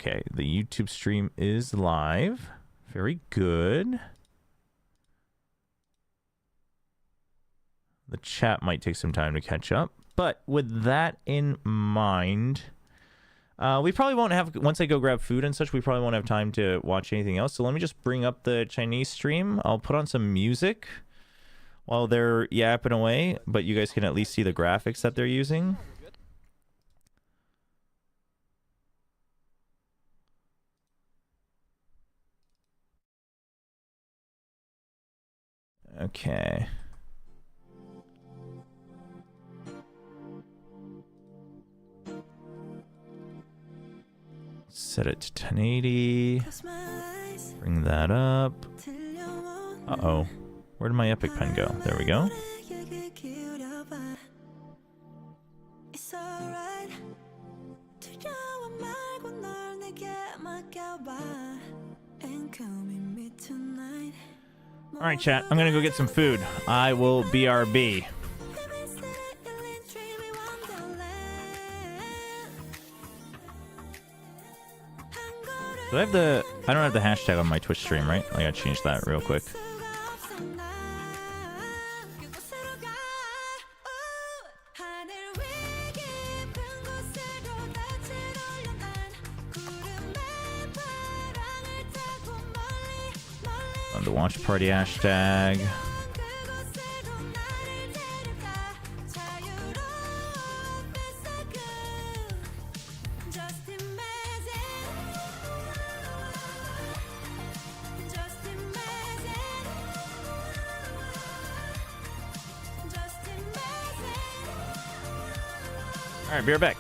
Okay, the YouTube stream is live. Very good. The chat might take some time to catch up. But with that in mind, we probably won't have, once I go grab food and such, we probably won't have time to watch anything else. So let me just bring up the Chinese stream. I'll put on some music while they're yapping away, but you guys can at least see the graphics that they're using. Okay. Set it to 1080. Bring that up. Uh-oh. Where did my epic pen go? There we go. Alright, chat. I'm gonna go get some food. I will BRB. Do I have the... I don't have the hashtag on my Twitch stream, right? I gotta change that real quick. On the watch party hashtag. Alright, be right back.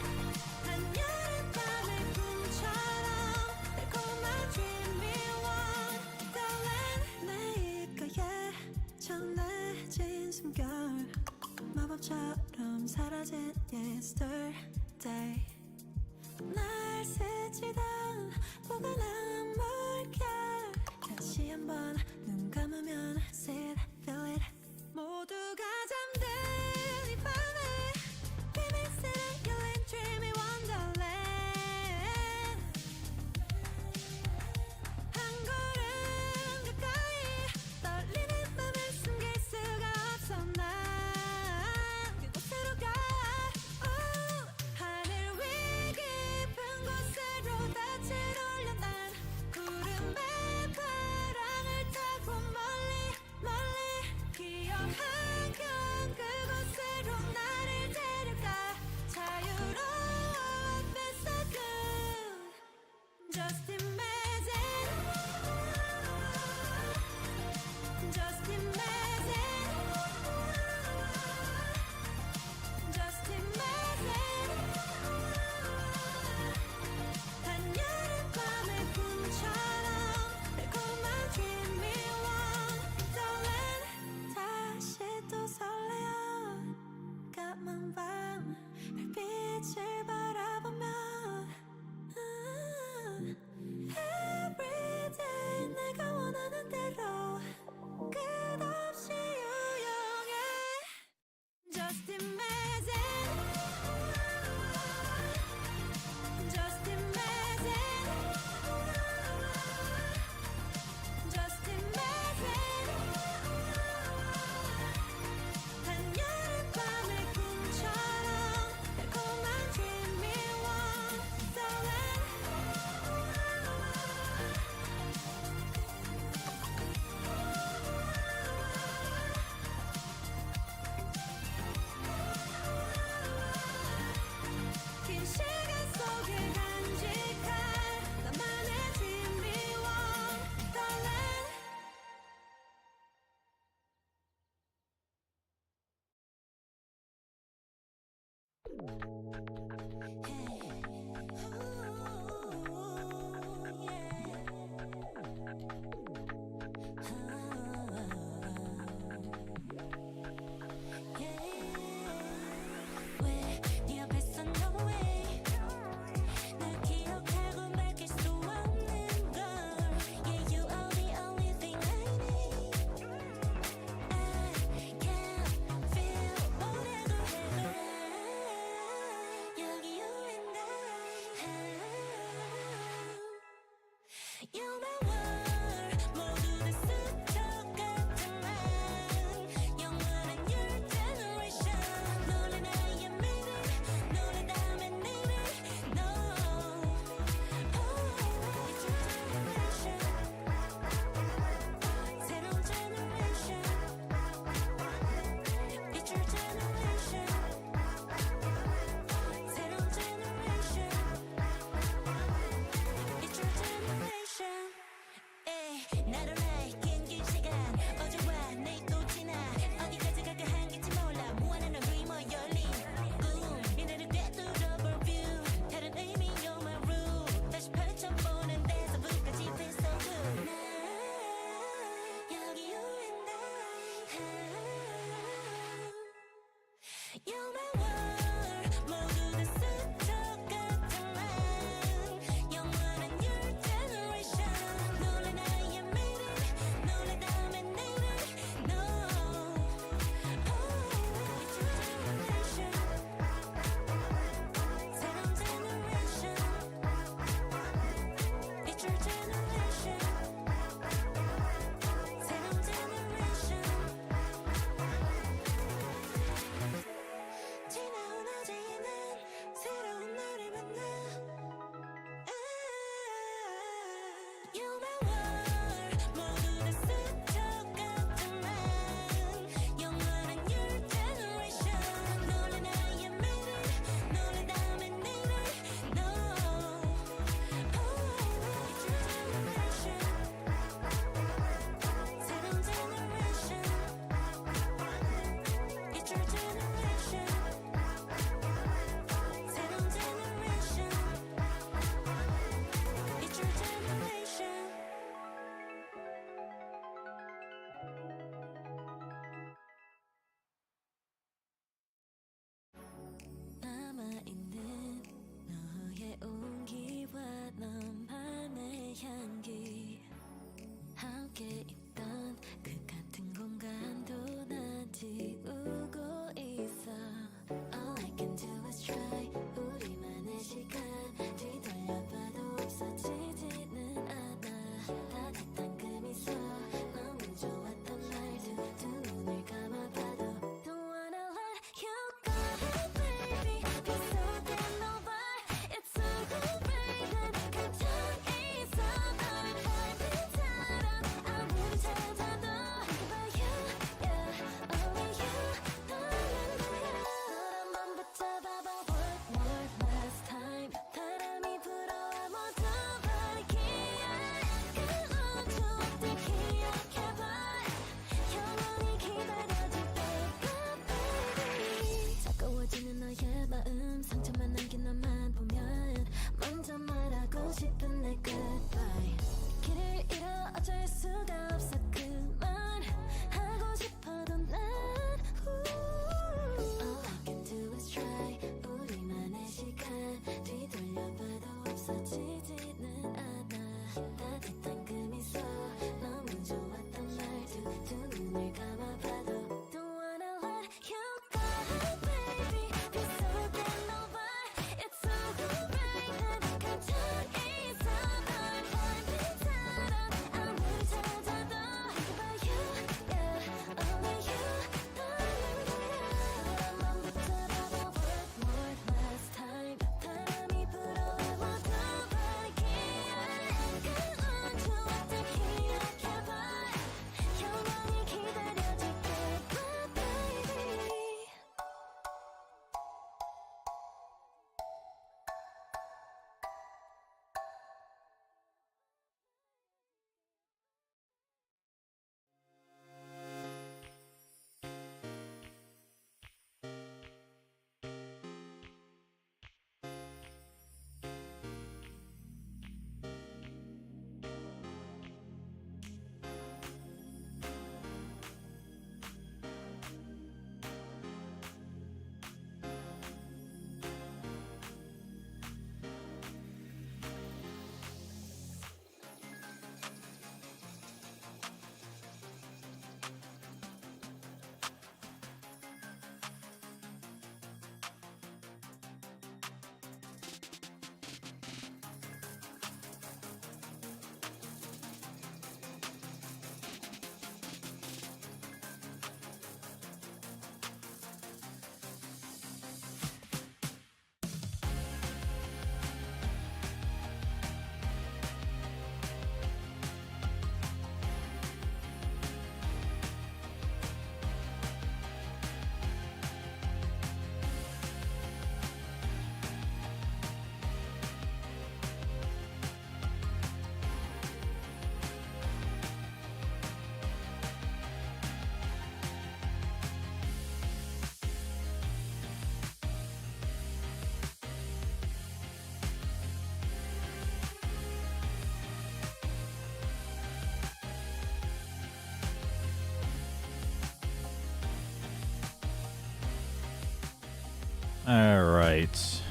All right.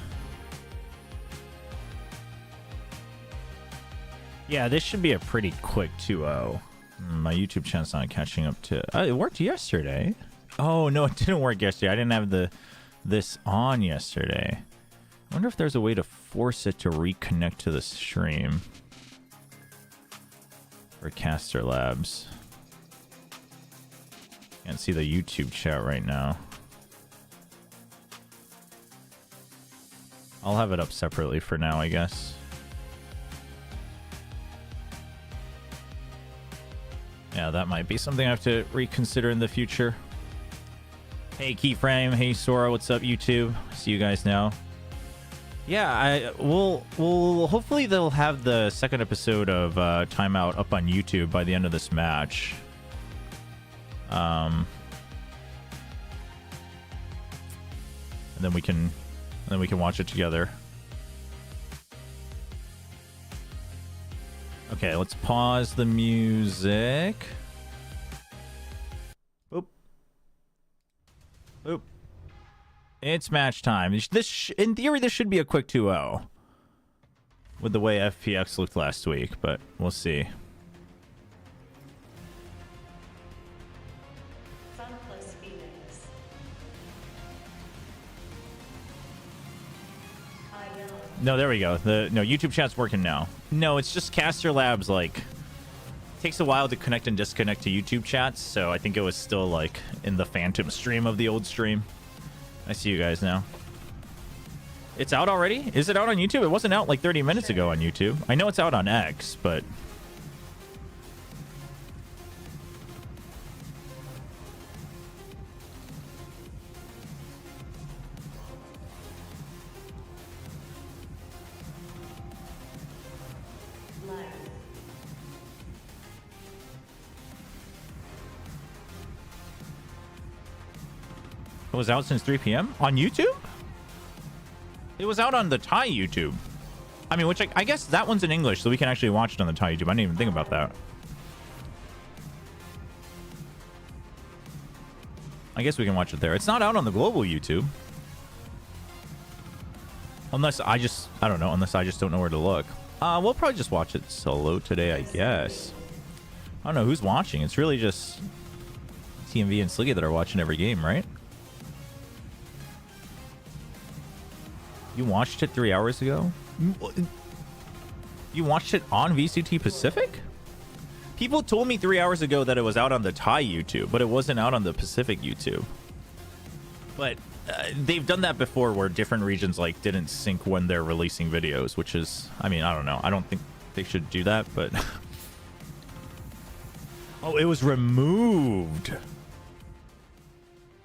Yeah, this should be a pretty quick 2-0. My YouTube channel's not catching up to... it worked yesterday. Oh, no, it didn't work yesterday. I didn't have this on yesterday. I wonder if there's a way to force it to reconnect to the stream. For Caster Labs. Can't see the YouTube chat right now. I'll have it up separately for now, I guess. Yeah, that might be something I have to reconsider in the future. Hey, Keyframe. Hey, Sora. What's up, YouTube? See you guys now. Yeah, we'll hopefully they'll have the second episode of Timeout up on YouTube by the end of this match. And then we can watch it together. Okay, let's pause the music. Boop. Boop. It's match time. In theory, this should be a quick 2-0 with the way FPX looked last week, but we'll see. No, there we go. No, YouTube chat's working now. No, it's just Caster Labs, like, takes a while to connect and disconnect to YouTube chats, so I think it was still, like, in the phantom stream of the old stream. I see you guys now. It's out already? Is it out on YouTube? It wasn't out like 30 minutes ago on YouTube. I know it's out on X, but... It was out since 3 p.m. on YouTube? It was out on the Thai YouTube. I mean, which I guess that one's in English, so we can actually watch it on the Thai YouTube. I didn't even think about that. I guess we can watch it there. It's not out on the global YouTube. Unless I don't know, unless I just don't know where to look. We'll probably just watch it solo today, I guess. I don't know who's watching. It's really just TMV and Sliggy that are watching every game, right? You watched it 3 hours ago? You watched it on VCT Pacific? People told me 3 hours ago that it was out on the Thai YouTube, but it wasn't out on the Pacific YouTube. But they've done that before where different regions like didn't sync when they're releasing videos, which is, I mean, I don't know. I don't think they should do that, but... Oh, it was removed.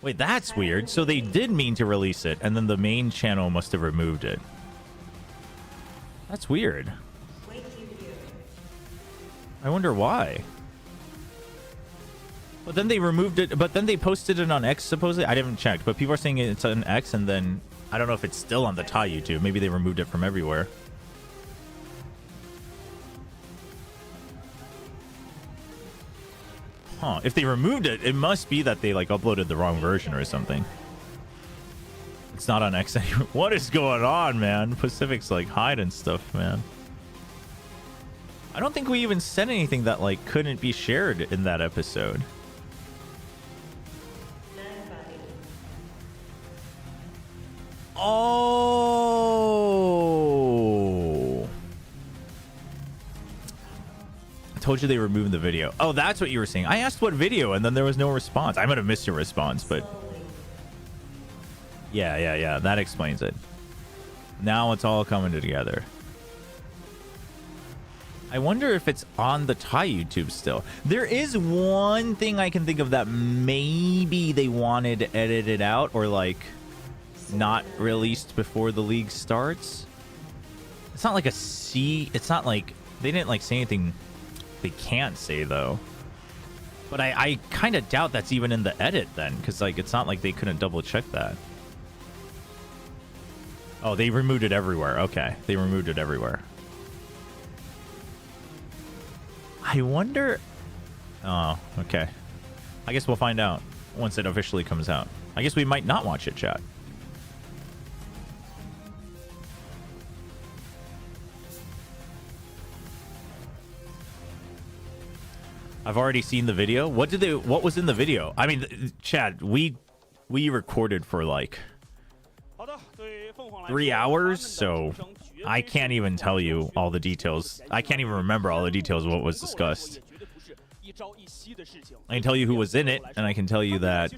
Wait, that's weird. So they did mean to release it, and then the main channel must have removed it. That's weird. I wonder why. But then they removed it, but then they posted it on X, supposedly. I didn't check, but people are saying it's on X, and then I don't know if it's still on the Thai YouTube. Maybe they removed it from everywhere. Huh. If they removed it, it must be that they like uploaded the wrong version or something. It's not on X anymore. What is going on, man? Pacific's like hiding stuff, man. I don't think we even said anything that like couldn't be shared in that episode. Oh. I told you they removed the video. Oh, that's what you were saying. I asked what video, and then there was no response. I might have missed your response, but... Yeah. That explains it. Now it's all coming together. I wonder if it's on the Thai YouTube still. There is one thing I can think of that maybe they wanted to edit it out or like not released before the league starts. It's not like it's not like they didn't like say anything they can't say though. But I kind of doubt that's even in the edit then, because like it's not like they couldn't double check that. Oh, they removed it everywhere. Okay, they removed it everywhere. I wonder... Oh, okay. I guess we'll find out once it officially comes out. I guess we might not watch it, chat. I've already seen the video. What was in the video? I mean, Chad, we recorded for like 3 hours, so I can't even tell you all the details. I can't even remember all the details of what was discussed. I can tell you who was in it, and I can tell you that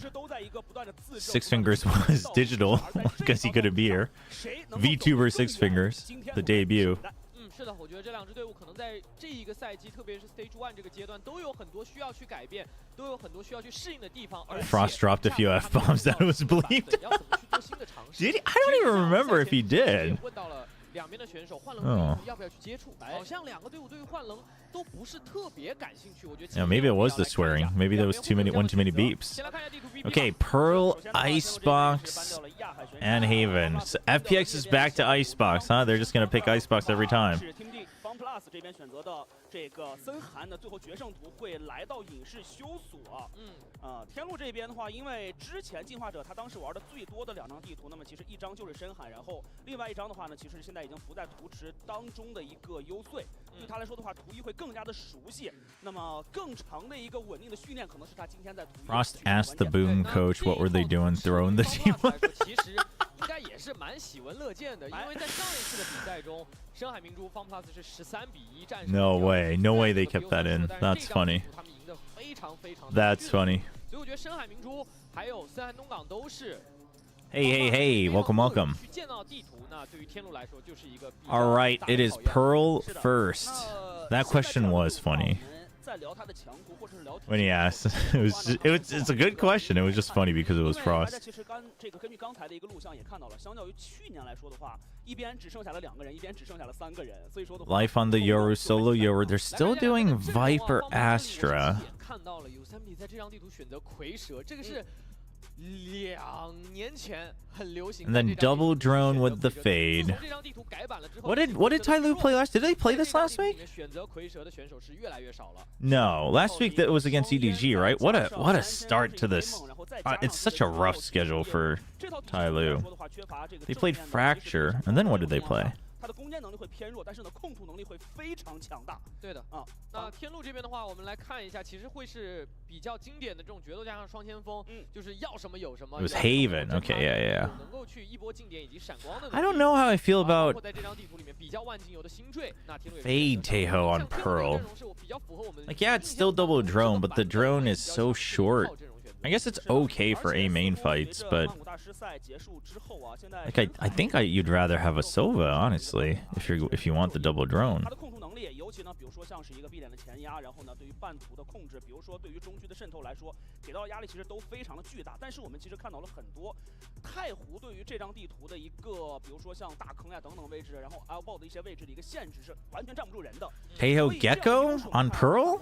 Six Fingers was digital because he couldn't be here. VTuber Six Fingers, the debut. 是的，我觉得这两支队伍可能在这一个赛季，特别是 Stage 1这个阶段，都有很多需要去改变，都有很多需要去适应的地方。Frost dropped a few F-bombs that was bleeped. 要怎么去做新的尝试 Did he? I don't even remember if he did. 问到了两边的选手，幻冷要不要去接触？好像两个队伍对于幻冷都不是特别感兴趣。我觉得 Yeah, maybe it was the swearing. Maybe there was one too many beeps. Okay, Pearl, Icebox, and Haven. So FPX is back to Icebox, huh? They're just gonna pick Icebox every time. Plus 这边选择的这个森寒的最后决胜图会来到隐士修索。天路这边的话，因为之前进化者他当时玩的最多的2张地图，那么其实一张就是深寒，然后另外一张的话呢，其实现在已经不在图池当中的一个幽邃。对他来说的话，图一会更加的熟悉，那么更长的一个稳定的训练，可能是他今天在图一。Frost asked the Boom coach what were they doing throwing the team. 其实应该也是蛮喜闻乐见的，因为在上一次的比赛中，深海明珠 FunPlus 是13-1战胜。No way, no way they kept that in. That's funny. 他们赢得非常非常。That's funny. 所以我觉得深海明珠还有森寒东港都是。Hey, welcome, welcome. All right, it is Pearl first. That question was funny. When he asked, it's a good question. It was just funny because it was Frost. Life on the Yoru, solo Yoru. They're still doing Viper Astra. 2年前很流行 And then double drone with the fade. What did TYL play last? Did they play this last week? No, last week that was against EDG, right? What a start to this. It's such a rough schedule for TYL. They played Fracture, and then what did they play? 他的攻坚能力会偏弱，但是呢，控图能力会非常强大。对的啊，那天路这边的话，我们来看一下，其实会是比较经典的这种决斗加上双前锋，就是要什么有什么。It was Haven. Okay, yeah. 能够去一波近点以及闪光的。I don't know how I feel about 在这张地图里面比较万金油的星坠，那天路 Fade Taeho on Pearl. Like, yeah, it's still double drone, but the drone is so short. I guess it's okay for A main fights, but like I think you'd rather have a Sova, honestly, if you want the double drone. 尤其呢，比如说像是一个 B 点的前压，然后呢，对于半途的控制，比如说对于中区的渗透来说，给到的压力其实都非常的巨大。但是我们其实看到了很多太湖对于这张地图的一个，比如说像大坑呀等等位置，然后 elbow 的一些位置的一个限制是完全站不住人的。Taeho Gecko on Pearl?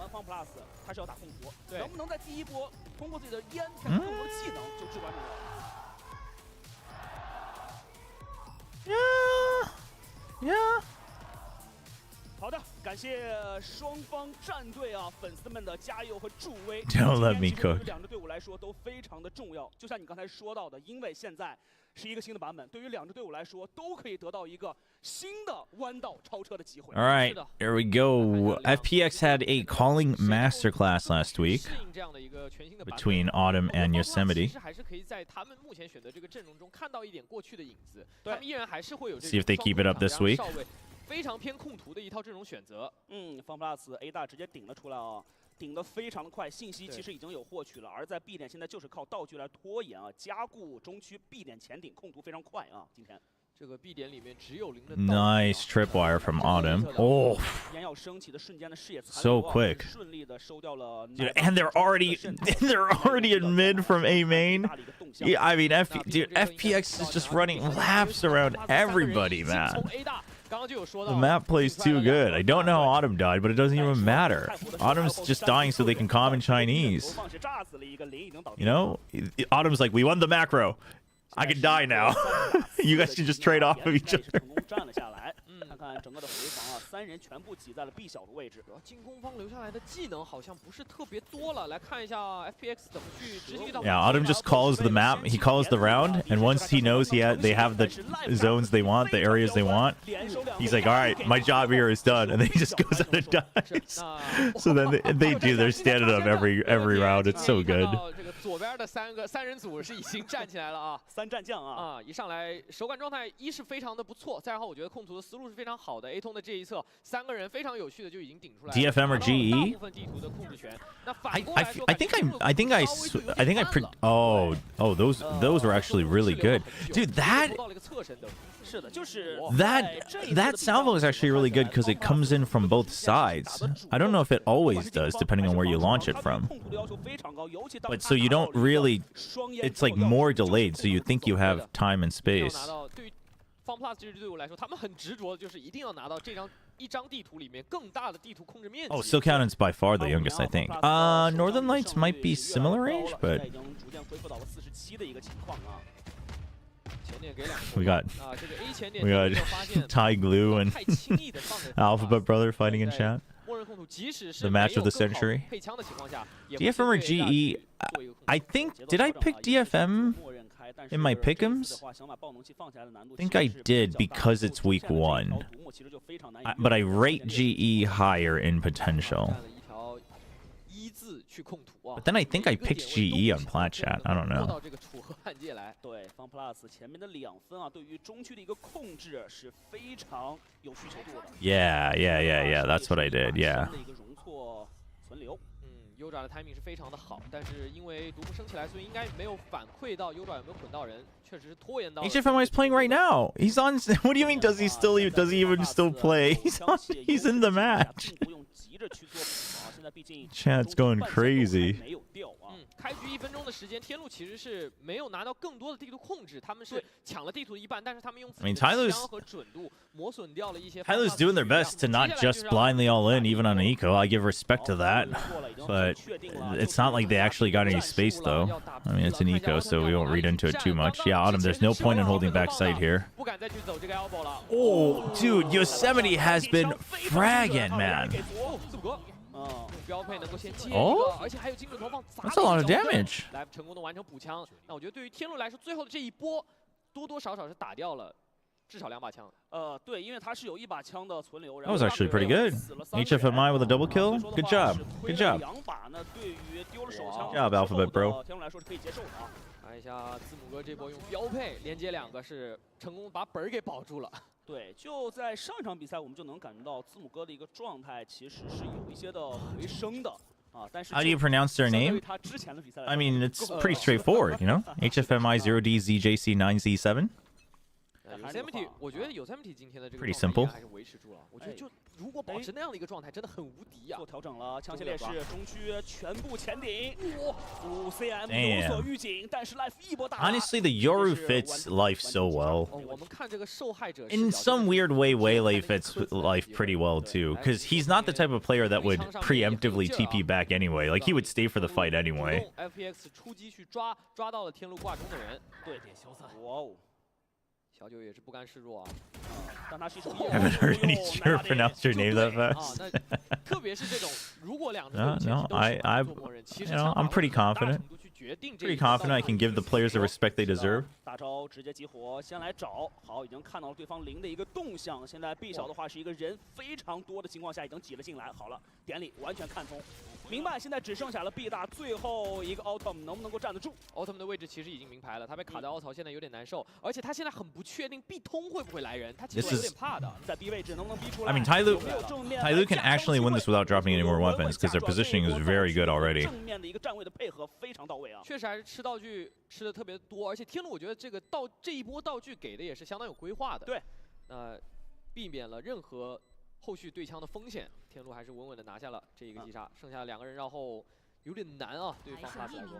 他是要打控图，能不能在第一波通过自己的烟开始更多技能就至关重要。Yeah. 好的，感谢双方战队啊，粉丝们的加油和助威。Don't let me cook. 两支队伍来说都非常的重要，就像你刚才说到的，因为现在是一个新的版本，对于两支队伍来说都可以得到一个新的弯道超车的机会。All right, here we go. FPX had a calling masterclass last week between Autumn and Yosemite. See if they keep it up this week. 非常偏控图的一套阵容选择。FunPlus A 大直接顶了出来啊，顶得非常的快，信息其实已经有获取了，而在 B 点现在就是靠道具来拖延啊，加固中区 B 点前顶，控图非常快啊，今天。 这个 B 点里面只有零的 Nice tripwire from Autumn. Oh, so quick. Dude, and they're already in mid from A main. Yeah, I mean, FPX is just running laps around everybody, man. The map plays too good. I don't know how Autumn died, but it doesn't even matter. Autumn's just dying so they can calm in Chinese. You know, Autumn's like, we won the macro. I can die now. You guys can just trade off of each other. 看整个的回防啊，3人全部挤在了 B 小的位置。进攻方留下来的技能好像不是特别多了，来看一下 FPX 怎么去执行这套。Yeah, Autumn just calls the map. He calls the round, and once he knows they have the zones they want, the areas they want, he's like, all right, my job here is done, and then he just goes out and dies. So then they do their stand up every round. It's so good. 这个左边的三人组是已经站起来了啊，三战将啊，一上来手感状态一是非常的不错，再然后我觉得控图的思路是非常常好的 A 通的这一侧，3个人非常有序的就已经顶出来了。 DFM or GE? 大部分地图的控制权。那反过来说 I think those were actually really good, dude. That salvo is actually really good because it comes in from both sides. I don't know if it always does, depending on where you launch it from. But so you don't really, it's like more delayed, so you think you have time and space. FunPlus 这支队伍来说，他们很执着的就是一定要拿到一张地图里面更大的地图控制面积。Oh, Silk-Cannon's by far the youngest, I think. Northern Lights might be similar range, but we got Ty Glue and Alphabet Brother fighting in chat. The match of the century. DFM or GE? I think, did I pick DFM in my pick'ems? I think I did because it's week 1. But I rate GE higher in potential. But then I think I picked GE on Plat Chat. I don't know. Yeah. That's what I did. Yeah. 优爪的 timing 是非常的好，但是因为毒步升起来，所以应该没有反馈到优爪有没有捆到人，确实是拖延到。HFMI is playing right now. He's on. What do you mean? Does he even still play? He's in the match. Chat's going crazy. 开局1分钟的时间，天路其实是没有拿到更多的地图控制，他们是抢了地图的一半，但是他们用自己的枪和准度磨损掉了一些。Tyler's doing their best to not just blindly all in, even on an eco. I give respect to that, but it's not like they actually got any space, though. I mean, it's an eco, so we won't read into it too much. Yeah, Autumn, there's no point in holding back sight here. Oh, dude, Yosemite has been fragging, man. Oh, that's a lot of damage. 来成功的完成补枪。那我觉得对于天路来说，最后的这一波多多少少是打掉了至少2把枪。对，因为他是有1把枪的存留。 That was actually pretty good. HFMI with a double kill. Good job. Good job. Good job, Alphabet Bro. 天路来说是可以接受的啊。看一下字母哥这波用标配连接2个，是成功把本儿给保住了。 对，就在上一场比赛，我们就能感觉到字母哥的一个状态其实是有一些的回升的啊。但是 How do you pronounce their name? I mean, it's pretty straightforward, you know. HFMI 0D ZJC 9Z7. Yosemite， 我觉得 Yosemite 今天的这个 pretty simple 还是维持住了。我觉得就如果保持那样的一个状态，真的很无敌呀。做调整了，枪械劣势，中区全部前顶，5CM 有所预警，但是 Life 一波打。Honestly, the Yoru fits Life so well. 我们看这个受害者 In some weird way, Waylay fits Life pretty well too, because he's not the type of player that would preemptively TP back anyway. Like he would stay for the fight anyway. FPX 出击去抓到了天路挂中的人，对点消散。哇哦！ 小九也是不甘示弱啊！但他是 Haven't heard any sure pronounce your name that fast. 特别是这种，如果2支 No, I'm pretty confident. Pretty confident I can give the players the respect they deserve. 大招直接激活，先来找，好，已经看到了对方零的一个动向。现在 B 小的话是一个人非常多的情况下，已经挤了进来。好了，典礼完全看通，明白现在只剩下了 B 大最后一个 Autumn 能不能够站得住 ？Autumn 的位置其实已经明牌了，他被卡在凹槽，现在有点难受，而且他现在很不确定 B 通会不会来人，他其实有点怕的。在 B 位置能不能逼出来 I mean, TYL can actually win this without dropping any more weapons because their positioning is very good already. 正面的一个站位的配合非常到位啊，确实还是吃道具吃的特别多，而且天路我觉得这一波道具给的也是相当有规划的。对，避免了任何后续对枪的风险，天路还是稳稳的拿下了这一个击杀，剩下2个人绕后有点难啊，对方发起来说。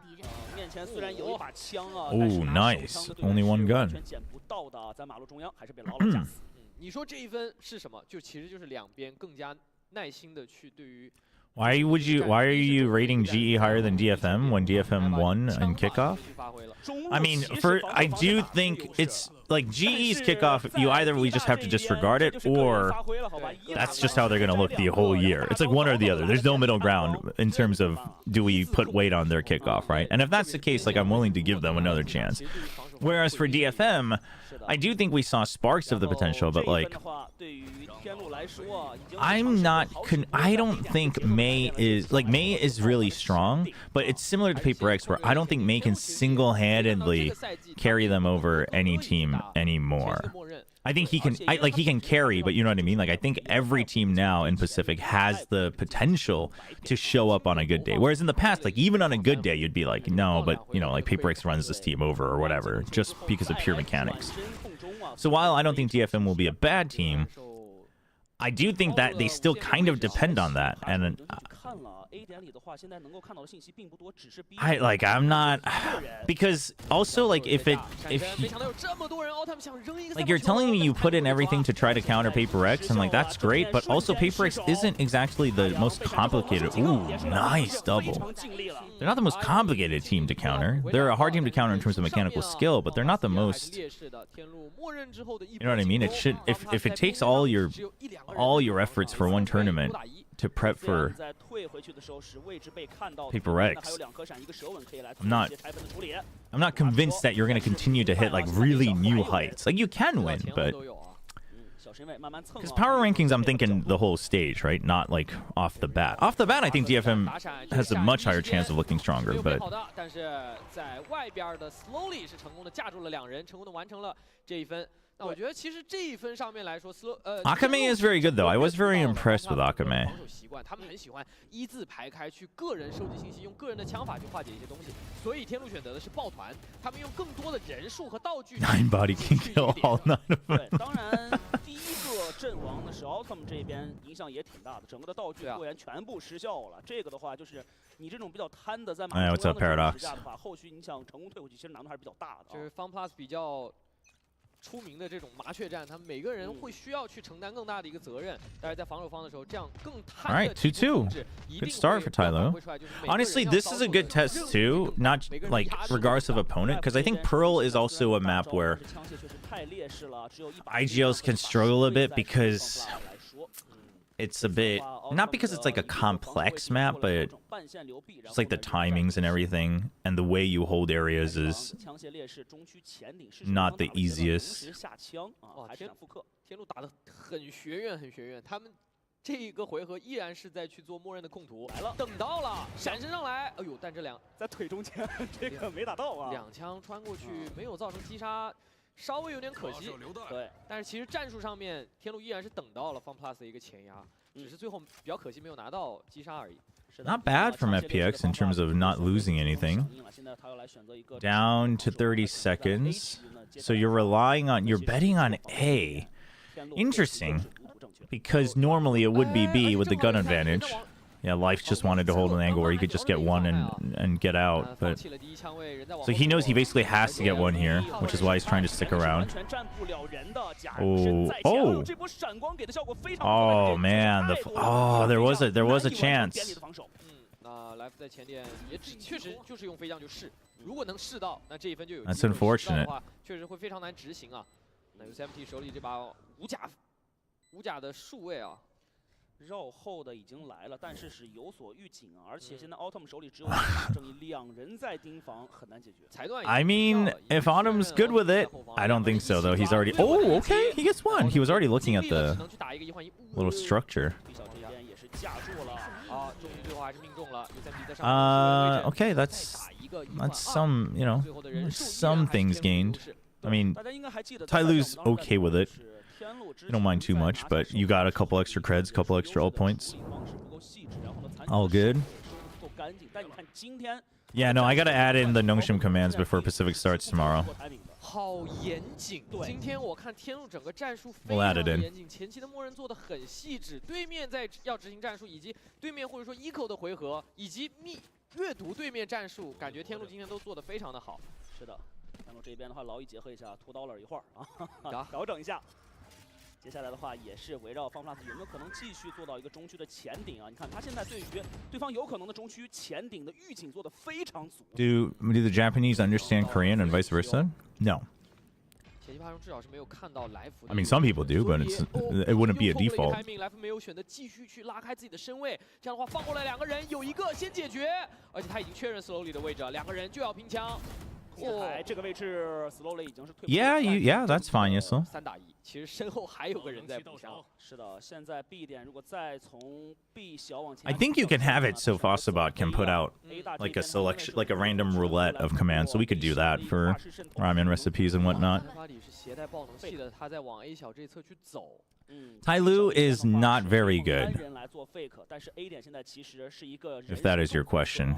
面前虽然有一把枪啊， Oh, nice. Only one gun. 完全捡不到的，在马路中央还是被牢牢架死。你说这一分是什么？其实就是2边更加耐心的去对于。 Why are you rating GE higher than DFM when DFM won in kickoff? I mean, I do think it's like GE's kickoff, we just have to disregard it, or that's just how they're going to look the whole year. It's like one or the other. There's no middle ground in terms of do we put weight on their kickoff, right? And if that's the case, like I'm willing to give them another chance. Whereas for DFM, I do think we saw sparks of the potential, but like I don't think May is really strong, but it's similar to Paper X where I don't think May can single-handedly carry them over any team anymore. I think he can, he can carry, but you know what I mean? Like, I think every team now in Pacific has the potential to show up on a good day. Whereas in the past, like, even on a good day, you'd be like, no, but, you know, like, FPX runs this team over or whatever, just because of pure mechanics. So while I don't think DFM will be a bad team, I do think that they still kind of depend on that. And I'm not, because also, like, if like, you're telling me you put in everything to try to counter Paper X, and like, that's great, but also Paper X isn't exactly the most complicated. Ooh, nice double. They're not the most complicated team to counter. They're a hard team to counter in terms of mechanical skill, but they're not the most, you know what I mean? It should, if it takes all your efforts for one tournament to prep for Paper X, I'm not convinced that you're going to continue to hit like really new heights. Like, you can win, but because power rankings, I'm thinking the whole stage, right? Not like off the bat. Off the bat, I think DFM has a much higher chance of looking stronger, but Akame is very good, though. I was very impressed with Akame. 9 body can kill all 9 of them. 当然，第一个阵亡的是 Autumn 这边影响也挺大的，整个的道具货源全部失效了。这个的话，就是你这种比较贪的在马中央的这种实价的话，后续你想成功退回去，其实难度还是比较大的。就是 FunPlus 比较 出名的这种麻雀战，他们每个人会需要去承担更大的一个责任。但是在防守方的时候，这样更贪的 2-2. Good start for TYL. Honestly, this is a good test too, not like regardless of opponent, because I think Pearl is also a map where IGLs can struggle a bit because it's a bit, not because it's like a complex map, but it's like the timings and everything, and the way you hold areas is not the easiest. 天路打得很学院，很学院。他们这个回合依然是在去做默认的控图，来了，等到了，闪身上来，哎呦，但这在腿中间，这个没打到啊。2枪穿过去，没有造成击杀。 稍微有点可惜，对，但是其实战术上面，天路依然是等到了 FunPlus 的一个前压，只是最后比较可惜没有拿到击杀而已。Not bad from FPX in terms of not losing anything. Down to 30 seconds, so you're betting on A. Interesting, because normally it would be B with the gun advantage. Yeah, Life just wanted to hold an angle where he could just get one and get out, but so he knows he basically has to get one here, which is why he's trying to stick around. Oh man, there was a chance. That's unfortunate. 绕后的已经来了，但是是有所预警啊，而且现在 Autumn 手里只有正义2人在盯防，很难解决。I mean, if Autumn's good with it, I don't think so though. He's already. Oh, okay, he gets one. He was already looking at the little structure. Okay, that's some, you know, some things gained. I mean, Tyloo's okay with it. You don't mind too much, but you got a couple extra creds, couple extra ult points. All good. Yeah, no, I gotta add in the Nongshim commands before Pacific starts tomorrow. We'll add it in. 前期的默认做得很细致，对面在要执行战术，以及对面或者说eco的回合，以及阅读对面战术，感觉天路今天都做得非常的好。是的，天路这边的话劳逸结合一下，屠刀了一会儿啊，调整一下。 接下来的话也是围绕 FunPlus 有没有可能继续做到一个中区的前顶啊？你看他现在对于对方有可能的中区前顶的预警做得非常足。Do the Japanese understand Korean and vice versa? No. I mean, some people do, but it wouldn't be a default. 来福没有选择继续去拉开自己的身位，这样的话放过来2个人，有一个先解决，而且他已经确认 Slowly 的位置了，2个人就要拼枪。控台这个位置 slowly 已经是退。Yeah, that's fine, Yisel. 3打1，其实身后还有个人在补上。是的，现在 B 点如果再从 B 小往前。I think you can have it so Fossabot can put out like a selection, like a random roulette of commands, so we could do that for ramen recipes and whatnot. TYL is not very good, if that is your question.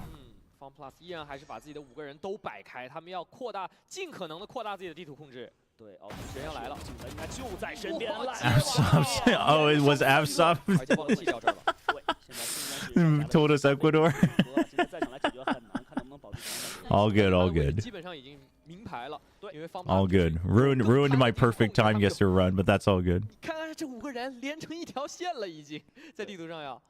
FunPlus 依然还是把自己的5个人都摆开，他们要扩大，尽可能的扩大自己的地图控制。对，哦，人要来了，应该就在身边。Oh, it was Avsop. Told us Ecuador. All good, all good. 基本上已经明牌了，因为 all good. Ruined my perfect time guesser run, but that's all good. 看看这5个人连成一条线了，已经在地图上要。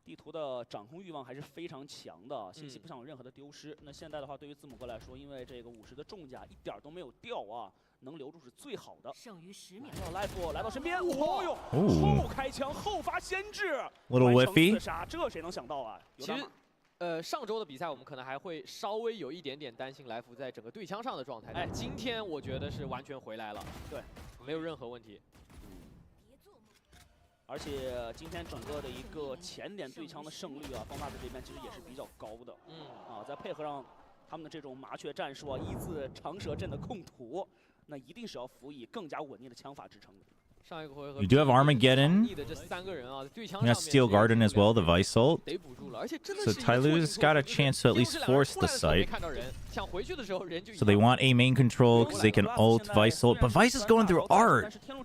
地图的掌控欲望还是非常强的，信息不想有任何的丢失。那现在的话，对于字母哥来说，因为这个50的重甲一点都没有掉啊，能留住是最好的。剩余10秒。Life 来到身边，哦呦，后开枪后发先至 ，little whiffy。自杀，这谁能想到啊？其实，上周的比赛我们可能还会稍微有一点点担心来福在整个对枪上的状态，但今天我觉得是完全回来了，对，没有任何问题。而且今天整个的一个前点对枪的胜率啊，方大的这边其实也是比较高的。再配合上他们的这种麻雀战术啊，一字长蛇阵的控图，那一定是要辅以更加稳定的枪法支撑的。You do have Armageddon. You have Steel Garden as well, the Vice ult. So TYL's got a chance to at least force the site. So they want A main control because they can ult Vice ult, but Vice is going through art. You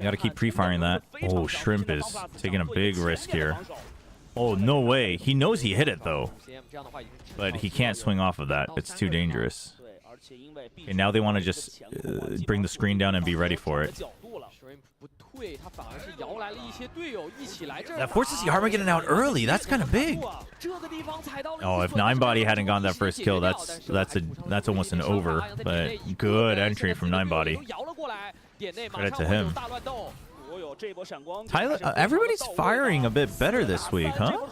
gotta keep pre-firing that. Oh, Shrimp is taking a big risk here. Oh, no way. He knows he hit it though. But he can't swing off of that. It's too dangerous. Okay, now they want to just bring the screen down and be ready for it. That forces the Armageddon out early. That's kind of big. Oh, if Ninebody hadn't gotten that first kill, that's almost an over. But good entry from Ninebody. Credit to him. TYL, everybody's firing a bit better this week, huh?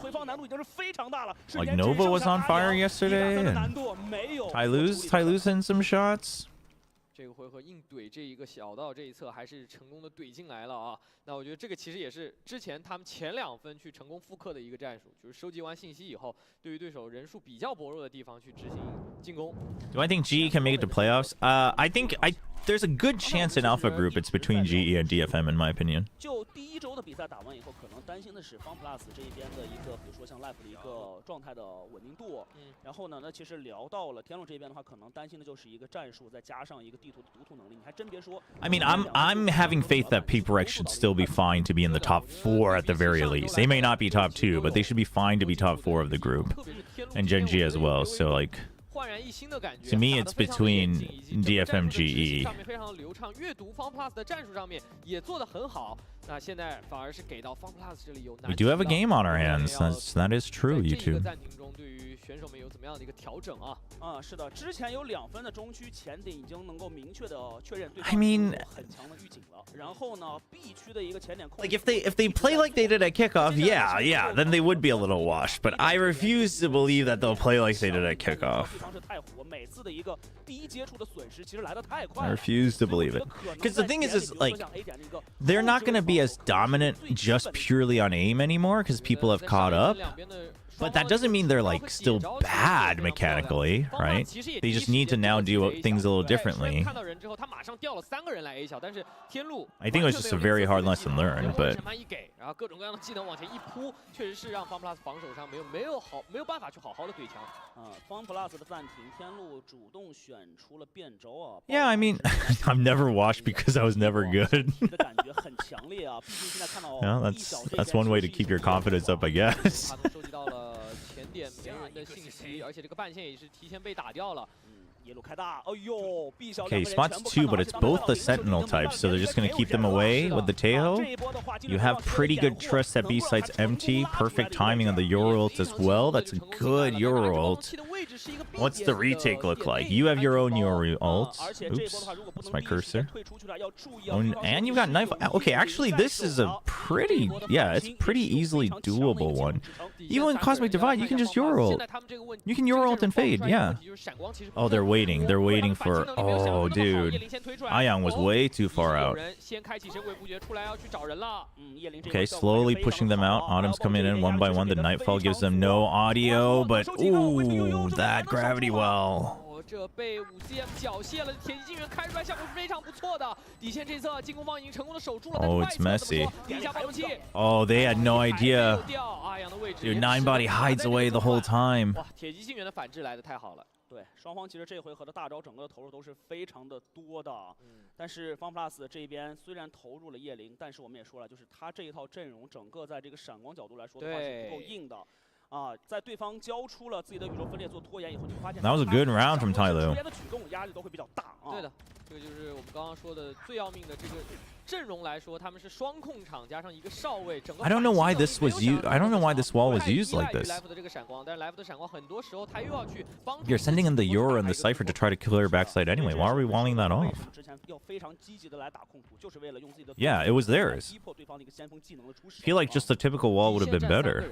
Like Nova was on fire yesterday, and TYL's hitting some shots. 这个回合硬怼这一个小道这一侧还是成功的怼进来了啊！那我觉得这个其实也是之前他们前2分去成功复刻的一个战术，就是收集完信息以后，对于对手人数比较薄弱的地方去执行进攻。Do I think GE can make it to playoffs? I think there's a good chance in Alpha Group it's between GE and DFM in my opinion. 就第1周的比赛打完以后，可能担心的是 FunPlus 这一边的一个，比如说像 Life 的一个状态的稳定度。然后呢，那其实聊到了天龙这边的话，可能担心的就是一个战术，再加上一个地图的读图能力。你还真别说。I mean, I'm having faith that PPRX should still be fine to be in the top 4 at the very least. They may not be top 2, but they should be fine to be top 4 of the group, and Gen G as well. So like. To me, it's between DFM GE. We do have a game on our hands. That is true, YouTube. 选手们有怎么样的一个调整啊？是的，之前有2分的中区前点已经能够明确的确认对方 I mean, 很强的预警了。然后呢 ，B 区的一个前点控。Like if they play like they did at kickoff, yeah, then they would be a little washed. But I refuse to believe that they'll play like they did at kickoff. I refuse to believe it. Because the thing is like they're not going to be as dominant just purely on aim anymore because people have caught up. But that doesn't mean they're like still bad mechanically, right? They just need to now do things a little differently. I think it was just a very hard lesson learned, but 然后各种各样的技能往前一扑，确实是让 FunPlus 防守上没有办法去好好的对枪。FunPlus 的暂停，天路主动选出了变轴啊。Yeah, I mean, I'm never washed because I was never good. Yeah, that's one way to keep your confidence up, I guess. 收集到了前点没人的信息，而且这个半线也是提前被打掉了。 Okay, spots 2, but it's both the Sentinel types, so they're just going to keep them away with the Tejo. You have pretty good trust that B site's empty. Perfect timing on the Euro ult as well. That's a good Euro ult. What's the retake look like? You have your own Yoru ult. Oops, that's my cursor. Oh, and you've got knife. Okay, actually, this is a pretty, yeah, it's pretty easily doable one. Even with Cosmic Divide, you can just Yoru ult. You can Yoru ult and fade, yeah. Oh, they're waiting. They're waiting for. Oh, dude, Ayang was way too far out. Okay, slowly pushing them out. Autumn's coming in one by one. The Nightfall gives them no audio, but ooh, that gravity well. 这被5CM 缴械了的铁骑精元开出来效果是非常不错的。底线这侧进攻方已经成功的守住了。 Oh, it's messy. 底下发动器。 Oh, they had no idea. Dude, 9body hides away the whole time. 哇，铁骑精元的反制来的太好了。 对，双方其实这回合的大招整个的投入都是非常的多的，但是FunPlus 这边虽然投入了叶灵，但是我们也说了，就是他这一套阵容整个在这个闪光角度来说的话是不够硬的。 啊，在对方交出了自己的宇宙分裂做拖延以后，你会发现 That was a good round from TYL. 拖延的举动压力都会比较大啊。对的，这个就是我们刚刚说的最要命的这个阵容来说，他们是双控场加上一个少尉，整个 I don't know why this was used. I don't know why this wall was used like this. Life 的这个闪光，但是 Life 的闪光很多时候他又要去帮。 You're sending in the Yoru and the Cypher to try to kill her backside anyway. Why are we walling that off? 之前要非常积极的来打控图，就是为了用自己的 Yeah, it was theirs. 逼迫对方的一个先锋技能的出手。 I feel like just the typical wall would have been better.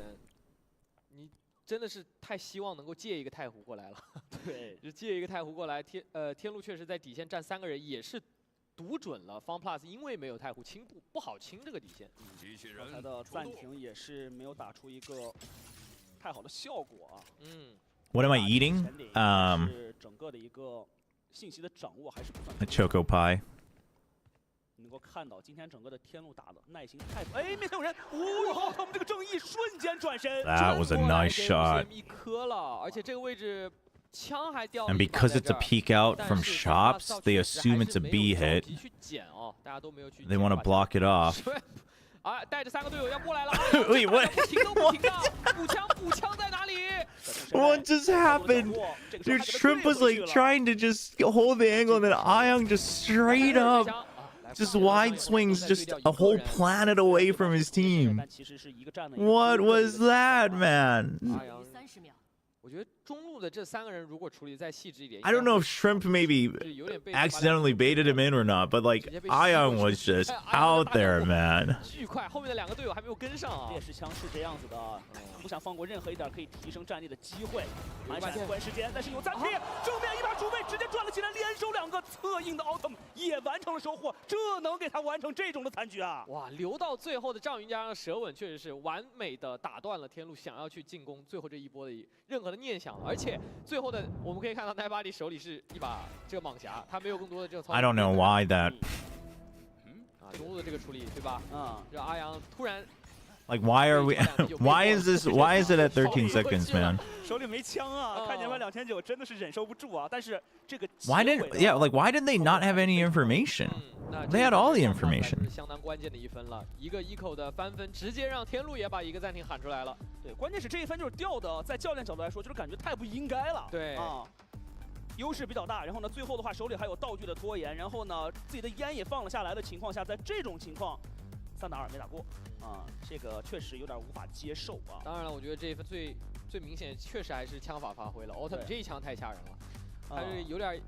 真的是太希望能够借一个太湖过来了，对，就借一个太湖过来。天路确实在底线站3个人，也是读准了 FunPlus 因为没有太湖清不好清这个底线。刚才的暂停也是没有打出一个太好的效果啊。What am I eating? 整个的一个信息的掌握还是不算。 A choco pie. 能够看到今天整个的天路打的耐心太，哎，面前有人，哦，然后他们这个正义瞬间转身。That was a nice shot. 一颗了，而且这个位置枪还掉了。 And because it's a peek out from shops, they assume it's a B hit. 去捡哦，大家都没有去。 They want to block it off. 啊，带着3个队友要过来了。Wait, what? 补枪在哪里 What just happened? Dude, Shrimp was like trying to just hold the angle, and then Ayang just straight up. Just wide swings, just a whole planet away from his team. What was that, man? 我觉得中路的这3个人如果处理再细致一点 I don't know if Shrimp maybe accidentally baited him in or not, but like Ayang was just out there, man. 巨快，后面的2个队友还没有跟上啊。猎食枪是这样子的，不想放过任何一点可以提升战力的机会。寒闪关时间，但是有暂停，正面一把主位直接转了起来，连收2个策应的奥特曼也完成了收获，这能给他完成这种的残局啊！哇，留到最后的赵云加上蛇吻确实是完美的打断了天路想要去进攻最后这一波的任何的念想，而且最后的我们可以看到9body手里是一把这个蟒匣，他没有更多的这个操作。 I don't know why that. 啊，中路的这个处理对吧？这阿阳突然。 Like, why are we? Why is this? Why is it at 13 seconds, man? 手里没枪啊，看见完2900真的是忍受不住啊！但是这个 Why didn't? Yeah, like why did they not have any information? They had all the information. 相当关键的一分了，一个eco的翻分，直接让天路也把一个暂停喊出来了。对，关键是这一分就是掉的，在教练角度来说，就是感觉太不应该了。对啊。 优势比较大，然后呢，最后的话手里还有道具的拖延，然后呢，自己的烟也放了下来的情况下，在这种情况，3打2没打过，啊，这个确实有点无法接受啊。当然了，我觉得这一分最明显，确实还是枪法发挥了。奥特曼这一枪太吓人了，他是有点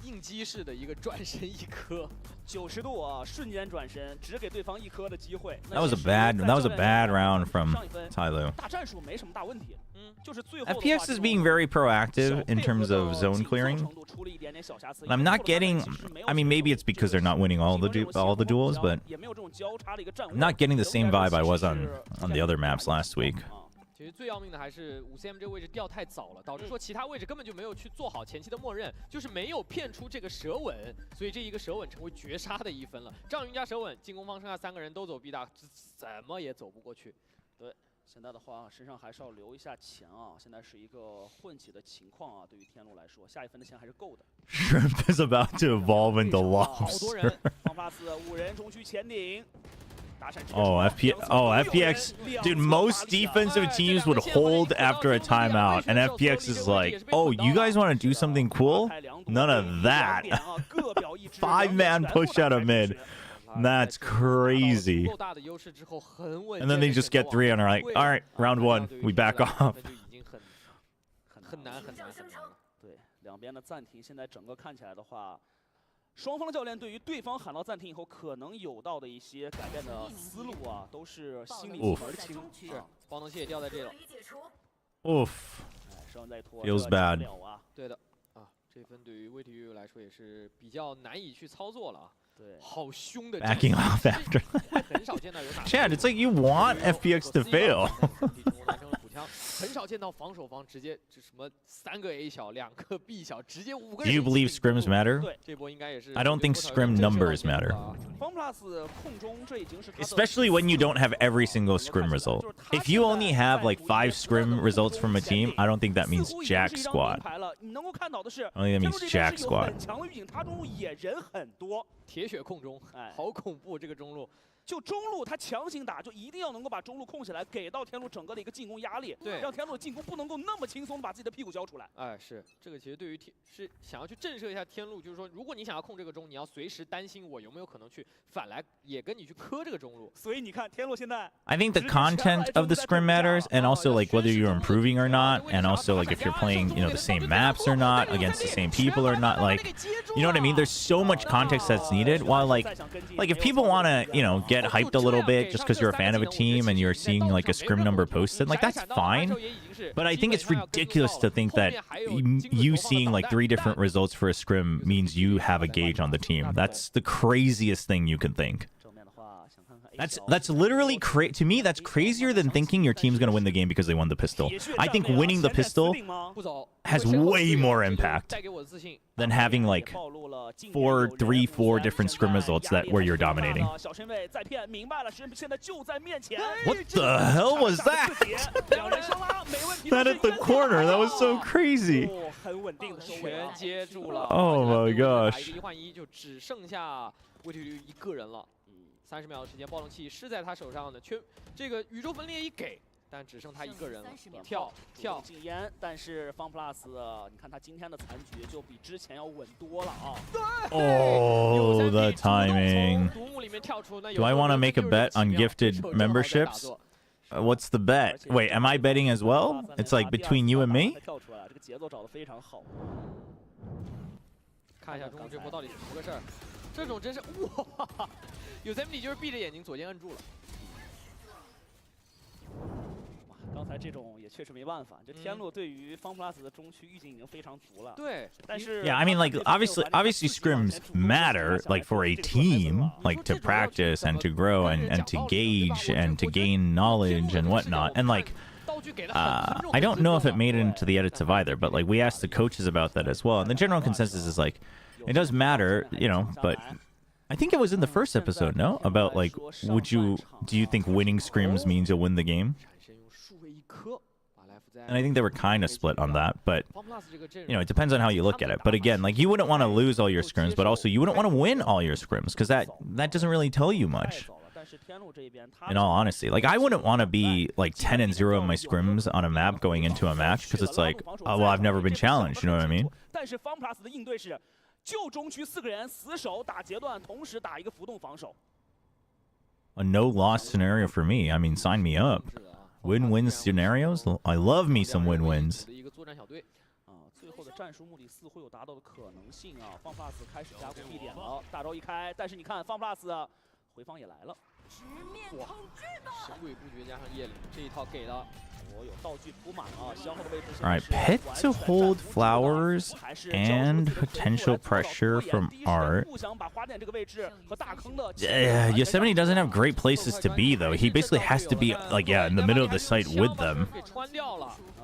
应激式的一个转身一颗，90度啊，瞬间转身，只给对方1颗的机会。That was a bad round from TYL. 大战术没什么大问题，就是最后 FPX is being very proactive in terms of zone clearing. And I'm not getting. I mean, maybe it's because they're not winning all the duels, but I'm not getting the same vibe I was on the other maps last week. 其实最要命的还是5CM 这个位置掉太早了，导致说其他位置根本就没有去做好前期的默认，就是没有骗出这个蛇吻，所以这一个蛇吻成为绝杀的一分了。赵云加蛇吻，进攻方剩下3个人都走 B 大，怎么也走不过去。对，现在的话身上还是要留一下钱啊，现在是一个混起的情况啊，对于天路来说，下一分的钱还是够的。Shrimp is about to evolve into lobster. 好多人，方法斯5人中区前顶。 FPX, dude, most defensive teams would hold after a timeout, and FPX is like, oh, you guys want to do something cool? None of that. 5-man push out of mid. That's crazy. And then they just get 3 and are like, all right, round 1, we back off. 很难了。对，两边的暂停，现在整个看起来的话，双方的教练对于对方喊到暂停以后可能有到的一些改变的思路啊，都是心里门儿清。是，爆能器也掉在这了。Oof. 手再拖 Feels bad. 对的啊，这分对于微体育来说也是比较难以去操作了啊。对，好凶的 Backing off after. 很少见到有哪 Chad, it's like you want FPX to fail. 很少见到防守方直接就什么3个 A 小2个 B 小，直接5个 Do you believe scrims matter? 这波应该也是 I don't think scrim numbers matter. Especially when you don't have every single scrim result. If you only have like 5 scrim results from a team, I don't think that means jack squat. I don't think that means jack squat. 铁血控中，好恐怖这个中路。就中路他强行打，就一定要能够把中路控起来，给到天路整个的一个进攻压力，对，让天路的进攻不能够那么轻松的把自己的屁股交出来。哎，是这个其实对于是想要去震慑一下天路，就是说，如果你想要控这个中，你要随时担心我有没有可能去反来也跟你去磕这个中路。所以你看天路现在 I think the content of the scrim matters, and also like whether you're improving or not, and also like if you're playing, you know, the same maps or not, against the same people or not, like, you know what I mean? There's so much context that's needed. While like if people want to, you know, get hyped a little bit just because you're a fan of a team and you're seeing like a scrim number posted, like that's fine. But I think it's ridiculous to think that you seeing like 3 different results for a scrim means you have a gauge on the team. That's the craziest thing you can think. That's literally to me, that's crazier than thinking your team's going to win the game because they won the pistol. I think winning the pistol has way more impact than having like 4 different scrim results where you're dominating. What the hell was that? That at the corner, that was so crazy. Oh my gosh. 30秒的时间，暴龙器是在他手上的，这个宇宙分裂一给，但只剩他一个人了。跳禁烟，但是方 plus， 你看他今天的残局就比之前要稳多了啊。Oh, the timing. Do I want to make a bet on gifted memberships? What's the bet? Wait, am I betting as well? It's like between you and me? 这个节奏找得非常好。看一下中路这波到底怎么个事儿？这种真是哇！有 Zemny 就是闭着眼睛左键摁住了。哇，刚才这种也确实没办法，这天路对于方 plus 的中区预警已经非常足了。对，但是 Yeah, I mean like obviously scrims matter like for a team, like to practice and to grow and to gauge and to gain knowledge and whatnot. And like I don't know if it made it into the edits of either, but like we asked the coaches about that as well. And the general consensus is like it does matter, you know, but I think it was in the first episode, no? About like, do you think winning scrims means you'll win the game? And I think they were kind of split on that, but you know, it depends on how you look at it. But again, like you wouldn't want to lose all your scrims, but also you wouldn't want to win all your scrims because that doesn't really tell you much. In all honesty, like I wouldn't want to be like 10-0 in my scrims on a map going into a match because it's like, oh well, I've never been challenged. You know what I mean? 就中区4个人死守打截断，同时打一个浮动防守。A no-loss scenario for me. I mean, sign me up. Win-win scenarios. I love me some win-wins. 最后的战术目的似乎有达到的可能性啊。方 plus 开始加固地点了，大招一开，但是你看方 plus 回防也来了。哇，神鬼不绝加上夜里这一套给了。 All right, pit to hold flowers and potential pressure from Art. Yosemite doesn't have great places to be, though. He basically has to be, like, yeah, in the middle of the site with them.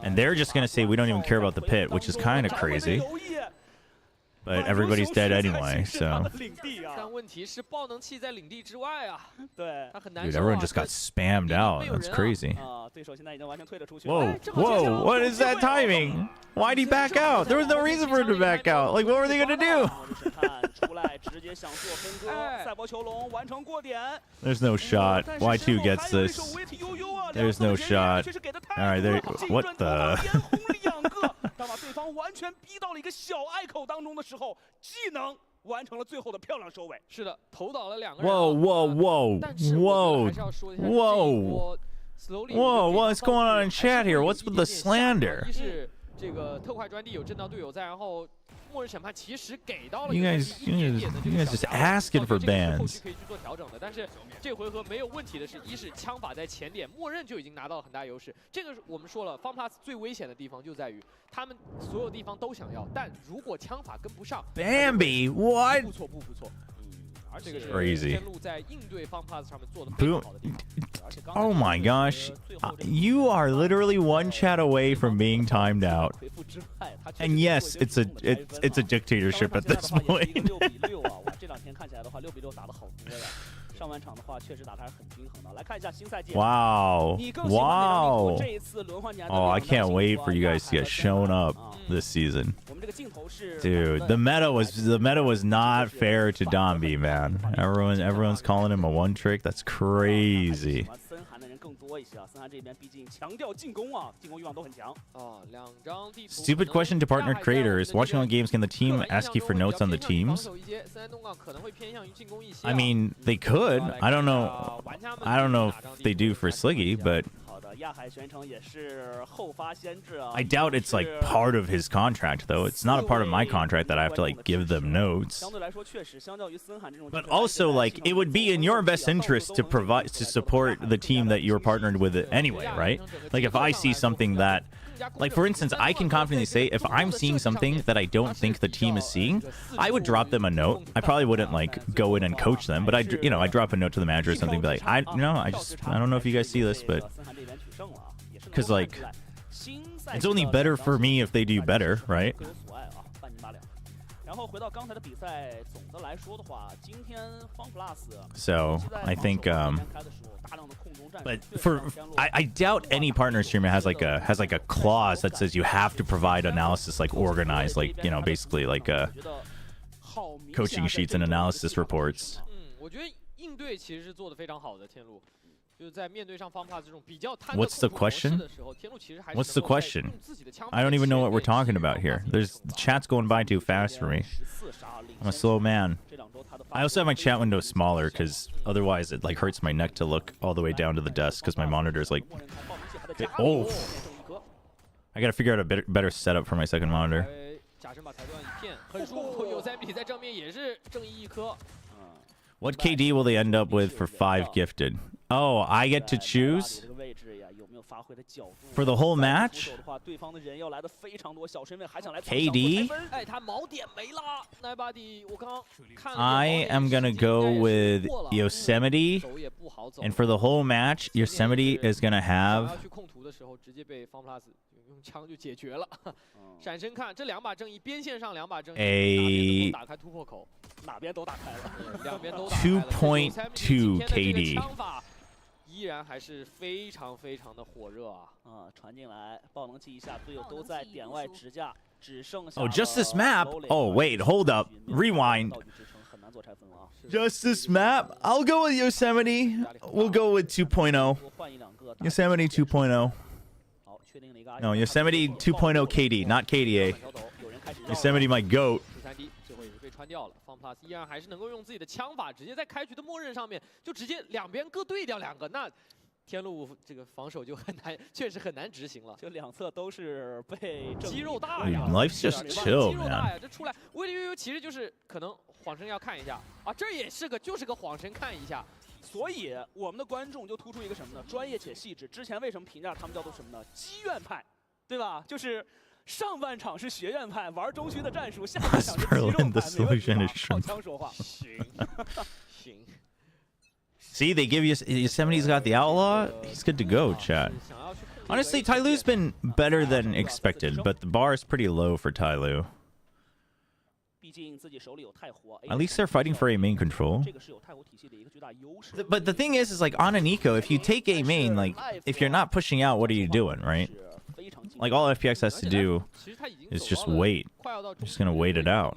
And they're just going to say, we don't even care about the pit, which is kind of crazy. But everybody's dead anyway, so. Dude, everyone just got spammed out. That's crazy. Whoa, whoa, what is that timing? Why'd he back out? There was no reason for him to back out. Like, what were they going to do? There's no shot. Y2 gets this. There's no shot. All right, there. What the? 当把对方完全逼到了一个小隘口当中的时候，技能完成了最后的漂亮收尾。是的，投倒了2个人。Whoa, whoa, whoa, whoa, whoa, whoa! What's going on in chat here? What's with the slander? 这个特快专递有震到队友在，然后默认审判其实给到了 You guys just asking for bans. 后续可以去做调整的，但是这回合没有问题的是，一是枪法在前点默认就已经拿到了很大优势，这个我们说了 ，FunPlus 最危险的地方就在于他们所有地方都想要，但如果枪法跟不上 Bambi, what? 不错。而且天路在应对 FunPlus 上面做的非常好的地方。 Oh my gosh. You are literally one chat away from being timed out. And yes, it's a dictatorship at this point. 6比6啊，哇，这两天看起来的话，6比6打得好多呀。上半场的话，确实打得还是很均衡的。来看一下新赛季。Wow. 你更喜欢哪张地图？ Wow. 这一次轮换年的 Oh, I can't wait for you guys to get shown up this season. 我们这个镜头是 Dude, the meta was not fair to Dombi, man. Everyone's calling him a one trick. That's crazy. 森韩的人更多一些啊，森韩这边毕竟强调进攻啊，进攻欲望都很强啊。两张地图。 Stupid question to partner creators. Watching on games, can the team ask you for notes on the teams? I mean, they could. I don't know. I don't know if they do for Sliggy, but I doubt it's like part of his contract, though. It's not a part of my contract that I have to like give them notes. But also, like, it would be in your best interest to support the team that you're partnered with anyway, right? Like, if I see something that, like, for instance, I can confidently say if I'm seeing something that I don't think the team is seeing, I would drop them a note. I probably wouldn't like go in and coach them, but I drop a note to the manager or something, be like, I don't know if you guys see this, but because like it's only better for me if they do better, right? So I think but I doubt any partner streamer has like a clause that says you have to provide analysis, like organized, like, you know, basically like coaching sheets and analysis reports. 我觉得应对其实是做得非常好的，天路。 What's the question? What's the question? I don't even know what we're talking about here. There's the chat's going by too fast for me. I'm a slow man. I also have my chat window smaller because otherwise it like hurts my neck to look all the way down to the desk because my monitor is like. Oh, I gotta figure out a better setup for my second monitor. What KD will they end up with for 5 gifted? Oh, I get to choose for the whole match? KD? I am going to go with Yosemite. And for the whole match, Yosemite is going to have a 2.2 KD. 依然还是非常非常的火热啊！传进来，爆能器一下，队友都在点外支架，只剩下 Oh, just this map? Oh, wait, hold up. Rewind. Just this map? I'll go with Yosemite. We'll go with 2.0. Yosemite 2.0. No, Yosemite 2.0 KD, not KDA. Yosemite my goat. 穿掉了 ，FunPlus 依然还是能够用自己的枪法，直接在开局的默认上面就直接两边各对掉2个，那天路这个防守就很难，确实很难执行了。就两侧都是被肌肉大呀 ，Life's just chill, 肌肉大呀，这出来威力悠悠其实就是可能晃神要看一下啊，这也是就是个晃神看一下。所以我们的观众就突出一个什么呢？专业且细致。之前为什么评价他们叫做什么呢？机院派，对吧？就是。 上半场是学院派玩中区的战术，下半场是肌肉派，没问题，靠枪说话。行，行。See, they give you Yosemite's got the outlaw. He's good to go, chat. Honestly, TYL's been better than expected, but the bar is pretty low for TYL. At least they're fighting for A main control. But the thing is like on an eco, if you take A main, like if you're not pushing out, what are you doing, right? Like all FPX has to do is just wait. Just gonna wait it out.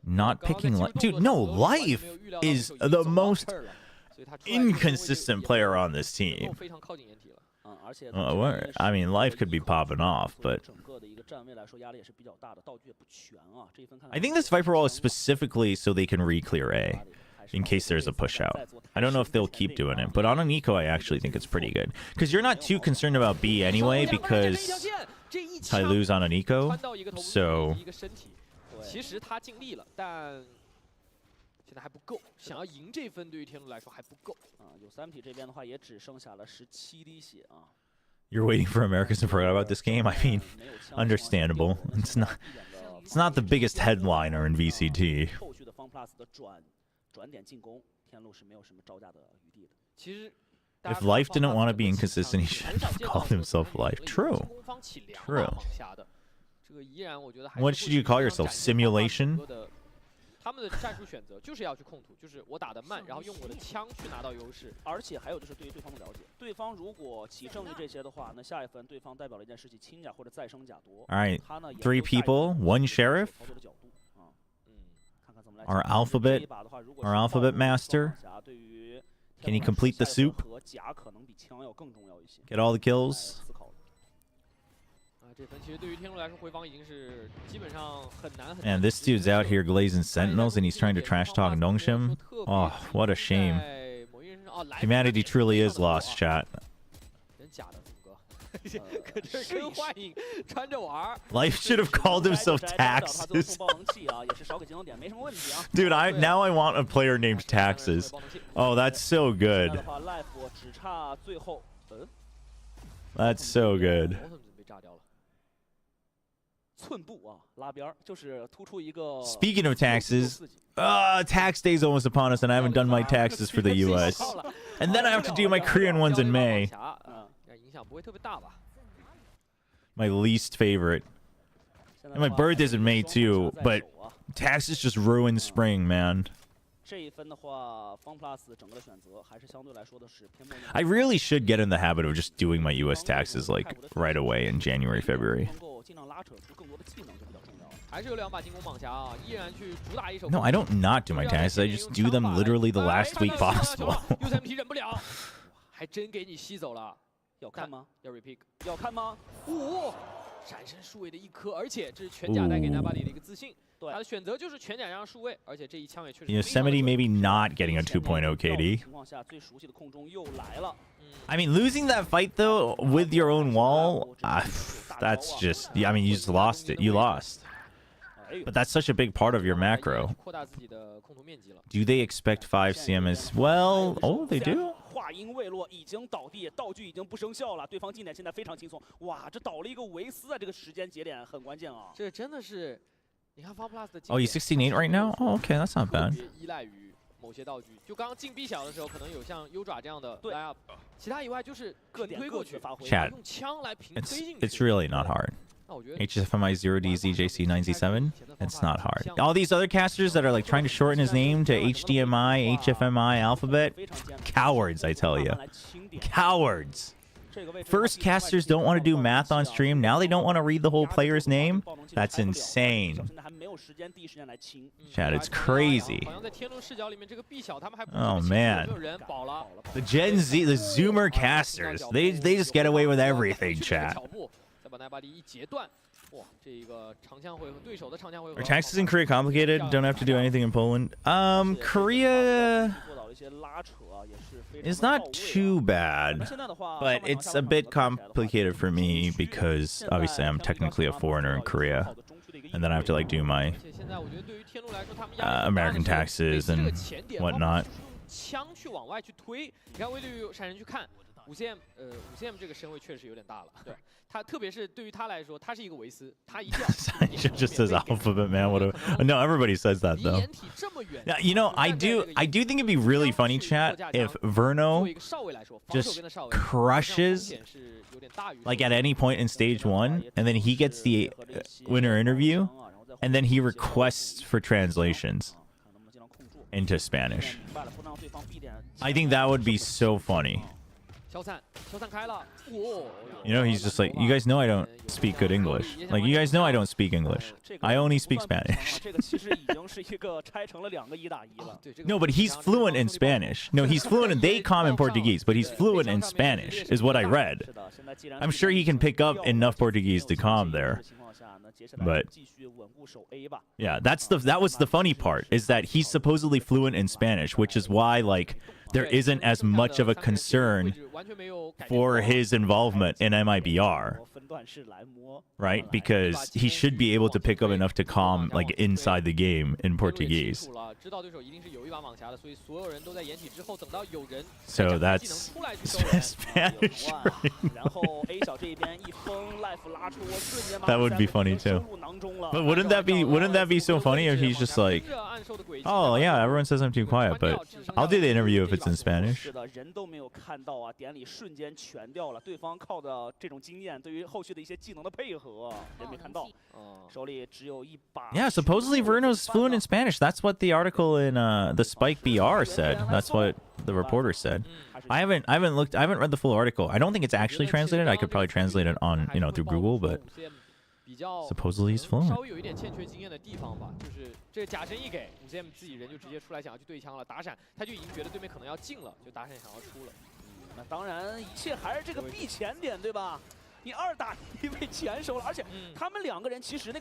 Not picking life. Dude, no, Life is the most inconsistent player on this team. I mean, Life could be popping off, but I think this Viper wall is specifically so they can re-clear A. in case there's a push out. I don't know if they'll keep doing it, but on an eco, I actually think it's pretty good. Because you're not too concerned about B anyway, because TYL's on an eco, so... 其实他尽力了，但现在还不够。想要赢这分，对于天路来说还不够。有3匹这边的话，也只剩下了17滴血啊。You're waiting for Americans to forget about this game? I mean, understandable. It's not the biggest headliner in VCT. 后续的方 plus 的转点进攻，天路是没有什么招架的余地的。其实。 If Life didn't want to be inconsistent, he shouldn't have called himself Life. True. True. What should you call yourself? Simulation? 他们的战术选择就是要去控土，就是我打得慢，然后用我的枪去拿到优势。而且还有就是对于对方的了解，对方如果起胜利这些的话，那下一分对方代表了一件事情，轻甲或者再生甲多。All right, 3 people, 1 sheriff. Our alphabet master. Can he complete the soup? Get all the kills? And this dude's out here glazing sentinels and he's trying to trash talk Nongshim. Oh, what a shame. Humanity truly is lost, chat. Life should have called himself Taxes. Dude, now I want a player named Taxes. Oh, that's so good. That's so good. Speaking of taxes, tax day's almost upon us and I haven't done my taxes for the US. And then I have to do my Korean ones in May. My least favorite. And my birthday's in May too, but taxes just ruin spring, man. I really should get in the habit of just doing my US taxes like right away in January, February. No, I don't not do my taxes. I just do them literally the last week possible. 要看吗？要 repeat？ 要看吗？哦，闪身数位的一颗，而且这是全甲带给纳巴里的一个自信。他的选择就是全甲让数位，而且这一枪也确实。Yosemite maybe not getting a 2.0 KD. I mean, losing that fight though with your own wall, that's just. I mean, you just lost it. You lost. But that's such a big part of your macro. Do they expect 5 CM as well? Oh, they do. 话音未落，已经倒地，道具已经不生效了。对方近点现在非常轻松。哇，这倒了一个维斯啊！这个时间节点很关键啊。这真的是，你看 Far Plus 的。Oh, he's 68 right now. Oh, okay, that's not bad. 依赖于某些道具，就刚刚进 B 小的时候，可能有像优爪这样的 line up， 其他以外就是各点推过去， Chat. 用枪来平推进去。It's really not hard. HFMI 0D ZJC 97. It's not hard. All these other casters that are like trying to shorten his name to HDMI, HFMI, Alphabet, cowards, I tell you. Cowards. First, casters don't want to do math on stream. Now they don't want to read the whole player's name. That's insane. Chat, it's crazy. Oh man. The Gen Z, the Zoomer casters, they just get away with everything, chat. Are taxes in Korea complicated? Don't have to do anything in Poland. Korea is not too bad, but it's a bit complicated for me because obviously I'm technically a foreigner in Korea, and then I have to like do my American taxes and whatnot. 5cm 这个身位确实有点大了，对他，特别是对于他来说，他是一个维斯，他一定要。just says alphabet man. What? No, everybody says that though. Yeah, you know, I do think it'd be really funny, chat, if Verno just crushes like at any point in stage 1, and then he gets the winner interview, and then he requests for translations into Spanish. I think that would be so funny. You know, he's just like, you guys know I don't speak good English. Like, you guys know I don't speak English. I only speak Spanish. No, but he's fluent in Spanish. No, he's fluent in, they come in Portuguese, but he's fluent in Spanish, is what I read. I'm sure he can pick up enough Portuguese to calm there. But yeah, that was the funny part, is that he's supposedly fluent in Spanish, which is why like there isn't as much of a concern for his involvement in MIBR, right? Because he should be able to pick up enough to calm like inside the game in Portuguese. So that's Spanish. That would be funny too. But wouldn't that be so funny if he's just like, oh yeah, everyone says I'm too quiet, but I'll do the interview if it's in Spanish. Yeah, supposedly Verno's fluent in Spanish. That's what the article in the Spike BR said. That's what the reporter said. I haven't read the full article. I don't think it's actually translated. I could probably translate it on, you know, through Google, but supposedly he's fluent.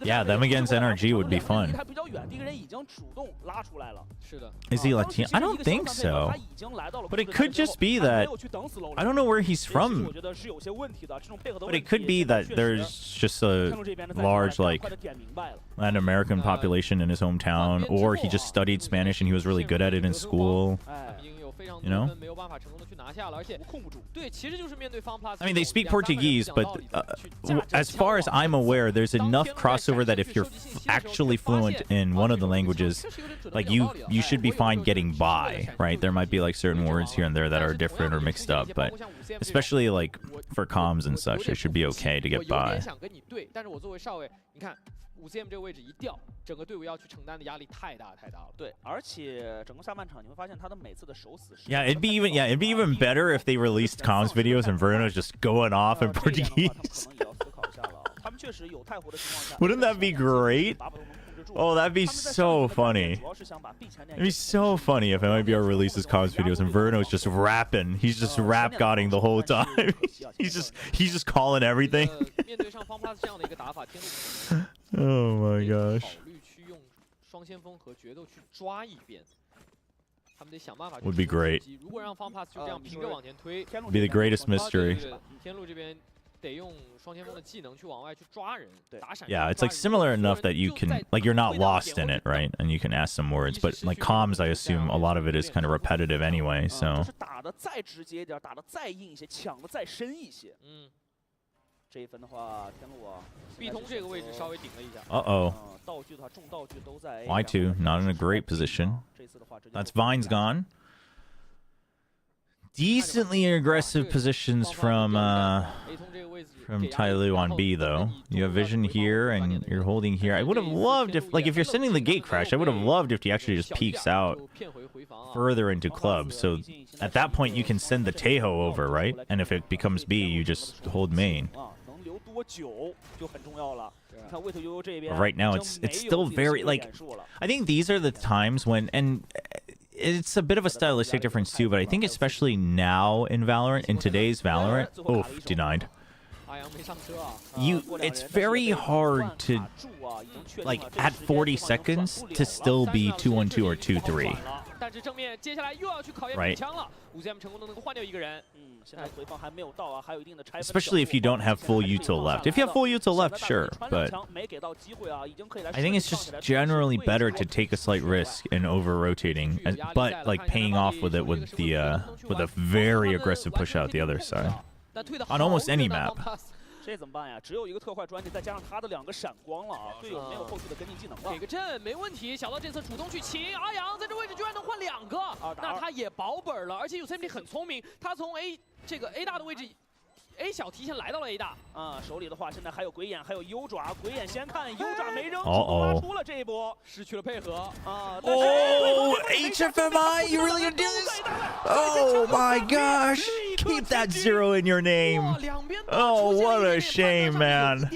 Yeah, them against NRG would be fun. Is he Latino? I don't think so. But it could just be that I don't know where he's from. But it could be that there's just a large like Latin American population in his hometown, or he just studied Spanish and he was really good at it in school. You know? I mean, they speak Portuguese, but as far as I'm aware, there's enough crossover that if you're actually fluent in one of the languages, like you should be fine getting by, right? There might be like certain words here and there that are different or mixed up, but especially like for comms and such, it should be okay to get by. Yeah, it'd be even better if they released comms videos and Verno's just going off in Portuguese. Wouldn't that be great? Oh, that'd be so funny. It'd be so funny if MIBR releases comms videos and Verno's just rapping. He's just rap godding the whole time. he's just calling everything. Oh my gosh. Would be great. Be the greatest mystery. Yeah, it's like similar enough that you can, like, you're not lost in it, right? And you can ask some words, but like comms, I assume a lot of it is kind of repetitive anyway, so. Uh-oh. Y2, not in a great position. That's Vine's gone. Decently aggressive positions from TYL on B, though. You have vision here, and you're holding here. I would have loved if, like, if you're sending the gate crash, I would have loved if he actually just peeks out further into club. So at that point, you can send the Tejo over, right? And if it becomes B, you just hold main. But right now, it's still very, like, I think these are the times when, and it's a bit of a stylistic difference too, but I think especially now in Valorant, in today's Valorant, oof, denied. It's very hard to, like, at 40 seconds to still be 2-1-2 or 2-3. Right. Especially if you don't have full util left. If you have full util left, sure, but I think it's just generally better to take a slight risk in over-rotating, but like paying off with it with the with a very aggressive push out the other side on almost any map. 这怎么办呀？只有一个特快专辑，再加上他的2个闪光了啊，队友没有后续的跟进技能了。给个阵没问题，小刀这次主动去擒阿阳，在这位置居然能换2个，那他也保本了，而且UCMT很聪明，他从 这个 A 大的位置。A 小提前来到了 A 大，手里的话现在还有鬼眼，还有优爪，鬼眼先看，优爪没扔，主动拉出了这一波，失去了配合啊。Oh, HFMI, you really gonna do this? Oh my gosh, keep that 0 in your name. Oh, what a shame, man.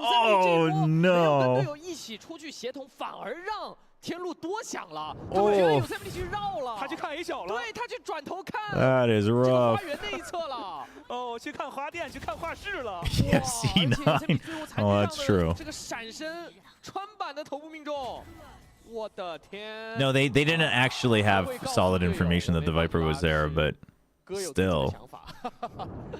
Oh no. 天路多想了，他哦会觉得有 Yosemite 去绕了，他去看 A 小了，对他去转头看 That is 这个 rough. 花园那一侧了。哦，去看花店，去看画室了。Yeah, 哇 C9. 而且 Yosemite 最后残 Oh, 局 that's 上 true. 的这个闪身穿板的头部命中，我的天 No, they didn't actually have solid information that the Viper was there, but 哥有自己的 still. 想法。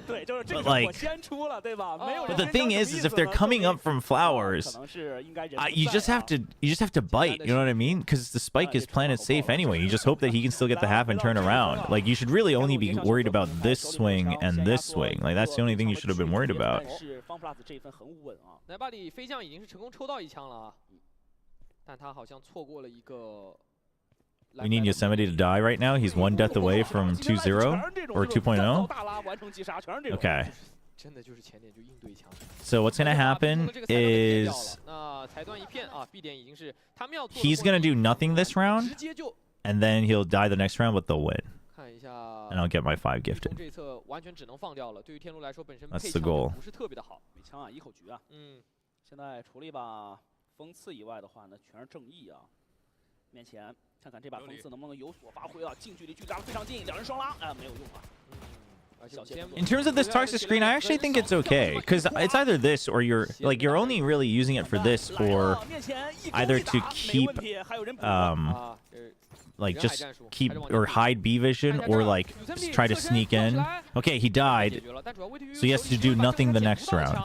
对，就是这个 But 是我 like- 先出了，对吧？没有 But 人 the 先 thing 讲 is 什么 if 意思 they're 呢 coming up from 可 flowers, 能是应该人不 you 在 just have 啊 to bite. You know what I mean? Because the spike is planted safe anyway. You just hope that he can still get the half and turn around. Like you should really only be worried about this swing and this swing. Like that's the only thing you should have been worried about. 但是方 plus 这一分很稳啊。奶爸里飞将已经是成功抽到一枪了啊，但他好像错过了一个。 We need Yosemite to die right now. He's one death away from 2-0 or 2.0. Okay. 真的就是前点就应对枪。 So what's gonna happen is 那裁断一片啊 ，B 点已经是他们要做。 he's gonna do nothing this round, 直接就 and then he'll die the next round, but they'll win, 看一下。 and I'll get my 5 gifted. 这一侧完全只能放掉了。对于天路来说，本身 That's 配 the 枪 goal. 不是特别的好。没枪啊，一口局啊。嗯，现在除了一把锋刺以外的话呢，全是正义啊。面前看看这把锋刺能不能有所发挥啊？近距离距离拉得非常近，两人双拉啊，没有用啊。 In terms of this toxic screen, I actually think it's okay, because it's either this or you're only really using it for this or either to keep like just keep or hide B vision or like try to sneak in. Okay, he died, so he has to do nothing the next round.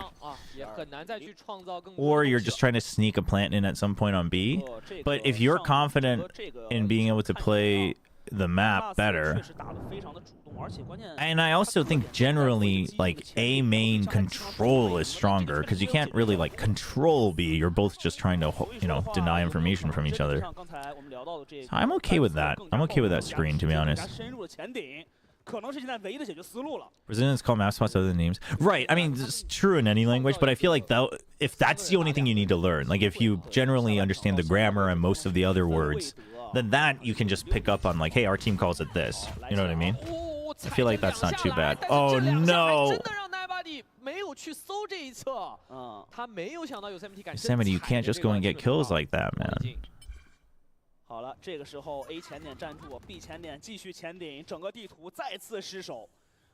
Or you're just trying to sneak a plant in at some point on B. But if you're confident in being able to play the map better, and I also think generally like A main control is stronger because you can't really like control B. You're both just trying to, you know, deny information from each other. So I'm okay with that. I'm okay with that screen, to be honest. Brazilians call map spots other names. Right. I mean, it's true in any language, but I feel like if that's the only thing you need to learn, like if you generally understand the grammar and most of the other words, then that you can just pick up on like, hey, our team calls it this. You know what I mean? I feel like that's not too bad. Oh no! Yosemite, you can't just go and get kills like that, man. 好了，这个时候 A 前点站住 ，B 前点继续前顶，整个地图再次失守。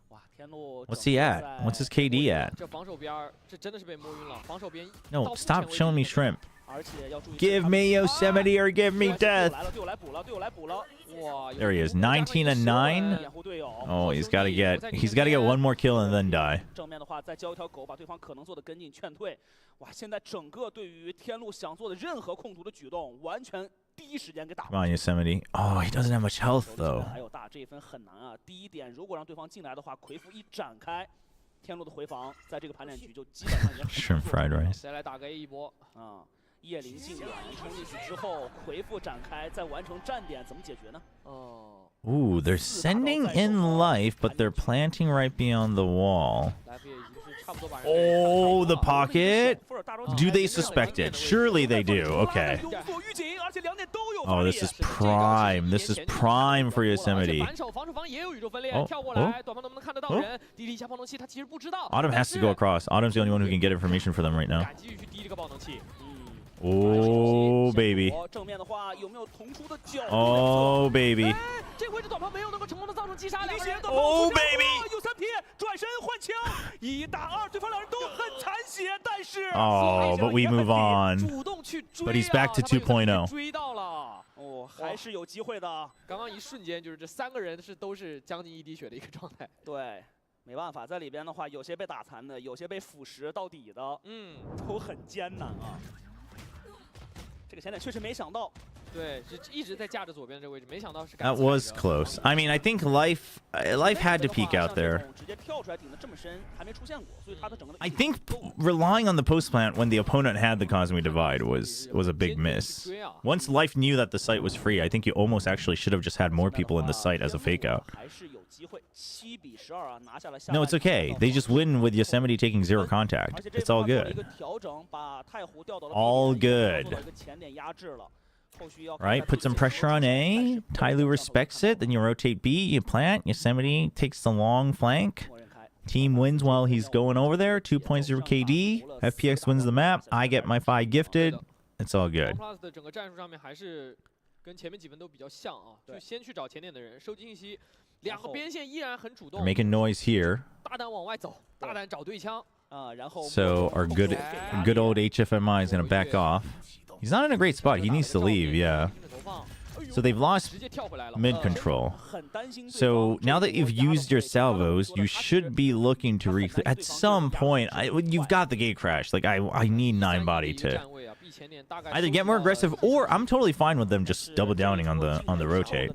哇，天路 What's he at? What's his KD at? 这防守边这真的是被摸晕了。防守边 No, stop showing me shrimp. 而且要注意 Give me Yosemite or give me death. 来了，队友来补了，队友来补了。哇 There he is, 19 and 9. 掩护队友。 Oh, he's got to get one more kill and then die. 正面的话，再交一条狗，把对方可能做的跟进劝退。哇，现在整个对于天路想做的任何控图的举动，完全第一时间给打。 Come on, Yosemite. Oh, he doesn't have much health though. 还有大，这一分很难啊。第一点，如果让对方进来的话，魁父一展开，天路的回防，在这个盘点局就基本上已经 Shrimp fried rice. 再来打个 A 一波啊。叶灵进来冲进去之后，魁父展开，再完成站点，怎么解决呢？哦。 Ooh, they're sending in life, but they're planting right beyond the wall. Oh, the pocket? Do they suspect it? Surely they do. Okay. Oh, this is prime. This is prime for Yosemite. Autumn has to go across. Autumn's the only one who can get information for them right now. Oh, baby. Oh, baby. Oh, baby. Oh, but we move on. But he's back to 2.0. 哦，还是有机会的。刚刚一瞬间，就是这3个人都是将近1滴血的一个状态。对，没办法，在里边的话，有些被打残的，有些被腐蚀到底的，都很艰难啊。这个前点确实没想到。 对，一直在架着左边这个位置，没想到是。That was close. I mean, I think life had to peek out there. I think relying on the post plant when the opponent had the Cosmic Divide was a big miss. Once life knew that the site was free, I think you almost actually should have just had more people in the site as a fake out. No, it's okay. They just win with Yosemite taking 0 contact. It's all good. All good. Right, put some pressure on A. TYL respects it. Then you rotate B, you plant. Yosemite takes the long flank. Team wins while he's going over there. 2.0 KD. FPX wins the map. I get my 5 gifted. It's all good. OnePlus 的整个战术上面还是跟前面几分都比较像啊，就先去找前点的人，收集信息，两个边线依然很主动 They're making noise here. 大胆往外走，大胆找对枪。然后 So our good old HFMI is gonna back off. He's not in a great spot. He needs to leave. Yeah. So they've lost mid control. So now that you've used your salvos, you should be looking to reclaim. At some point, you've got the gate crash. Like I need 9 body to either get more aggressive, or I'm totally fine with them just double downing on the rotate.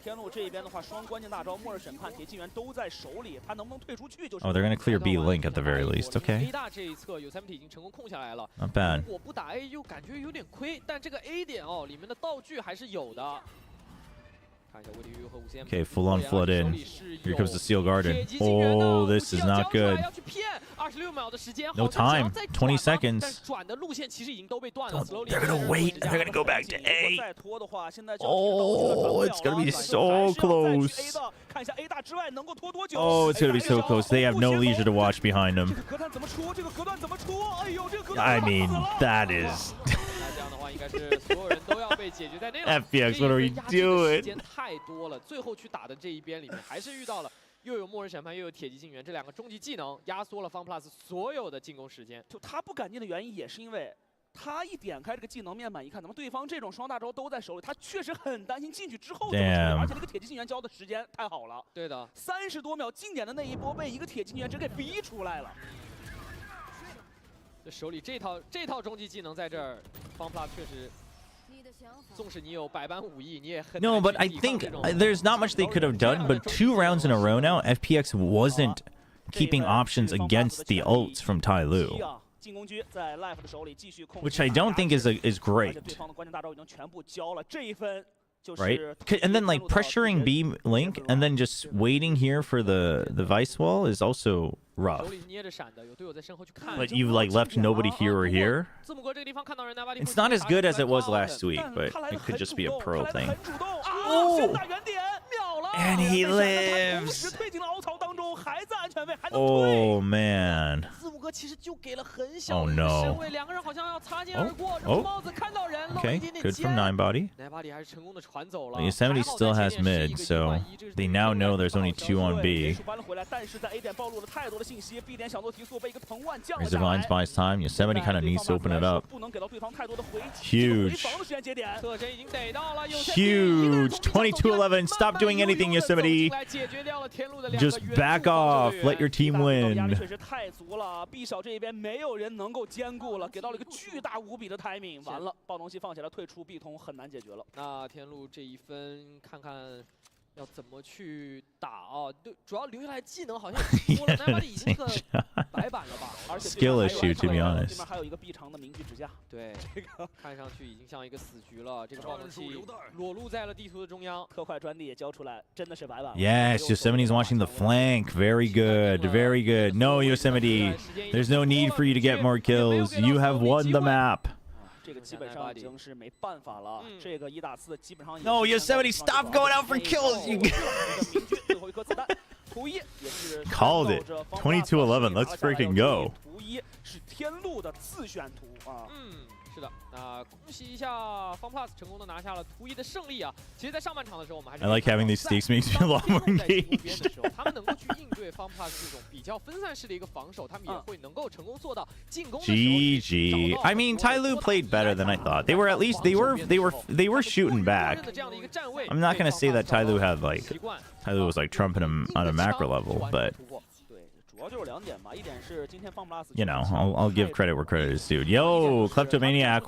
天路这边的话，双关键大招末日审判、铁金元都在手里，他能不能退出去就是。Oh, they're gonna clear B link at the very least. Okay. A 大这一侧有3体已经成功控下来了。 Not bad. 如果不打 A 又感觉有点亏，但这个 A 点哦，里面的道具还是有的。 Okay, full on flood in. Here comes the Steel Garden. Oh, this is not good. No time. 20 seconds. They're gonna wait. They're gonna go back to A. Oh, it's gonna be so close. Oh, it's gonna be so close. They have no leisure to watch behind them. I mean, that is. FPX, what are we doing? 时间太多了，最后去打的这一边里面，还是遇到了又有末日审判又有铁骑进援这两个终极技能，压缩了 FunPlus 所有的进攻时间。就他不敢进的原因，也是因为他一点开这个技能面板一看，怎么对方这种双大招都在手里，他确实很担心进去之后怎么处理，而且那个铁骑进援交的时间太好了。对的，30多秒进点的那一波被一个铁骑进援直接给逼出来了。这手里这套终极技能在这儿 ，FunPlus 确实。 No, but I think there's not much they could have done, but 2 rounds in a row now, FPX wasn't keeping options against the ults from TYL. Which I don't think is great. Right? And then like pressuring B link and then just waiting here for the vice wall is also rough. But you've like left nobody here or here. It's not as good as it was last week, but it could just be a pro thing. Oh! And he lives! Oh man. Oh no. Oh. Okay, good from 9 body. Yosemite still has mid, so they now know there's only 2 on B. Razor Vines buys time. Yosemite kind of needs to open it up. Huge. Huge. 22-11. Stop doing anything, Yosemite. Just back off. Let your team win. B 小这边没有人能够兼顾了，给到了一个巨大无比的 timing， 完了，暴龙系放起来退出 B 通很难解决了。那天路这一分，看看要怎么去打啊？对，主要留下来技能好像多了，奈巴里已经个白板了吧？而且 skill issue to be honest。这边还有一个 B 长的明具支架，对，这个看上去已经像一个死局了。这个暴龙系裸露在了地图的中央，特快专利也交出来，真的是白板。Yes, Yosemite's watching the flank. Very good, very good. No, Yosemite, there's no need for you to get more kills. You have won the map. 这个基本上已经是没办法了。这个1打4基本上。No, Yosemite, stop going out for kills. You called it. 22-11. Let's freaking go. 图一是天路的自选图啊。是的，那恭喜一下 FunPlus 成功的拿下了图一的胜利啊！其实，在上半场的时候，我们还是 I like having these stakes makes me a lot more engaged. 他们能够去应对 FunPlus 这种比较分散式的一个防守，他们也会能够成功做到进攻。GG. I mean, TYL played better than I thought. They were at least they were shooting back. I'm not gonna say that TYL had like TYL was like trumping him on a macro level, but. You know, I'll give credit where credit is due. Yo, Kleptomaniac,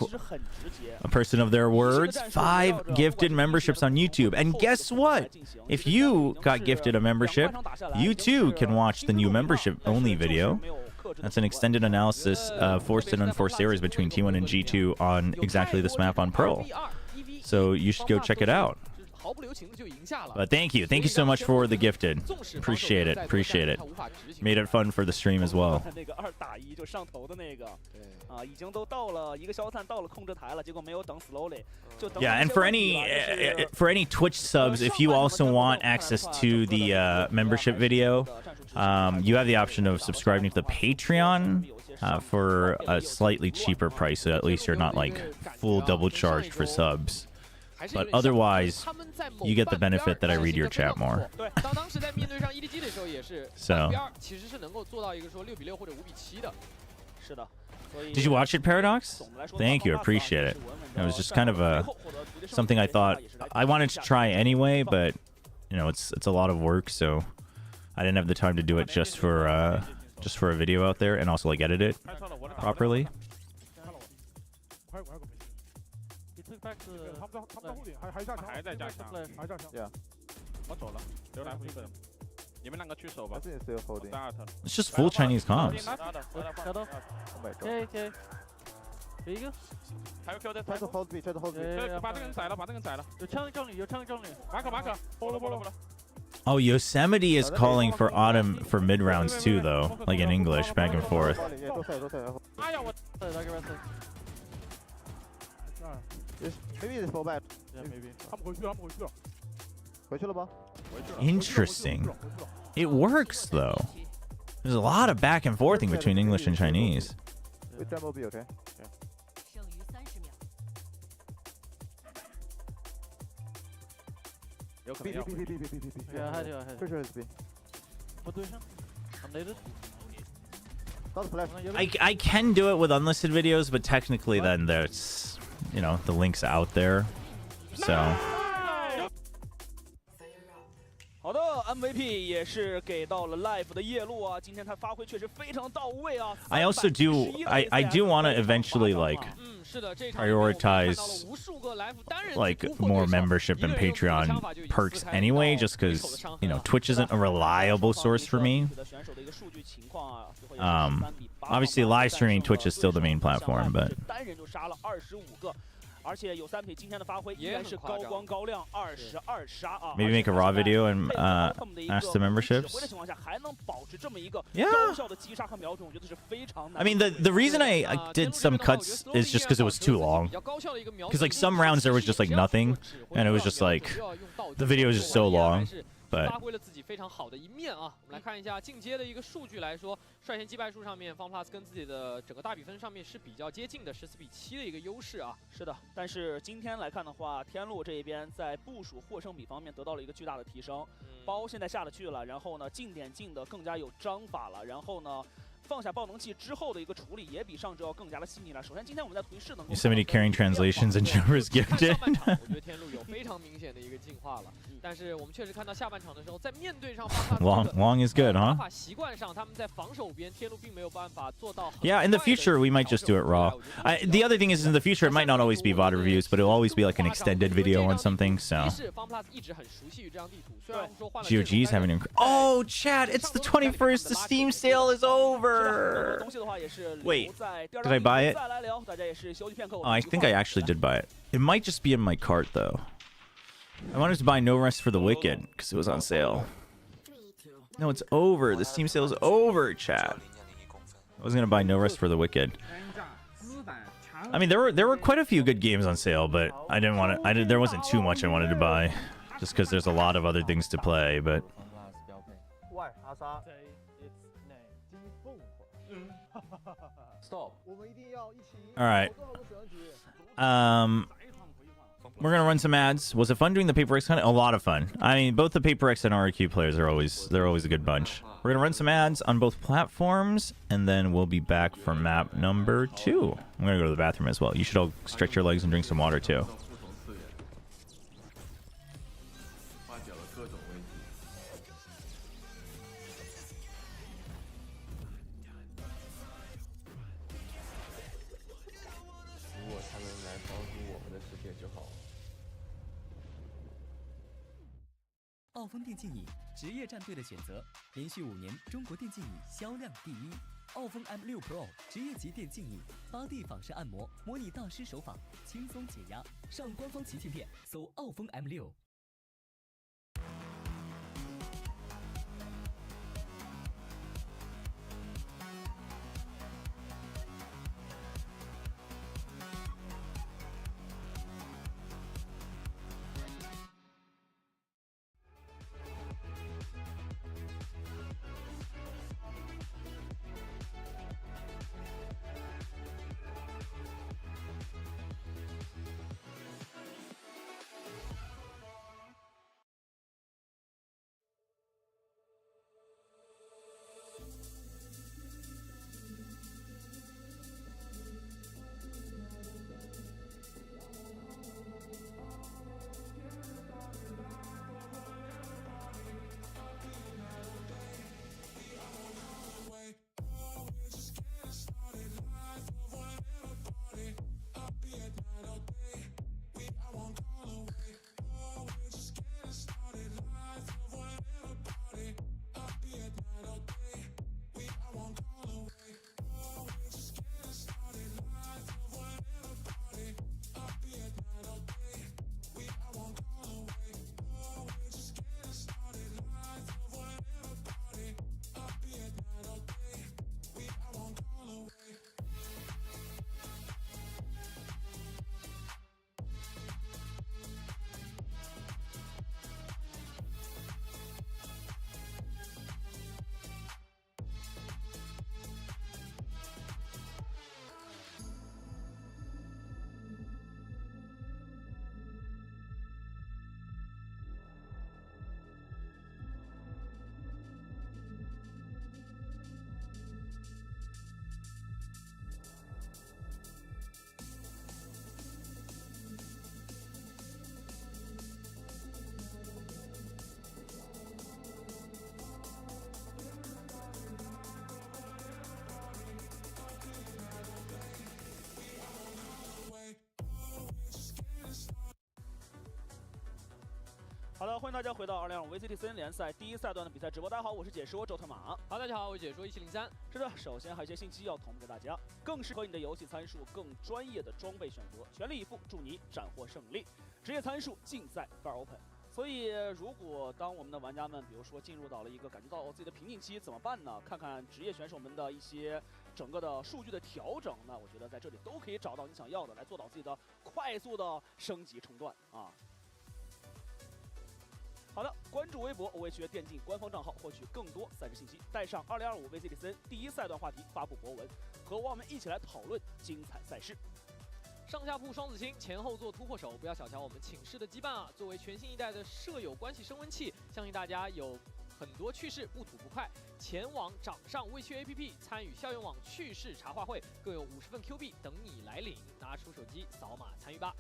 a person of their words. 5 gifted memberships on YouTube. And guess what? If you got gifted a membership, you too can watch the new membership-only video. That's an extended analysis of forced and unforced errors between T1 and G2 on exactly this map on Pearl. So you should go check it out. But thank you so much for the gifted. Appreciate it. Made it fun for the stream as well. Yeah, and for any Twitch subs, if you also want access to the membership video, you have the option of subscribing to the Patreon. for a slightly cheaper price, so at least you're not like full double charged for subs. But otherwise, you get the benefit that I read your chat more. So. Did you watch it, Paradox? Thank you, appreciate it. It was just kind of something I thought I wanted to try anyway, but you know, it's a lot of work, so I didn't have the time to do it just for a video out there and also like edit it properly. It's just full Chinese comms. Oh, Yosemite is calling for Autumn for mid rounds too, though, like in English, back and forth. Maybe it's fall back. Yeah, maybe. Interesting. It works though. There's a lot of back and forthing between English and Chinese. That will be okay. Pretty sure it's B. I can do it with unlisted videos, but technically then there's, you know, the link's out there. So. 好的 ，MVP 也是给到了 Life 的夜路啊，今天他发挥确实非常到位啊。I also do I do want to eventually like prioritize like more membership and Patreon perks anyway, just because you know Twitch isn't a reliable source for me. Obviously, live streaming Twitch is still the main platform, but. 而且有3匹今天的发挥依然是高光高亮，22杀啊。Maybe make a raw video and ask the memberships. Yeah. I mean, the reason I did some cuts is just because it was too long. Because like some rounds there was just like nothing, and it was just like the video is just so long. But 发挥了自己非常好的一面啊！我们来看一下进阶的一个数据来说，率先击败数上面，FunPlus 跟自己的整个大比分上面是比较接近的，14比7的一个优势啊。是的，但是今天来看的话，天路这一边在部署获胜比方面得到了一个巨大的提升，包现在下了去了，然后呢进点进的更加有章法了，然后呢。 放下爆能器之后的一个处理也比上周要更加的细腻了。首先，今天我们在图示能够 Yosemite carrying translations and Chobra's gifted. 上半场我觉得天路有非常明显的一个进化了，但是我们确实看到下半场的时候，在面对上 long is good, huh? 打法习惯上，他们在防守边天路并没有办法做到。Yeah, in the future we might just do it raw. The other thing is in the future it might not always be VOD reviews, but it'll always be like an extended video on something. So. GOG's having an oh, chat! It's the 21st. The Steam sale is over. Wait, did I buy it? Oh, I think I actually did buy it. It might just be in my cart though. I wanted to buy No Rest for the Wicked because it was on sale. No, it's over. The Steam sale is over, chat. I was gonna buy No Rest for the Wicked. I mean, there were quite a few good games on sale, but I didn't want to. There wasn't too much I wanted to buy, just because there's a lot of other things to play. But. All right. We're gonna run some ads. Was it fun doing the Paper X? A lot of fun. I mean, both the Paper X and RQ players are always a good bunch. We're gonna run some ads on both platforms, and then we'll be back for map number 2. I'm gonna go to the bathroom as well. You should all stretch your legs and drink some water too. All 风电竞椅职业战队的选择，连续5年中国电竞椅销量第一。傲风 M6 Pro 职业级电竞椅，8D 仿式按摩，模拟大师手法，轻松解压。上官方旗舰店搜傲风 M6。欢迎大家回到2025 VCT CN 联赛第1赛段的比赛直播。大家好，我是解说周特马。好，大家好，我是解说1703。是的，首先还有一些信息要同步给大家，更适合你的游戏参数，更专业的装备选择，全力以赴，祝你斩获胜利。职业参数尽在 Bar Open。所以，如果当我们的玩家们，比如说进入到了一个感觉到自己的瓶颈期，怎么办呢？看看职业选手们的一些整个的数据的调整，那我觉得在这里都可以找到你想要的，来做到自己的快速的升级冲段啊。好的，关注微博OH电竞官方账号，获取更多赛事信息。带上2025 VCT CN第1赛段话题，发布博文，和我们一起来讨论精彩赛事。上下铺双子星，前后座突破手，不要小瞧我们寝室的羁绊啊！作为全新一代的舍友关系升温器，相信大家有很多趣事不吐不快。前往掌上微趣 APP 参与校园网趣事茶话会，更有50份 Q 币等你来领，拿出手机扫码参与吧！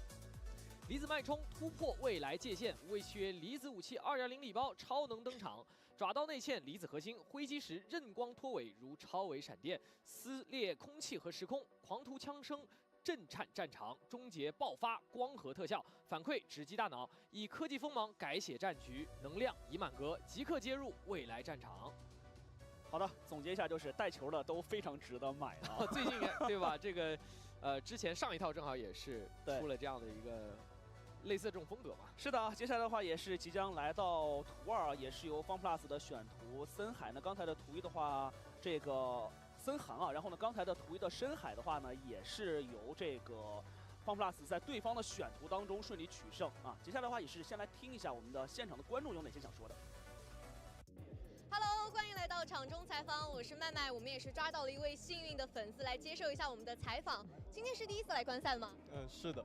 离子脉冲突破未来界限，微趣离子武器2.0礼包超能登场，爪刀内嵌离子核心，挥击时刃光脱尾如超微闪电，撕裂空气和时空，狂徒枪声。震颤战场，终结爆发，光合特效反馈直击大脑，以科技锋芒改写战局，能量已满格，即刻接入未来战场。好的，总结一下就是带球的都非常值得买了。最近对吧？这个之前上一套正好也是出了这样的一个类似的这种风格嘛。是的，接下来的话也是即将来到图2，也是由 FunPlus 的选图森海呢。刚才的图1的话，这个。森寒啊，然后呢，刚才的图1的深海的话呢，也是由这个 FunPlus 在对方的选图当中顺利取胜啊。接下来的话也是先来听一下我们的现场的观众有哪些想说的。Hello， 欢迎来到场中采访，我是麦麦，我们也是抓到了一位幸运的粉丝来接受一下我们的采访。今天是第1次来观赛吗？是的。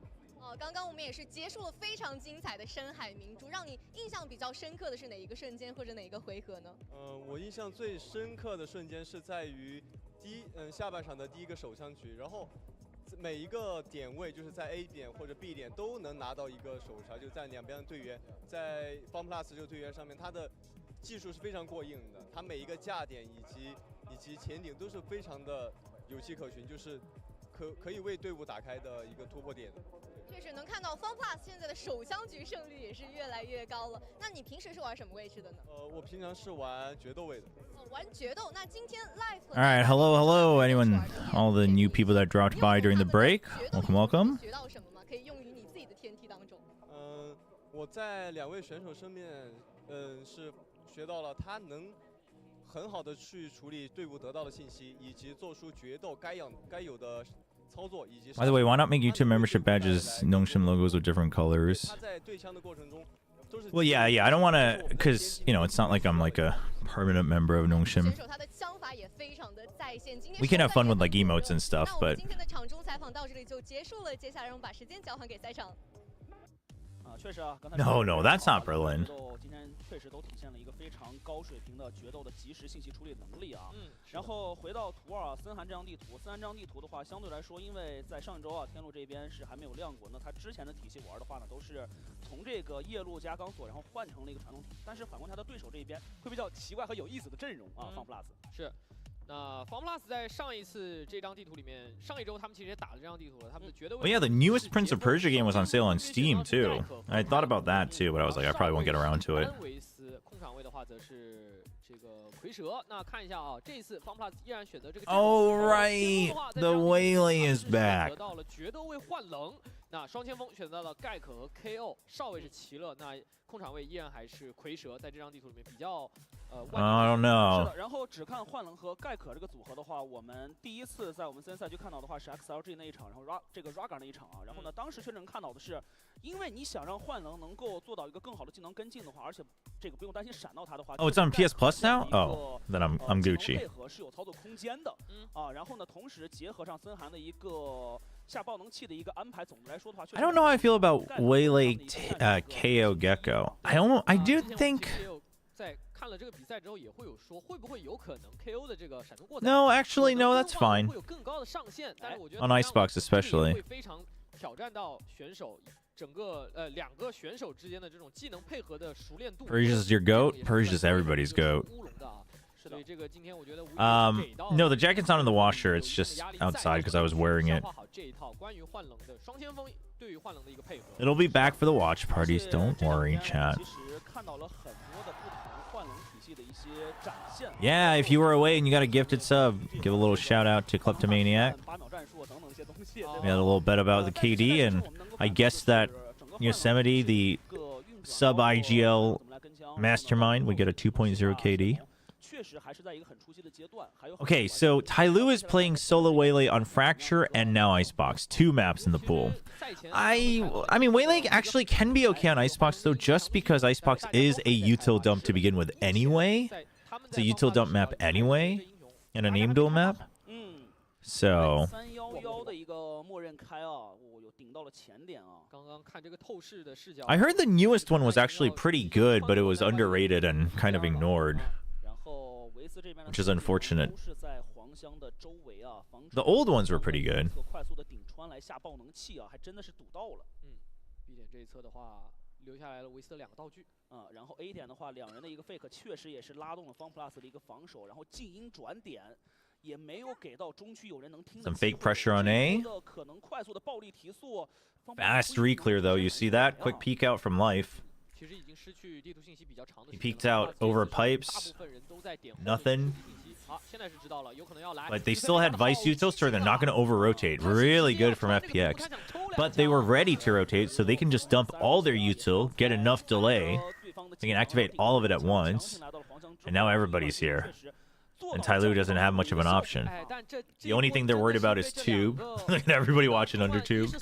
刚刚我们也是结束了非常精彩的深海明珠，让你印象比较深刻的是哪一个瞬间或者哪一个回合呢？我印象最深刻的瞬间是在于下半场的第1个手枪局，然后每一个点位就是在 A 点或者 B 点都能拿到一个手查，就在两边的队员，在 FunPlus 这个队员上面，他的技术是非常过硬的，他每一个架点以及前顶都是非常的有迹可循，就是可以为队伍打开的一个突破点。确实能看到 FunPlus 现在的手枪局胜率也是越来越高了。那你平时是玩什么位置的呢？我平常是玩决斗位的。玩决斗。那今天 live。All right, hello, anyone, all the new people that dropped by during the break, welcome. 学到什么吗？可以用于你自己的天梯当中。我在2位选手身边，是学到了他能很好的去处理队伍得到的信息，以及做出决斗该有的。By the way, why not make YouTube membership badges Nongshim logos with different colors? Well, yeah, I don't want to, because, you know, it's not like I'm like a permanent member of Nongshim. We can have fun with like emotes and stuff, but... No, that's not Berlin. 今天确实都体现了一个非常高水平的决斗的即时信息处理能力啊。然后回到图2森寒这张地图，森寒这张地图的话，相对来说，因为在上周啊，天路这边是还没有亮过，那他之前的体系玩的话呢，都是从这个夜路加钢索，然后换成了一个传统体系。但是反观他的对手这边，会比较奇怪和有意思的阵容啊。FunPlus 是。那 FunPlus 在上一次这张地图里面，上一周他们其实也打了这张地图了，他们的绝对。Well, yeah, the newest Prince of Persia game was on sale on Steam too. I thought about that too, but I was like, I probably won't get around to it. 控场位的话则是这个蝰蛇。那看一下啊，这一次 FunPlus 依然选择这个。Oh right, the Waylay is back. 得到了决斗位幻冷。那双前锋选择了盖可和 KO， 少位是奇乐，那控场位依然还是蝰蛇，在这张地图里面比较I don't know。是的，然后只看幻冷和盖可这个组合的话，我们第1次在我们CN赛区看到的话是 XLG 那一场，然后这个 Raga 那一场啊，然后呢，当时确实能看到的是，因为你想让幻冷能够做到一个更好的技能跟进的话，而且这个不用担心闪到他的话。Oh, it's on PS Plus now. Oh, then I'm Gucci. 配合是有操作空间的，然后呢，同时结合上森寒的一个。下爆能器的一个安排，总的来说的话， I don't know how I feel about Waylay KO Gecko. I do think. 在看了这个比赛之后，也会有说会不会有可能 KO 的这个闪动过载 No, actually, no, that's fine. 会有更高的上限，但是我觉得 on Icebox especially 会非常挑战到选手整个2个选手之间的这种技能配合的熟练度。Persia's your goat. Persia's everybody's goat. 所以这个今天我觉得无疑给到 No, the jacket's not in the washer. It's just 压力 outside 'cause I was 在 wearing it. 消化好这一套关于幻冷的双先锋对于幻冷的一个配合。 It'll be back for the watch parties. Don't worry, chat. 其实看到了很多的不同幻冷体系的一些展现。 Yeah, if you were away and you got a gifted sub, give a little shout out to Kleptomaniac. 8秒战术等等一些东西。 We had a little bit about the KD, and I guess that Yosemite, the sub IGL mastermind, would get a 2.0 KD. Okay, so TYL is playing solo Waylay on Fracture and now Icebox. 2 maps in the pool. I mean, Waylay actually can be okay on Icebox, though, just because Icebox is a util dump to begin with anyway. It's a util dump map anyway, and a name duel map. So... I heard the newest one was actually pretty good, but it was underrated and kind of ignored, which is unfortunate. The old ones were pretty good. 留下来了维斯的2个道具，然后 A 点的话，两人的一个 fake 确实也是拉动了方 plus 的一个防守，然后静音转点也没有给到中区有人能听的 Some fake pressure on A. 可能快速的暴力提速 Fast reclear though, you see that? Quick peek out from Life. 其实已经失去地图信息比较长的 He peeked out over pipes. Nothing. 好，现在是知道了，有可能要来。 But they still had Vice Util, so they're not going to over-rotate. Really good from FPX. But they were ready to rotate, so they can just dump all their Util, get enough delay. They can activate all of it at once. And now everybody's here. And TYL doesn't have much of an option. The only thing they're worried about is tube. Look at everybody watching under tube.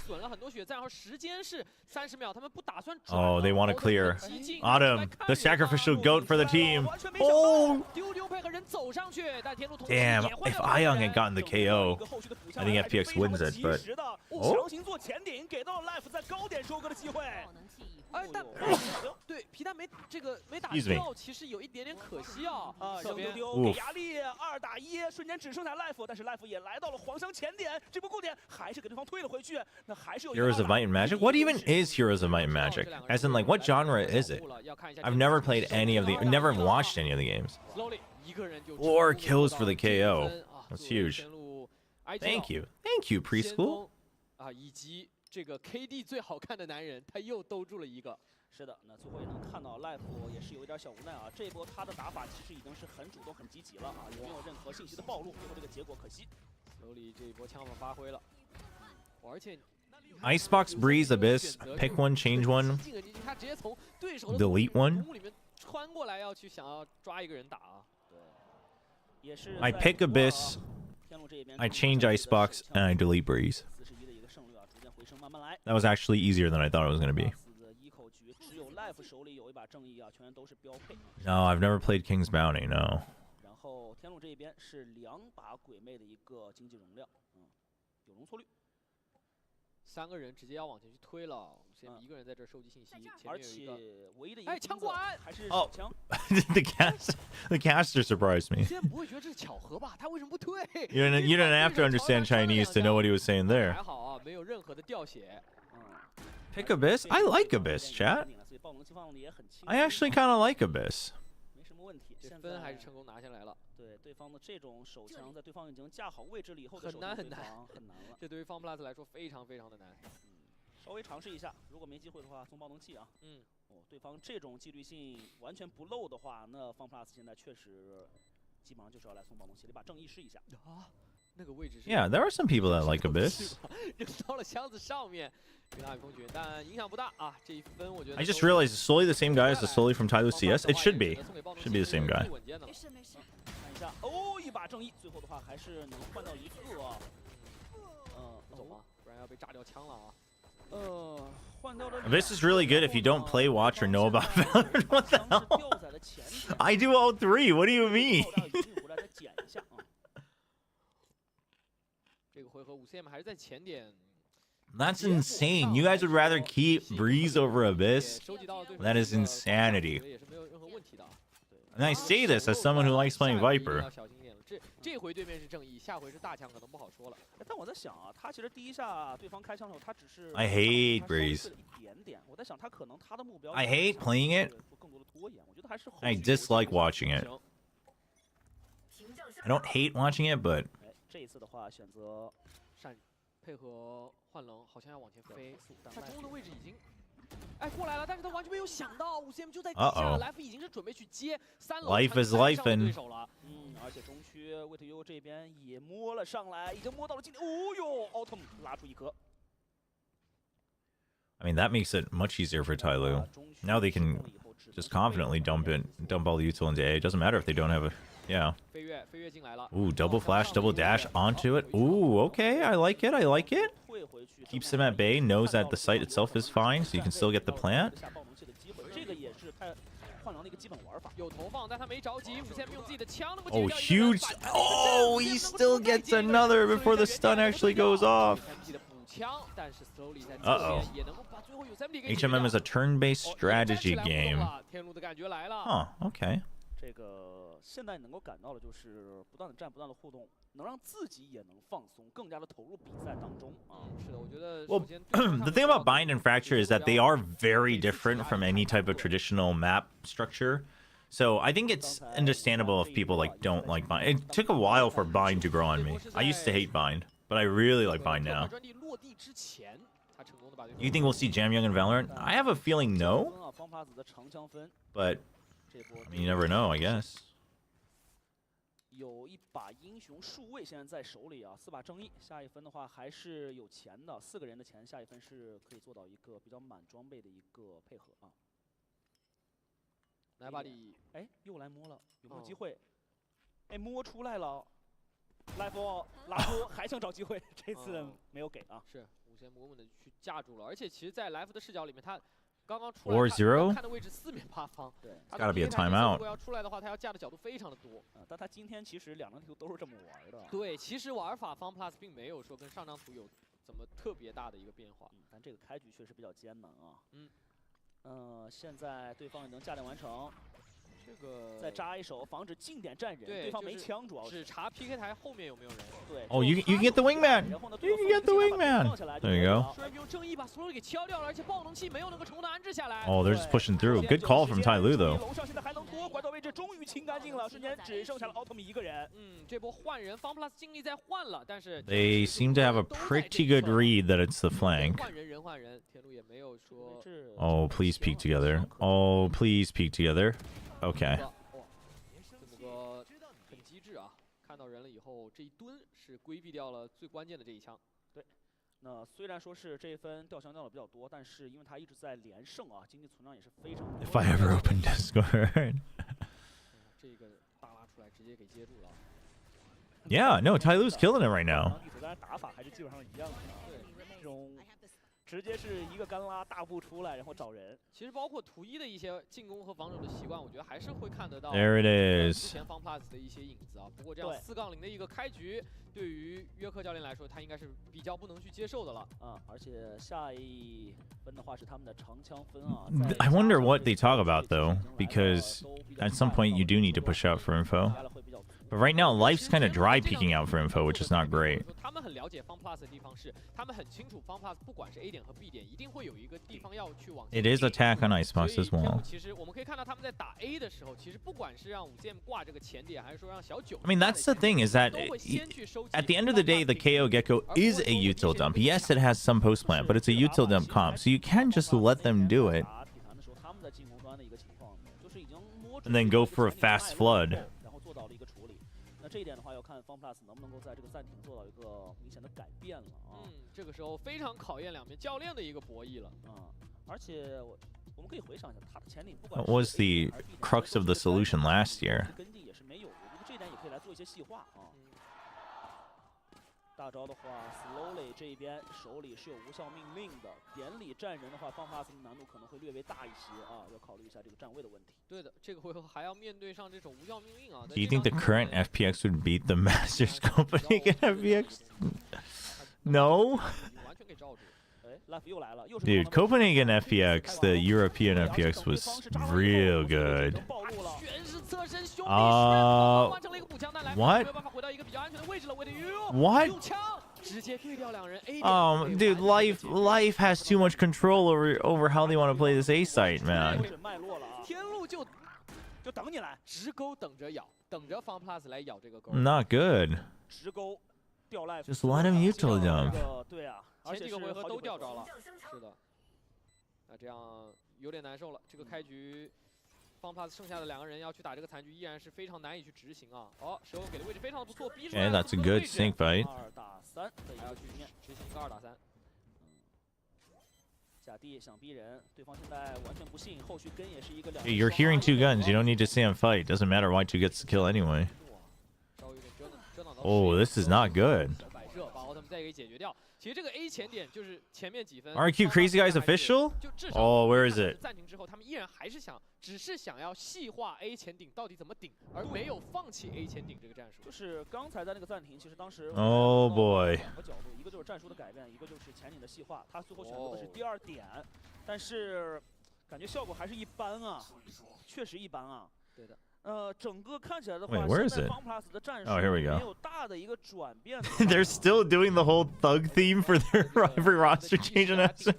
Oh, they want to clear. Autumn, the sacrificial goat for the team. Oh! Damn, if Ayang had gotten the KO, I think FPX wins it, but... Oh? 哎，但对皮蛋没打掉，其实有一点点可惜啊。这边给压力2打1，瞬间只剩下 life， 但是 life 也来到了黄香前点，这波够点还是给对方推了回去，那还是有 Heroes of Might and Magic? What even is Heroes of Might and Magic? As in, like, what genre is it? I've never played any of the, never watched any of the games. 4 kills for the KO. That's huge. Thank you, preschool. 啊，以及 这个 KD 最好看的男人，他又兜住了一个。是的，那最后也能看到 Life 也是有一点小无奈啊。这一波他的打法其实已经是很主动、很积极了啊，也没有任何信息的暴露，最后这个结果可惜。手里这一波枪法发挥了，而且 Icebox, Breeze, Abyss, pick one, change one, 他直接从对手 delete one. 里面穿过来，要去想要抓一个人打啊。对，也是 I pick Abyss, I change Icebox, and I delete Breeze. That was actually easier than I thought it was going to be. No, I've never played King's Bounty, no. 然后天路这边是2把鬼魅的一个经济容量，有容错率。 3个人直接要往前去推了，现在1个人在这收集信息，前面而有一个，且唯一的一哎，枪管还是手枪。the caster surprised me. 现在不会觉得这是巧合吧？他为什么不退？ You didn't have to understand Chinese to know what he was saying there. 还好啊，没有任何的掉血。 Pick Abyss? I like Abyss, chat. I actually kind of like Abyss. 没什么问题，这分还是成功拿下来了。对对方的这种手枪，在对方已经架好位置了以后，很难很难了。这对于方 plus 来说非常非常的难。稍微尝试一下，如果没机会的话，送爆能器啊。对方这种纪律性完全不漏的话，那方 plus 现在确实基本上就是要来送爆能器，得把正义试一下啊。 那个位置是 Yeah, there are some people that like Abyss. 扔到了箱子上面，云大雨风卷，但影响不大啊。这一分我觉得 I just realized it's solely the same guy as the solely from TYL CS. It should be. Should be the same guy. 没事没事，看一下，哦，一把正义，最后的话还是能换到一个。走吗？不然要被炸掉枪了啊。换掉了。This is really good if you don't play, watch, or know about Valorant. What the hell? I do all 3. What do you mean? 这个回合5CM 还是在前点。 That's insane. You guys would rather keep Breeze over Abyss? That is insanity. And I say this as someone who likes playing Viper. 这回对面是正义，下回是大枪，可能不好说了。但我在想啊，他其实第一下对方开枪的时候，他只是 I hate Breeze. 一点点。我在想他可能他的目标 I hate playing it. I dislike watching it. I don't hate watching it, but 这一次的话选择闪配合幻冷，好像要往前飞。他中路的位置已经，哎过来了，但是他完全没有想到5CM 就在底下 ，Life 已经是准备去接3楼 Life is life 对手了。而且中区 VTU 这边也摸了上来，已经摸到了境地。哦呦 ，Autumn 拉出一颗。 I mean that makes it much easier for TYL. Now they can just confidently dump all the util into A. It doesn't matter if they don't have a Ooh, double flash, double dash onto it. Ooh, okay, I like it. I like it. Keeps him at bay. Knows that the site itself is fine, so you can still get the plant. Oh, huge! Oh, he still gets another before the stun actually goes off. Uh-oh. HMM is a turn-based strategy game. Huh, okay. 这个现在能够感到的就是不断的战，不断的互动，能让自己也能放松，更加的投入比赛当中啊。是的，我觉得。Well, the thing about Bind and Fracture is that they are very different from any type of traditional map structure. So I think it's understandable if people like don't like Bind. It took a while for Bind to grow on me. I used to hate Bind, but I really like Bind now. You think we'll see Jam Young and Valorant? I have a feeling no. But I mean, you never know, I guess. 有一把英雄数位现在在手里啊，4把正义，下一分的话还是有钱的，4个人的钱，下一分是可以做到一个比较满装备的一个配合啊。来吧你，哎，又来摸了，有没有机会？哎，摸出来了 ，Life 拉出还想找机会，这次没有给啊。是5CM稳稳的去架住了，而且其实，在 Life 的视角里面，他。 4-0. 看的位置四面八方，对 ，Gotta be a timeout. 如果要出来的话，他要架的角度非常的多。但他今天其实2张图都是这么玩的。对，其实玩法方 Plus 并没有说跟上张图有怎么特别大的一个变化。但这个开局确实比较艰难啊。现在对方也能架点完成。 这个再扎一手，防止近点站人，对方没枪，主要是查 PK 台后面有没有人。对。Oh, you can get the wingman. You can get the wingman. There you go. 用正义把所有给敲掉了，而且爆能器没有能够成功的安置下来。Oh, they're just pushing through. Good call from TYL though. 楼上现在还能拖，拐角位置终于清干净了，瞬间只剩下了奥特曼一个人。这波换人，方 Plus 尽力在换了，但是 They seem to have a pretty good read that it's the flank. 换人，换人，天路也没有说。Oh, please peek together. Oh, please peek together. Okay. 这么个很机智啊！看到人了以后，这一蹲是规避掉了最关键的这一枪。对，那虽然说是这一分掉枪掉的比较多，但是因为他一直在连胜啊，经济存量也是非常多。If I ever open Discord. 这个大拉出来直接给接住了。Yeah, no, TYL's killing it right now. 打法还是基本上一样的。对，这种。 直接是一个干拉大步出来，然后找人。其实包括图一的一些进攻和防守的习惯，我觉得还是会看得到。There it is. 之前方 Plus 的一些影子啊。不过这样4-0的一个开局，对于约克教练来说，他应该是比较不能去接受的了。而且下一分的话是他们的长枪分啊。I wonder what they talk about though, because at some point you do need to push out for info. But right now, Life's kind of dry peeking out for info, which is not great. 他们很了解方 Plus 的地方是，他们很清楚方 Plus 不管是 A 点和 B 点，一定会有一个地方要去往。It is attack on Icebox as well. 其实我们可以看到他们在打 A 的时候，其实不管是让5CM挂这个前点，还是说让小九。I mean, that's the thing is that at the end of the day, the KO Gecko is a util dump. Yes, it has some post plant, but it's a util dump comp, so you can't just let them do it. And then go for a fast flood. 这一点的话，要看方 Plus 能不能够在这个暂停做到一个明显的改变了啊。这个时候非常考验两边教练的一个博弈了。而且我们可以回想一下，他的前顶不管 What was the crux of the solution last year? 根地也是没有，我觉得这一点也可以来做一些细化啊。大招的话 ，Slowly 这一边手里是有无效命令的，点里站人的话，方 Plus 的难度可能会略微大一些啊，要考虑一下这个站位的问题。对的，这个回合还要面对上这种无效命令啊。Do you think the current FPX would beat the Masters Copenhagen FPX? No. 完全给罩住。 Dude, Copenhagen FPX, the European FPX, was real good. What? What? Dude, Life has too much control over how they want to play this A site, man. 就等你来，直勾等着咬，等着FunPlus 来咬这个钩。Not good. 直勾掉 life。 Just let him util jump. 对啊，前几个回合都掉着着了。是的。那这样有点难受了。这个开局，FunPlus 剩下的2个人要去打这个残局，依然是非常难以去执行啊。哦，蛇友给的位置非常的不错，逼出来 And that's a good sync fight. 2打3的一还要去执行一个2打3。假地想逼人，对方现在完全不信，后续跟也是一个2。 You're hearing 2 guns. You don't need to see him fight. Doesn't matter. Y2 gets the kill anyway. Oh, this is not good. 摆设把奥特曼再给解决掉。其实这个 A 前点就是前面几分。RQ Crazy Guys official? 就至少 Oh, where is it? 暂停之后，他们依然还是只是想要细化 A 前顶到底怎么顶，而没有放弃 A 前顶这个战术。就是刚才在那个暂停，其实当时 Oh boy. 2个角度，一个就是战术的改变，一个就是前顶的细化。他最后选择的是第2点，但是感觉效果还是一般啊，确实一般啊。对的。整个看起来的话， Wait, where is it? Oh, here we go. 没有大的一个转变。They're still doing the whole thug theme for their every roster change announcement.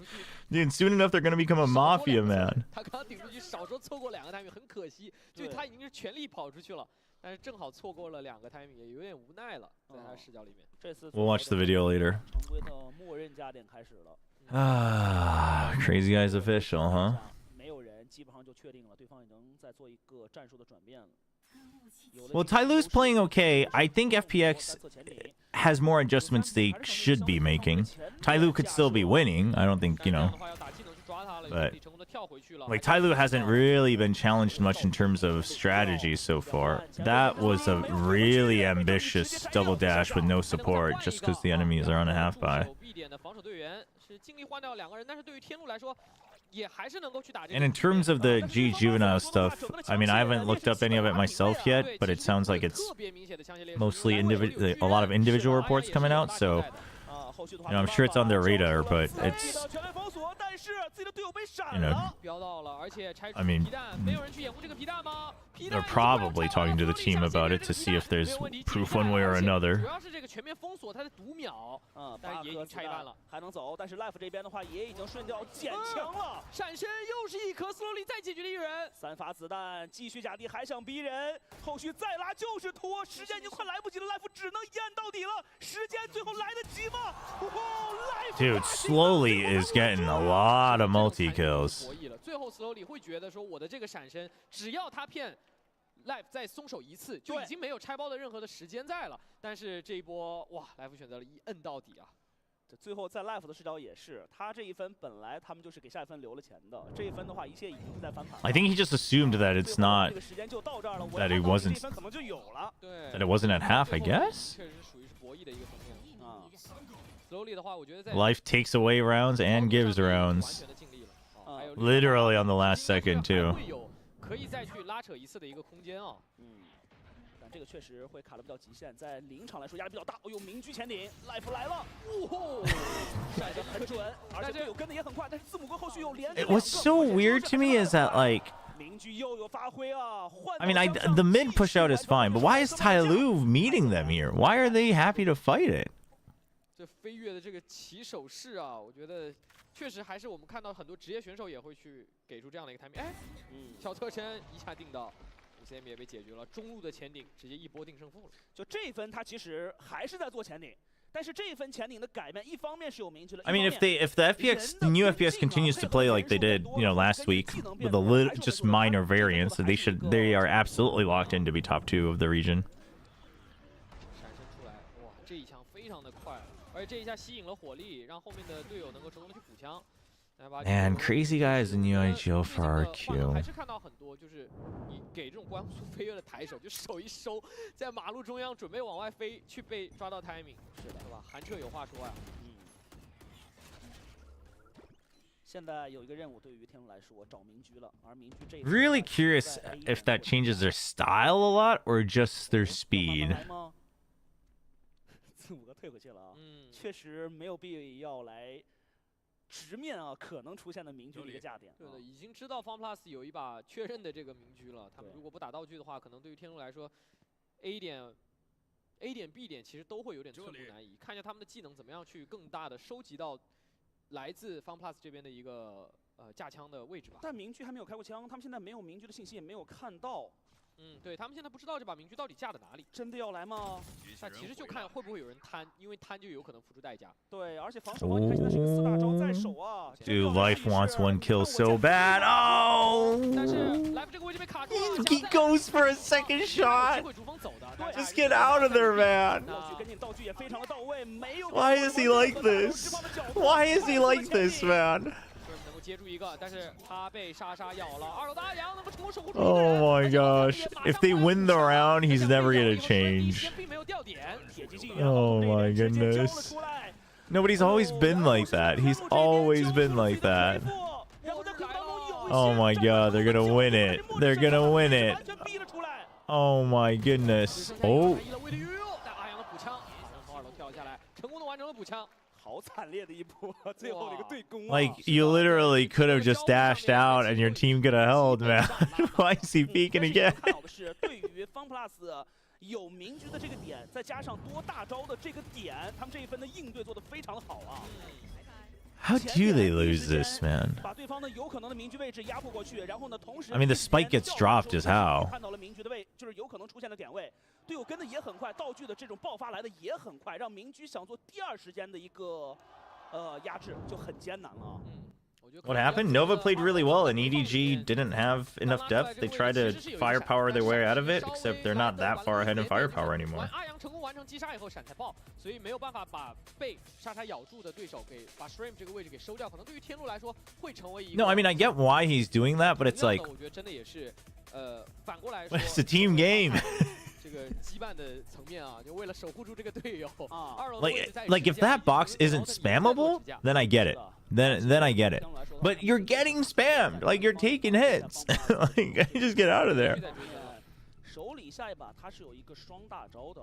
Dude, soon enough they're gonna become a mafia, man. 他刚顶出去，少说错过2个 timing， 很可惜，就他已经是全力跑出去了，但是正好错过了2个 timing， 也有点无奈了，在他视角里面。这次 We'll watch the video later. 常规的默认加点开始了。Ah, Crazy Guys official, huh? 没有人，基本上就确定了，对方已经在做一个战术的转变了。 Well, TYL's playing okay. I think FPX has more adjustments they should be making. TYL could still be winning. I don't think, you know. But like TYL hasn't really been challenged much in terms of strategy so far. That was a really ambitious double dash with no support just because the enemies are on a half buy. And in terms of the G Juvenile stuff, I mean, I haven't looked up any of it myself yet, but it sounds like it's mostly a lot of individual reports coming out, so you know, I'm sure it's on their radar, but it's, you know, I mean, they're probably talking to the team about it to see if there's proof one way or another. 但是也已经拆一半了，还能走，但是 Life 这边的话也已经顺掉捡枪了。闪身又是一颗 slowly 再解决了1人，3发子弹，继续假地还想逼人，后续再拉就是拖，时间已经快来不及了 ，Life 只能咽到底了，时间最后来得及吗？Dude, slowly is getting a lot of multi kills. 最后 slowly 会觉得说我的这个闪身，只要他骗 Life 再松手1次，就已经没有拆包的任何的时间在了。但是这一波，哇 ，Life 选择了一摁到底啊！这最后在 Life 的视角也是，他这一分本来他们就是给下一分留了钱的，这一分的话，一切已经在翻盘。I think he just assumed that it's not, that it wasn't, that it wasn't at half, I guess. Life takes away rounds and gives rounds. Literally on the last second too. 可以再去拉扯1次的一个空间啊。但这个确实会卡的比较极限，在临场来说压力比较大。哦呦，明狙前顶 ，Life 来了，哦，闪得很准，而且队友跟的也很快，但是字母哥后续又连。What's so weird to me is that like. 明狙又有发挥啊！ I mean, the mid push out is fine, but why is TYL meeting them here? Why are they happy to fight it? 这飞跃的这个起手式啊，我觉得确实还是我们看到很多职业选手也会去给出这样的一个 timing。哎，小侧身一下定到，5cm 也被解决了，中路的前顶直接一波定胜负了。就这一分，他其实还是在做前顶。 但是这一分前顶的改变，一方面是有明确的。I mean, if the FPX, the new FPX continues to play like they did, you know, last week with a little, just minor variants, they are absolutely locked in to be top 2 of the region. 闪身出来，哇，这一枪非常的快，而且这一下吸引了火力，让后面的队友能够成功的去补枪。 Man, Crazy Guys in UIGO for RQ. 还是看到很多，就是你给这种光速飞跃的抬手，就手一收，在马路中央准备往外飞，去被抓到 timing， 是的，是吧？韩彻有话说呀。现在有一个任务对于天龙来说找明狙了，而明狙这 Really curious if that changes their style a lot or just their speed. 字母哥退回去了啊，确实没有必要来。 直面啊，可能出现的明狙的一个价点。对的，已经知道 FunPlus 有一把确认的这个明狙了。他们如果不打道具的话，可能对于天龙来说 ，A 点、B 点其实都会有点寸步难移。看一下他们的技能怎么样去更大的收集到来自 FunPlus 这边的一个架枪的位置吧。但明居还没有开过枪，他们现在没有明居的信息，也没有看到。对他们现在不知道这把明居到底架在哪里，真的要来吗？那其实就看会不会有人贪，因为贪就有可能付出代价。对，而且防守方你看现在是个4大招在手啊。Dude, Life wants one kill so bad. Oh! 但是 Life 这个位置被卡住了。He goes for a second shot. 会逐风走的。Just get out of there, man. 道具跟进，道具也非常的到位，没有。Why is he like this? Why is he like this, man? 接住一个，但是他被莎莎咬了。2楼大洋能够成功守护住。 Oh my gosh. If they win the round, he's never gonna change. 并没有掉点。Oh my goodness. Nobody's always been like that. He's always been like that. Oh my god, they're gonna win it. They're gonna win it. Oh my goodness. Oh. 阿阳的补枪，从2楼跳下来，成功的完成了补枪。 好惨烈的一波，最后的一个对攻。Like, you literally could have just dashed out and your team could have held, man. Why is he peeking again? 看好的是，对于 FunPlus 有明局的这个点，再加上多大招的这个点，他们这一分的应对做得非常的好啊。 How do they lose this, man? 把对方的有可能的明局位置压迫过去，然后呢，同时 I mean, the spike gets dropped is how. 看到了明局的位，就是有可能出现的点位，队友跟的也很快，道具的这种爆发来的也很快，让明局想做第2时间的一个压制就很艰难了。What happened? Nova played really well, and EDG didn't have enough depth. They tried to firepower their way out of it, except they're not that far ahead in firepower anymore. 阿阳成功完成击杀以后闪财爆，所以没有办法把被莎莎咬住的对手给把 Stream 这个位置给收掉。可能对于天路来说会成为一个。 No, I mean, I get why he's doing that, but it's like, 我觉得真的也是反过来说 it's a team game. 这个羁绊的层面啊，就为了守护住这个队友。Like if that box isn't spammable, then I get it. Then I get it. But you're getting spammed. Like you're taking hits. Like just get out of there. 手里下一把他是有一个双大招的，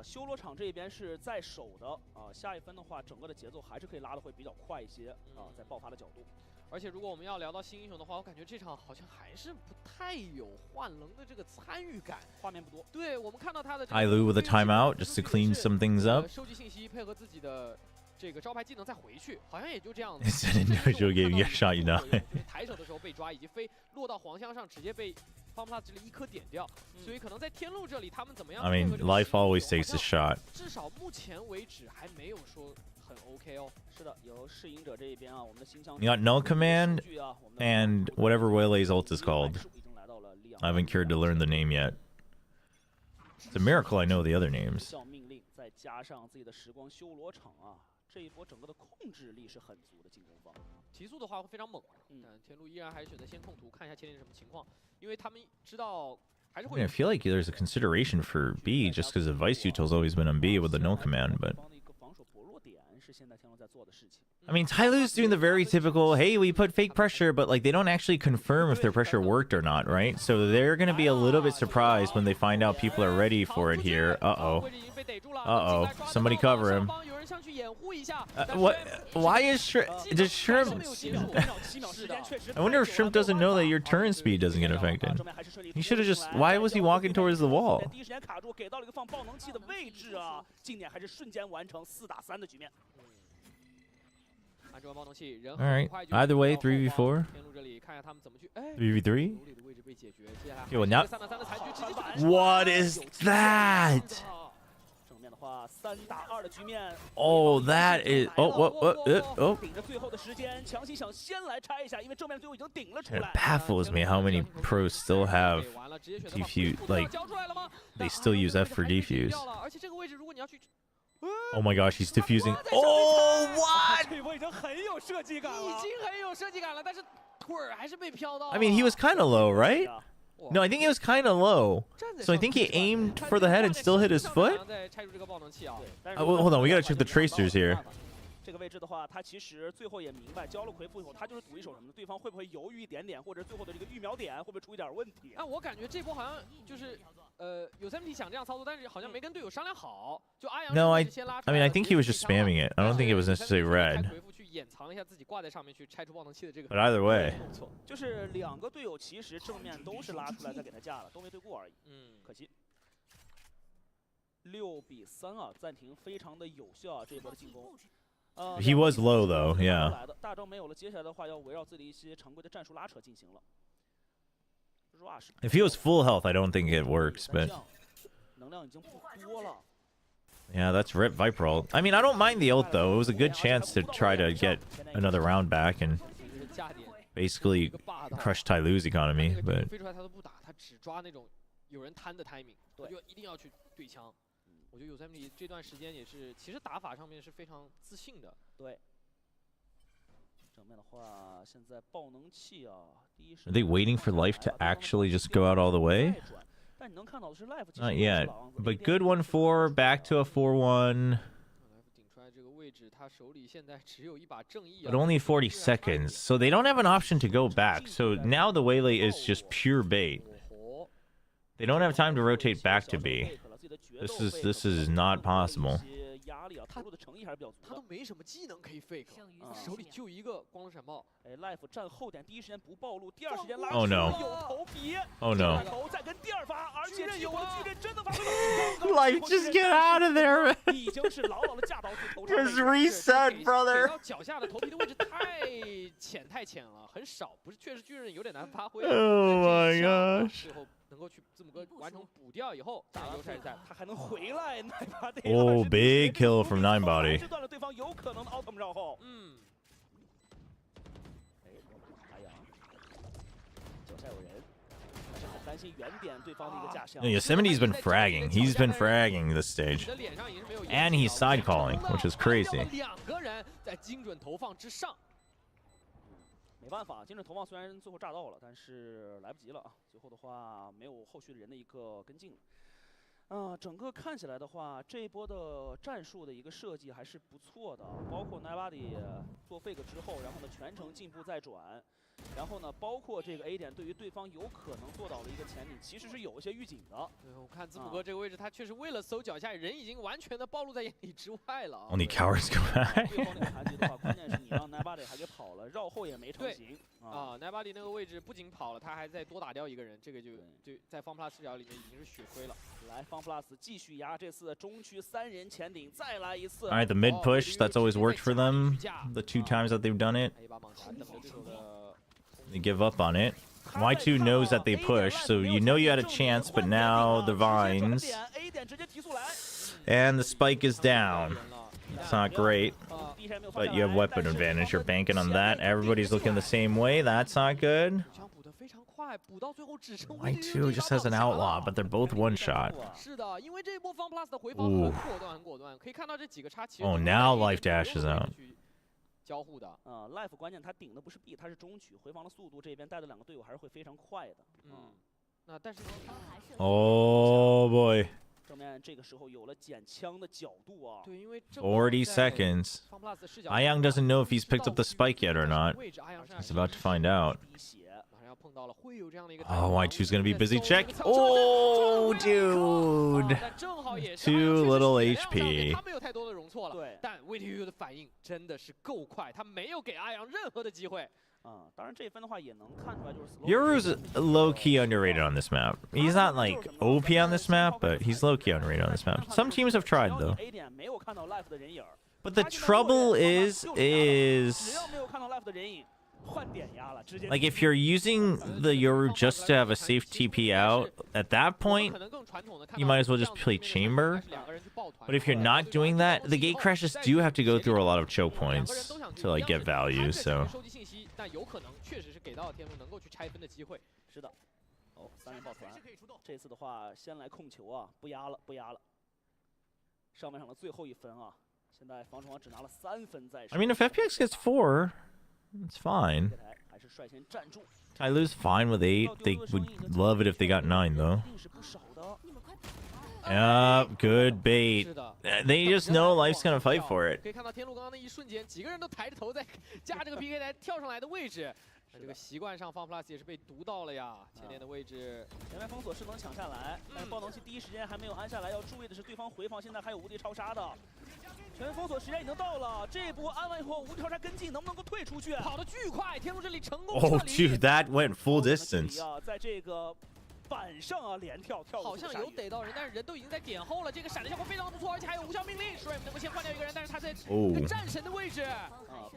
修罗场这边是在守的啊，下一分的话，整个的节奏还是可以拉的会比较快一些啊，在爆发的角度。 而且如果我们要聊到新英雄的话，我感觉这场好像还是不太有幻棱的这个参与感，画面不多。对我们看到他的 TYL with a timeout just to clean some things up. 收集信息，配合自己的这个招牌技能再回去，好像也就这样子。 It's an individual game. You get shot, you die. 就是抬手的时候被抓，以及飞落到黄箱上，直接被 FunPlus 这里一颗点掉。所以可能在天路这里，他们怎么样 I mean, life always takes a shot. 至少目前为止还没有说很 OK 哦。 是的，由试赢者这一边啊，我们的新枪 You got no command and whatever Waylay's ult is called. I haven't cared to learn the name yet. It's a miracle I know the other names. 命令再加上自己的时光修罗场啊，这一波整个的控制力是很足的进攻方。提速的话会非常猛，但天路依然还是选择先控图，看一下前面什么情况，因为他们知道还是会。I feel like there's a consideration for B just because the Vice Util's always been on B with the no command, but. I mean, TYL's doing the very typical, hey, we put fake pressure, but like they don't actually confirm if their pressure worked or not, right? So they're going to be a little bit surprised when they find out people are ready for it here. Uh-oh. Uh-oh. Somebody cover him. What? Why is Shrimp? Does Shrimp? I wonder if Shrimp doesn't know that your turn speed doesn't get affected. He should have just... Why was he walking towards the wall? Alright, either way, 3v4. 3v3? Okay, well now... What is that? Oh, that is... Oh, what? It baffles me how many pros still have defuse... Like, they still use F for defuse. Oh my gosh, he's defusing. Oh, what? I mean, he was kind of low, right? No, I think he was kind of low. So I think he aimed for the head and still hit his foot? Hold on, we gotta check the tracers here. 这个位置的话，他其实最后也明白，交了回复以后，他就是赌一手什么的，对方会不会犹豫一点点，或者最后的这个预瞄点会不会出一点问题？啊，我感觉这波好像就是有3P 想这样操作，但是好像没跟队友商量好。就阿阳 No, I mean, I think he was just spamming it. I don't think it was necessarily red. 回复去掩藏一下自己挂在上面去拆除爆能器的这个。 But either way. 就是2个队友其实正面都是拉出来再给他架了，都没对过而已。可惜。6比3啊，暂停非常的有效啊，这一波的进攻。He was low though, yeah. 大招没有了，接下来的话要围绕自己的一些常规的战术拉扯进行了。If he was full health, I don't think it works, but 能量已经不多了。 yeah, that's rip Viper ult. I mean, I don't mind the ult though. It was a good chance to try to get another round back and basically crush TYL's economy, but 飞出来他都不打，他只抓那种有人摊的 timing， 他就一定要去对枪。我觉得有在这段时间也是，其实打法上面是非常自信的。对。正面的话，现在爆能器啊，第一时 are they waiting for life to actually just go out all the way? 但你能看到的是 life Not yet, but good 1-4, back to a 4-1. 顶出来这个位置，他手里现在只有一把正义。 But only 40 seconds, so they don't have an option to go back. So now the waylay is just pure bait. They don't have time to rotate back to B. This is not possible. 他都没什么技能可以 fake， 手里就一个光闪爆。哎 ，life 站后点，第一时间不暴露，第二时间拉 Oh no 有头皮。 Oh no 头再跟第二发，而且激活的巨人真的发挥了。Life, just get out of there, man. 已经是牢牢的架到最头上。 Just reset, brother. 到脚下的头皮的位置太浅了，很少，不是，确实巨人有点难发挥。 Oh my gosh. 最后能够去字母哥完成补掉以后，打优势赛，他还能回来，哪怕 Oh, big kill from 9body. 断了对方有可能的 autumn 绕后。哎，海洋，脚下有人，还是很担心远点对方的一个假象。 Yosemite's been fragging. He's been fragging this stage. And he's side calling, which is crazy. 两个人在精准投放之上。 没办法，精准投放虽然最后炸到了，但是来不及了啊！最后的话没有后续的人的一个跟进。整个看起来的话，这一波的战术的一个设计还是不错的，包括 9body 做 fake 之后，然后呢全程进步再转，然后呢包括这个 A 点对于对方有可能做到的一个前顶，其实是有一些预警的。对，我看字母哥这个位置，他确实为了搜脚下人，已经完全的暴露在眼里之外了啊。Only cowards go back. 最后那个盘局的话，关键是你让 9body 还给跑了，绕后也没成型。 9body 那个位置不仅跑了，他还在多打掉一个人，这个就在方 plus 视角里面已经是血亏了。来，方 plus 继续压，这次中区3人前顶，再来一次。All right, the mid push, that's always worked for them. The 2 times that they've done it. They give up on it. Y2 knows that they push, so you know you had a chance, but now the vines. And the spike is down. It's not great. But you have weapon advantage. You're banking on that. Everybody's looking the same way. That's not good. Y2 just has an outlaw, but they're both one shot. Ooh. Oh, now life dashes out. 交互的，life 关键他顶的不是 B， 他是中区，回防的速度这边带的两个队友还是会非常快的。那但是 Oh boy. 正面这个时候有了捡枪的角度啊。对，因为40 seconds. Ayang doesn't know if he's picked up the spike yet or not. He's about to find out. Oh, Y2's gonna be busy check. Oh, dude. Too little HP. 他没有太多的容错了，但 VTU 的反应真的是够快，他没有给阿阳任何的机会。当然这一分的话也能看出来就是 Yoru's low-key underrated on this map. He's not like OP on this map, but he's low-key underrated on this map. Some teams have tried though. But the trouble is like if you're using the Yoru just to have a safe TP out, at that point, you might as well just play Chamber. But if you're not doing that, the gate crashes do have to go through a lot of choke points to like get value, so. 但有可能确实是给到了天赋能够去拆分的机会。是的。哦，3人抱团，这次的话先来控球啊，不压了，不压了。上半场的最后一分啊，现在防守王只拿了3分在手。 I mean, if FPX gets 4, it's fine. 还是率先站住。TYL's fine with 8. They would love it if they got 9 though. Yep, good bait. They just know life's gonna fight for it. 可以看到天路刚刚那一瞬间，几个人都抬着头在架这个 PK 台跳上来的位置。那这个习惯上方 plus 也是被读到了呀，前面的位置。前面封锁是能抢下来，但是爆能器第一时间还没有安下来。要注意的是，对方回防现在还有无敌超杀的。前面封锁时间已经到了，这一波安完以后，无敌超杀跟进，能不能够退出去？跑得巨快，天路这里成功。Oh, dude, that went full distance. 在这个反上啊，连跳跳好像有逮到人，但是人都已经在点后了。这个闪的效果非常不错，而且还有无效命令。Shrimp 能够先换掉一个人，但是他在一个战神的位置。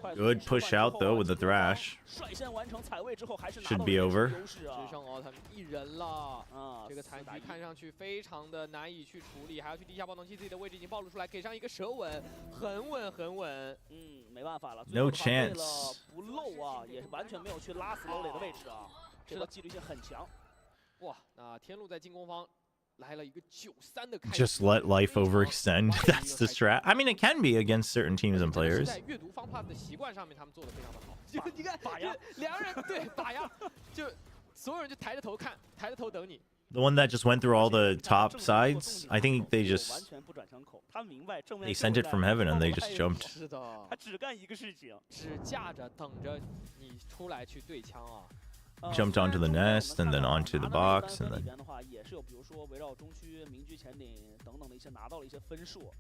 Good push out though with the thrash. 率先完成踩位之后，还是拿 Should 到 be 了 over. 优势啊。只剩奥特曼一人了啊，这个残局看上去非常的难以去处理，还要去地下爆动器，自己的位置已经暴露出来，给上一个蛇稳，很稳很稳。没办法了 ，No 为了 chance. 不漏啊，也是完全没有去拉死楼磊的位置啊，这个纪律性很强。哇，那天路在进攻方。来了一个93的开始 Just let life overextend. That's the strat. I mean, it can be against certain teams and players. 在阅读方 pass 的习惯上面，他们做的非常的好。你看，两人对打压，就所有人就抬着头看，抬着头等你。The one that just went through all the top sides, I think they just they sent it from heaven and they just jumped. 是的，他只干一个事情，只架着等着你出来去对枪啊。Jumped onto the nest and then onto the box and then. 里边的话也是有，比如说围绕中区、明区前顶等等的一些拿到了一些分数。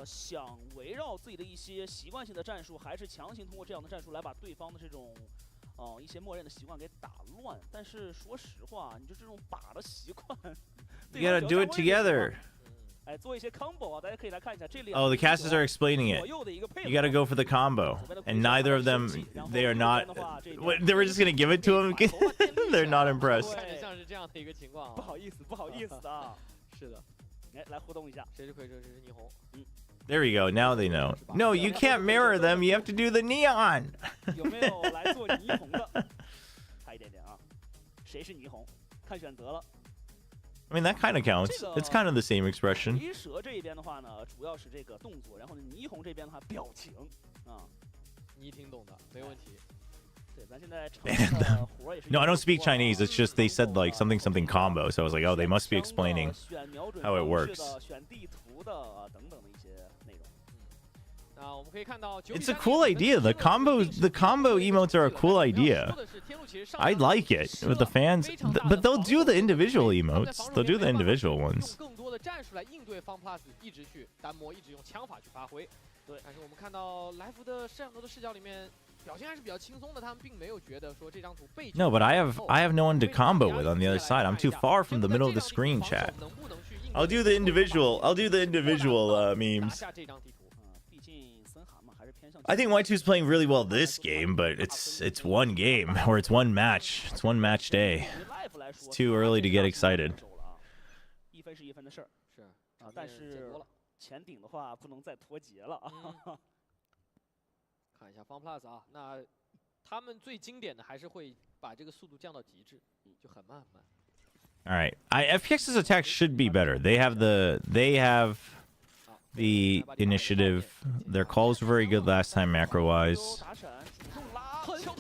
想围绕自己的一些习惯性的战术，还是强行通过这样的战术来把对方的这种一些默认的习惯给打乱。但是说实话，你就这种把的习惯 You gotta do it together. 哎，做一些 combo 啊，大家可以来看一下这两。Oh, the casters are explaining it. You gotta go for the combo, and neither of them, they are not. They were just gonna give it to him. They're not impressed. 看着像是这样的一个情况啊。不好意思啊。是的，来互动一下，谁是魁车，谁是霓虹。There you go. Now they know. No, you can't mirror them. You have to do the neon. 有没有来做霓虹的？差一点点啊，谁是霓虹？看选择了。I mean, that kind of counts. It's kind of the same expression. 回蛇这边的话呢，主要是这个动作，然后呢，霓虹这边的话表情啊，你挺懂的，没问题。对，咱现在 No, I don't speak Chinese. It's just they said like something combo, so I was like, oh, they must be explaining how it works. 选地图的等等的一些内容。那我们可以看到 It's a cool idea. The combo emotes are a cool idea. I like it with the fans, but they'll do the individual emotes. They'll do the individual ones. 用更多的战术来应对方 plus 一直去单摸，一直用枪法去发挥。对，但是我们看到来福的摄像头的视角里面。表现还是比较轻松的，他们并没有觉得说这张图被。No, but I have no one to combo with on the other side. I'm too far from the middle of the screen, chat. I'll do the individual memes. I think Y2's playing really well this game, but it's one game or it's one match. It's one match day. It's too early to get excited. 一分是一分的事儿，是啊，但是前顶的话不能再脱节了啊。看一下方 plus 啊，那他们最经典的还是会把这个速度降到极致，就很慢很慢。All right, FPX's attack should be better. They have the initiative. Their calls were very good last time macro wise. 很准，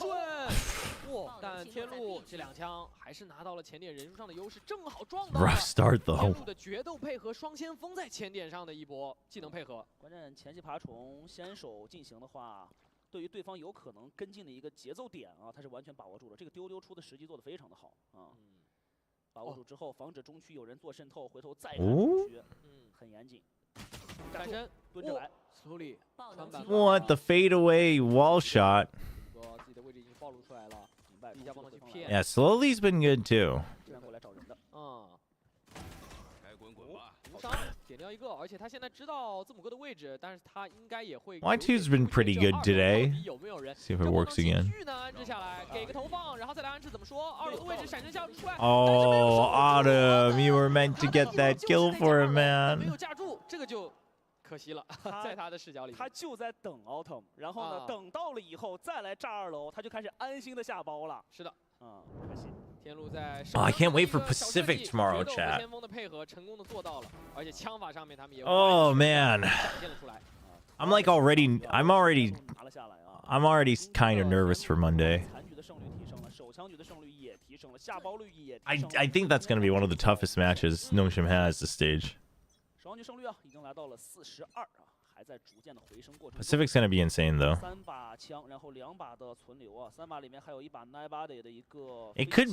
哇！但天路这两枪还是拿到了前点人数上的优势，正好撞到了。Rough start though. 天路的决斗配合双先锋在前点上的一波技能配合，关键前期爬虫先手进行的话。对于对方有可能跟进的一个节奏点啊，他是完全把握住了。这个丢出的时机做得非常的好啊，把握住之后，防止中区有人做渗透，回头再看中区，很严谨。闪身蹲着来 ，slowly， What the fadeaway wall shot? 自己的位置已经暴露出来了，明白？地下帮忙去骗。Yeah, slowly's been good too. 过来找人的，该滚滚吧。无伤点掉一个，而且他现在知道字母哥的位置，但是他应该也会。Y2's been pretty good today. 有没有人 See if it works again. 继续呢安置下来，给个投放，然后再来安置怎么说？二楼的位置闪身下出来。Oh, Autumn, you were meant to get that kill for him, 没 man. 有架住，这个就可惜了，在他的视角里，他就在等 Autumn， 然后呢，等到了以后再来炸二楼，他就开始安心的下包了。是的，可惜。天路在 I can't wait for Pacific tomorrow, chat. 先锋的配合成功的做到了，而且枪法上面他们也 Oh man, 展现了出来。I'm already kind of nervous for Monday. I think that's going to be one of the toughest matches Noshim has this stage. Pacific's going to be insane though. It could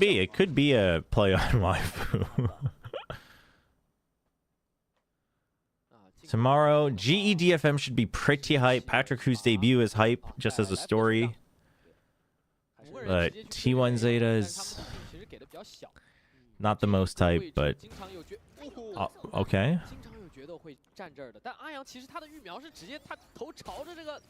be a play on waifu. Tomorrow, GEDFM should be pretty hype. Patrick, whose debut is hype, just as a story. But T1 Zeta is... Not the most type, but 经常有okay. 经常有决斗会站这儿的，但阿阳其实他的预苗是直接他头朝着这个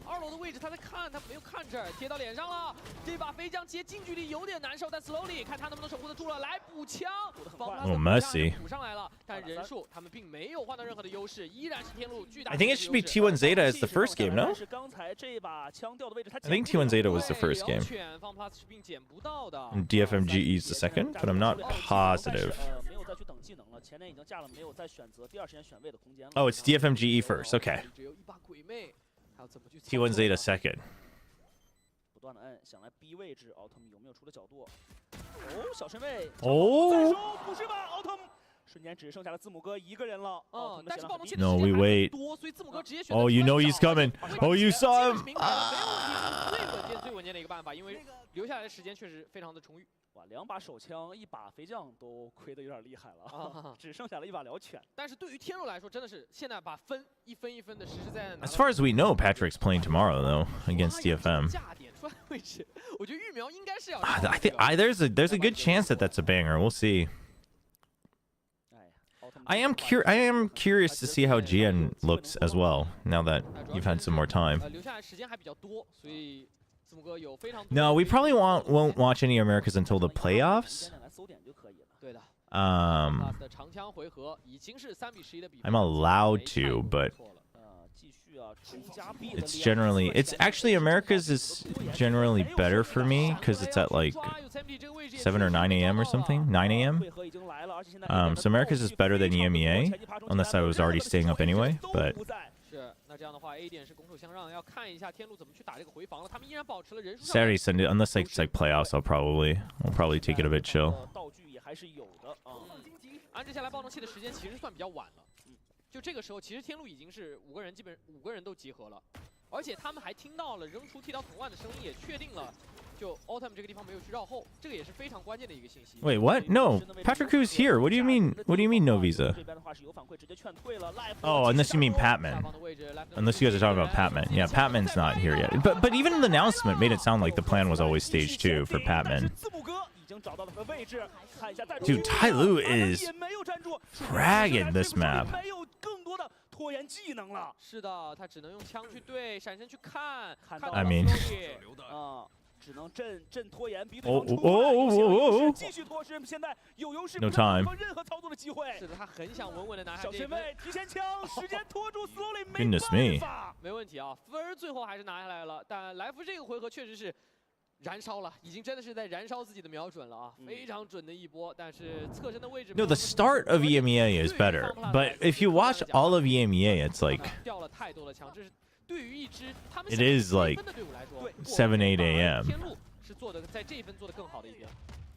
2楼的位置，他在看，他没有看这儿，贴到脸上了。这把飞将接近距离有点难受，但 slowly 看他能不能守护得住了，来补枪，Oh, Messi. 补上来了，但人数他们并没有换到任何的优势，依然是天路巨大。 I think it should be T1 Zeta as the first game, no? 是刚才这把枪掉的位置，他 I think T1 Zeta was the first game. 放 plus 是并捡不到的。 And DFMGE is the second, but I'm not positive. 没有再去等技能了，前面已经架了，没有再选择第二时间选位的空间了。 Oh, it's DFMGE first. Okay. 只有一把鬼魅，还要怎么去 T1 Zeta second. 不断的摁，想来 B 位置，奥特曼有没有出的角度？哦，小身位，哦再收不是吧？奥特曼瞬间只剩下了字母哥一个人了。但是暴龙器的 No, 时 we 间还 wait. 很多，所以字母哥直接选择 Oh, you know he's 转 coming. 角 Oh, you saw him. 没有问题，最稳健的一个办法，因为留下来的时间确实非常的充裕。 哇，2把手枪，1把飞将都亏得有点厉害了，啊只剩下了1把燎犬。但是对于天路来说，真的是现在把分一分一分的实实在在。 As far as we know, Patrick's playing tomorrow though against DFM. 架点出来的位置，我觉得预苗应该是要。 I think there's a good chance that that's a banger. We'll see. I am curious to see how GN looks as well now that you've had some more time. 留下来时间还比较多，所以字母哥有非常多。 No, we probably won't watch any Americas until the playoffs. 对的。 的长枪回合已经是3比11的比分。 I'm allowed to, but it's actually Americas is generally better for me because it's at like 7 or 9 a.m. or something, 9 a.m. So Americas is better than EMEA, unless I was already staying up anyway. But 是，那这样的话 A 点是攻守相让，要看一下天路怎么去打这个回防了。他们依然保持了人数。 Saturday, Sunday, unless it's like playoffs, I'll probably take it a bit chill. 道具也还是有的啊。安置下来暴龙器的时间其实算比较晚了。 就这个时候，其实天路已经是5个人，基本5个人都集合了，而且他们还听到了扔出剃刀藤蔓的声音，也确定了，就 Autumn 这个地方没有去绕后，这个也是非常关键的一个信息。 Wait, what? No, Patrick Crew's here. What do you mean? What do you mean no visa? Oh, unless you mean Patman. Unless you guys are talking about Patman. Yeah, Patman's not here yet. But even the announcement made it sound like the plan was always stage 2 for Patman. Dude, TYL is dragging this map. 拖延技能了，是的，他只能用枪去对，闪身去看。I mean 只能震拖延，逼对哦方出哦继续拖时，现在有优势， No time 任何操作的机会。是的，他很想稳稳的拿下小身这一分。位提前枪，时间拖住 slowly， 没 Goodness 办法。没问题啊，分最后还是拿下来了，但来福这个回合确实是。 燃烧了，已经真的是在燃烧自己的瞄准了啊，非常准的一波。但是侧身的位置 No, the start of EMEA is better, but if you watch all of EMEA, it's like 掉了太多的枪，这是对于一支他们 it is like 7, 8 a.m. 天路是做的在这一分做的更好的一边。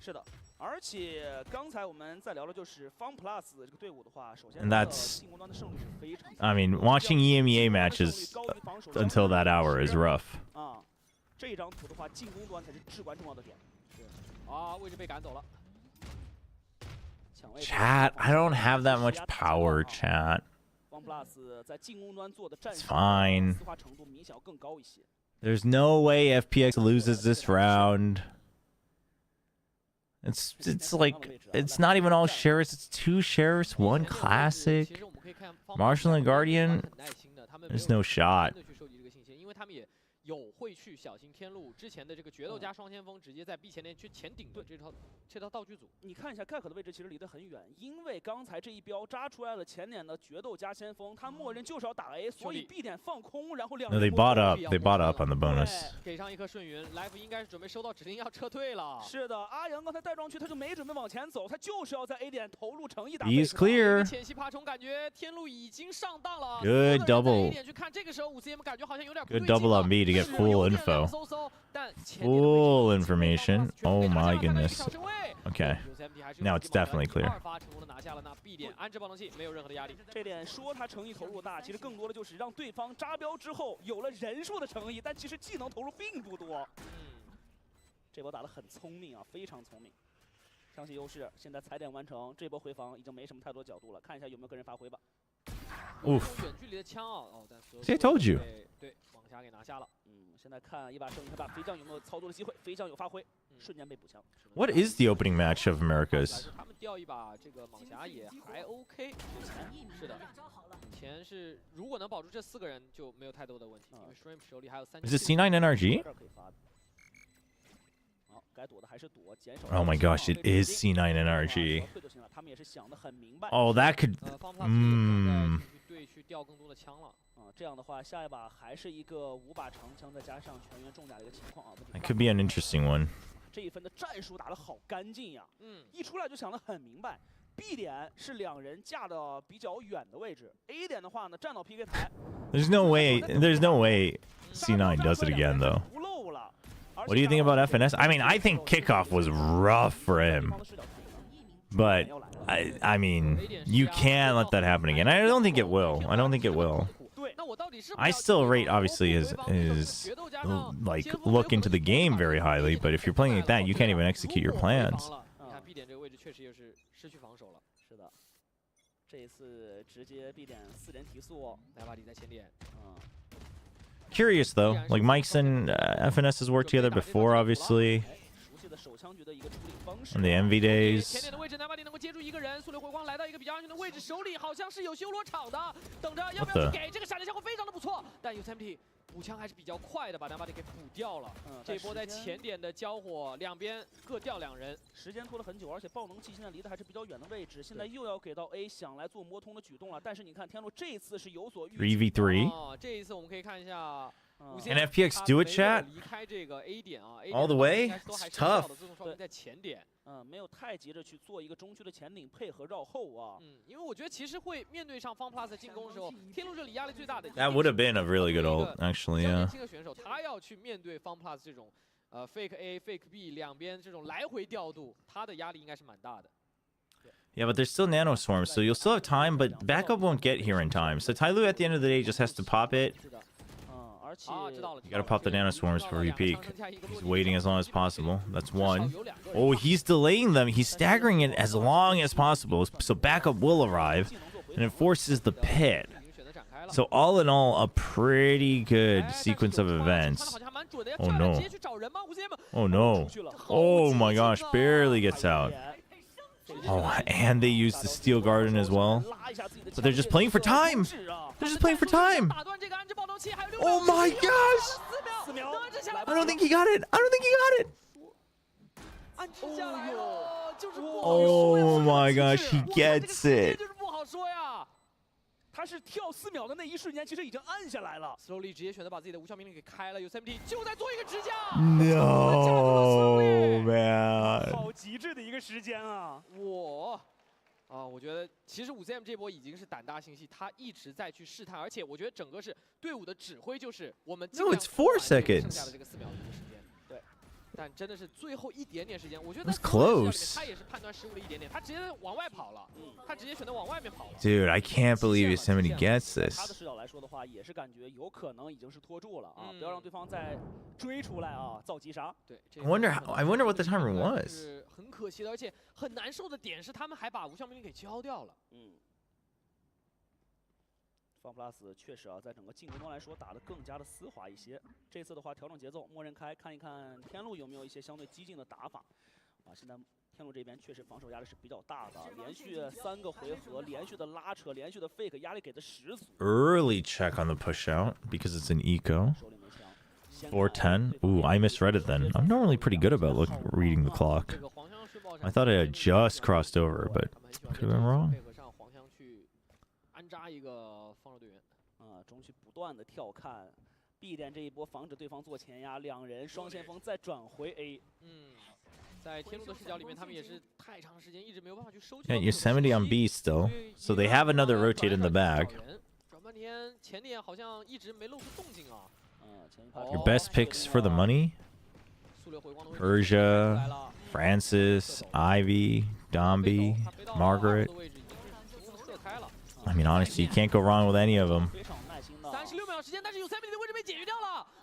是的，而且刚才我们在聊的就是方 plus 这个队伍的话，首先 And that's 进攻端的胜率是非常。I mean, watching EMEA matches until that hour is rough. 啊。 这张图的话，进攻端才是至关重要的点。啊，位置被赶走了。 Chat, I don't have that much power, chat. It's fine. There's no way FPX loses this round. It's like it's not even all sheriffs. It's 2 sheriffs, 1 classic. Marshall and Guardian. There's no shot. 有会去小心天路之前的这个决斗加双先锋，直接在 B 前面去前顶的这套道具组。你看一下盖克的位置其实离得很远，因为刚才这一标扎出来了前点的决斗加先锋，他默认就是要打 A， 所以 B 点放空，然後 No, they bought up. They bought up on the bonus. 给上一颗瞬云，来福应该是准备收到指令要撤退了。是的，阿阳刚才带上去，他就没准备往前走，他就是要在 A 点投入诚意打。He's clear. 潜行爬虫感觉天路已经上当了。 Good double. 点去看这个时候5cm 感觉好像有点不 Good 对劲 double on B to get full info. Full information. Oh my goodness. Okay. Now it's definitely clear. 这点说他诚意投入大，其实更多的就是让对方扎标之后有了人数的诚意，但其实技能投入并不多。这波打得很聪明啊，非常聪明。相信优势，现在踩点完成，这波回防已经没什么太多角度了，看一下有没有个人发挥吧。Oof. 远距离的枪啊，哦，但所有 See, I told you. 对，网侠给拿下了。现在看一把胜利，看把飞将有没有操作的机会，飞将有发挥，瞬间被补枪。 What is the opening match of Americas? 他们掉一把这个蟒侠也还 OK， 是的，前是如果能保住这4个人就没有太多的问题，因为 Shrimp 手里还有3。Is it C9 NRG? Oh my gosh, it is C9 NRG. Oh, that could. 对去调更多的枪了。这样的话，下一把还是一个5把长枪，再加上全员重甲的一个情况啊。That could be an interesting one. 这一分的战术打得好干净呀！一出来就想得很明白。B 点是2人架的比较远的位置 ，A 点的话呢，站到 PK 台。There's no way. There's no way C9 does it again, though. What do you think about FNS? I mean, I think kickoff was rough for him, but I mean, you can't let that happen again. I don't think it will. I don't think it will. I still rate obviously his like look into the game very highly, but if you're playing like that, you can't even execute your plans. 你看 B 点这个位置确实又是失去防守了。是的，这一次直接 B 点4人提速，莱巴迪在前点。Curious though, like Mike's and FNS has worked together before, obviously. In the MV days. 前点的位置，莱巴迪能够接住一个人，速流回光来到一个比较安全的位置，手里好像是有修罗场的，等着要不要去给这个闪电枪会非常的不错，但有 SMT 补枪还是比较快的，把莱巴迪给补掉了。这一波在前点的交火，两边各掉2人，时间拖了很久，而且爆能器现在离得还是比较远的位置，现在又要给到 A 想来做摸通的举动了，但是你看天路这一次是有所预计。3v3. 哦，这一次我们可以看一下。Can FPX do it, chat? All the way? It's tough. 在前点，没有太急着去做一个中区的前顶配合绕后啊。因为我觉得其实会面对上方 Plus 的进攻的时候，天路这里压力最大的。That would have been a really good ult, actually. Yeah. 年轻的选手他要去面对方 Plus 这种fake A、fake B 两边这种来回调度，他的压力应该是蛮大的。 Yeah, but there's still nano swarms, so you'll still have time, but backup won't get here in time. So TYL at the end of the day just has to pop it. You gotta pop the nano swarms before you peek. He's waiting as long as possible. That's one. Oh, he's delaying them. He's staggering it as long as possible, so backup will arrive, and it forces the pit. So all in all, a pretty good sequence of events. Oh no. Oh no. Oh my gosh, barely gets out. Oh, and they used the Steel Garden as well. But they're just playing for time. They're just playing for time. Oh my gosh! I don't think he got it. I don't think he got it. Oh my gosh, he gets it. 他是跳4秒的那一瞬间，其实已经按下来了。Slowly 直接选择把自己的无效命令给开了，有 SMT 就在做一个直架。No man. 好极致的一个时间啊！我觉得其实5CM 这波已经是胆大心细，他一直在去试探，而且我觉得整个是队伍的指挥就是我们。No, it's 4 seconds. 剩下的这个4秒的一个时间，对。但真的是最后一点点时间，我觉得 It's close. 他也是判断失误了一点点，他直接往外跑了，他直接选择往外面跑了。Dude, I can't believe Yosemite gets this. 他的视角来说的话，也是感觉有可能已经是拖住了啊，不要让对方再追出来啊，造击杀。对 I wonder what the timer was. 是很可惜的，而且很难受的点是他们还把无效命令给交掉了。方 plus 确实啊，在整个进攻中来说打得更加的丝滑一些。这次的话调整节奏，默认开，看一看天路有没有一些相对激进的打法。现在天路这边确实防守压力是比较大的，连续3个回合，连续的拉扯，连续的 fake， 压力给的十足。Early check on the push out because it's an eco. 410. Ooh, I misread it then. I'm normally pretty good about reading the clock. I thought I had just crossed over, but could have been wrong. 安扎一个防守队员，中区不断的跳看 ，B 点这一波防止对方做前压，2人双先锋再转回 A。在天路的视角里面，他们也是太长时间一直没有办法去收。Yeah, Yosemite on B still, so they have another rotate in the bag. 转半天前点好像一直没露出动静啊。Your best picks for the money? Persia, Francis, Ivy, Domby, Margaret. I mean, honestly, you can't go wrong with any of them.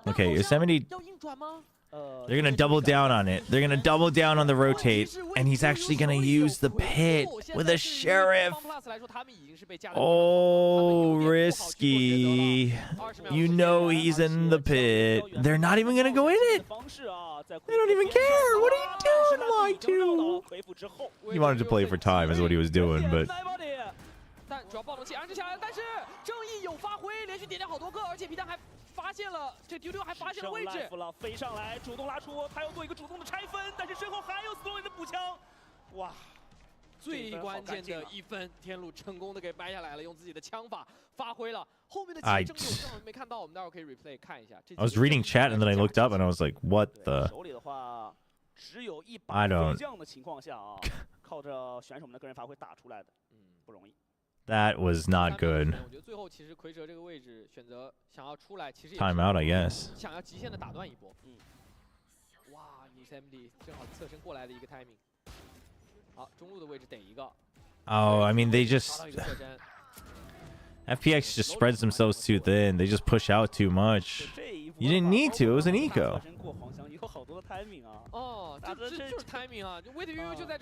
Okay, Yosemite. They're gonna double down on it. They're gonna double down on the rotate, and he's actually gonna use the pit with a sheriff. Oh, risky. You know he's in the pit. They're not even gonna go in it. They don't even care. What are you doing, Y2? He wanted to play for time is what he was doing, but 但主要暴龙器安置下来，但是正义有发挥，连续点好多个，而且皮蛋还发现了这丢丢还发现了位置，飞上来主动拉出，他要做一个主动的拆分，但是身后还有 Slowly 的补枪，哇！最关键的一分，天路成功的给掰下来了，用自己的枪法发挥了。后面的其实正义我正好没看到，我们待会儿可以 replay 看一下。I was reading chat and then I looked up and I was like, what the? 手里的话只有一把飞将的情况下啊，靠着选手们的个人发挥打出来的，不容易。 That was not good. 我觉得最后其实奎哲这个位置选择想要出来，其实 Time out, I guess. 想要极限的打断一波。哇 ，USMD 正好侧身过来的一个 timing。好，中路的位置逮一个。Oh, I mean, they just FPX just spreads themselves too thin. They just push out too much. You didn't need to. It was an eco.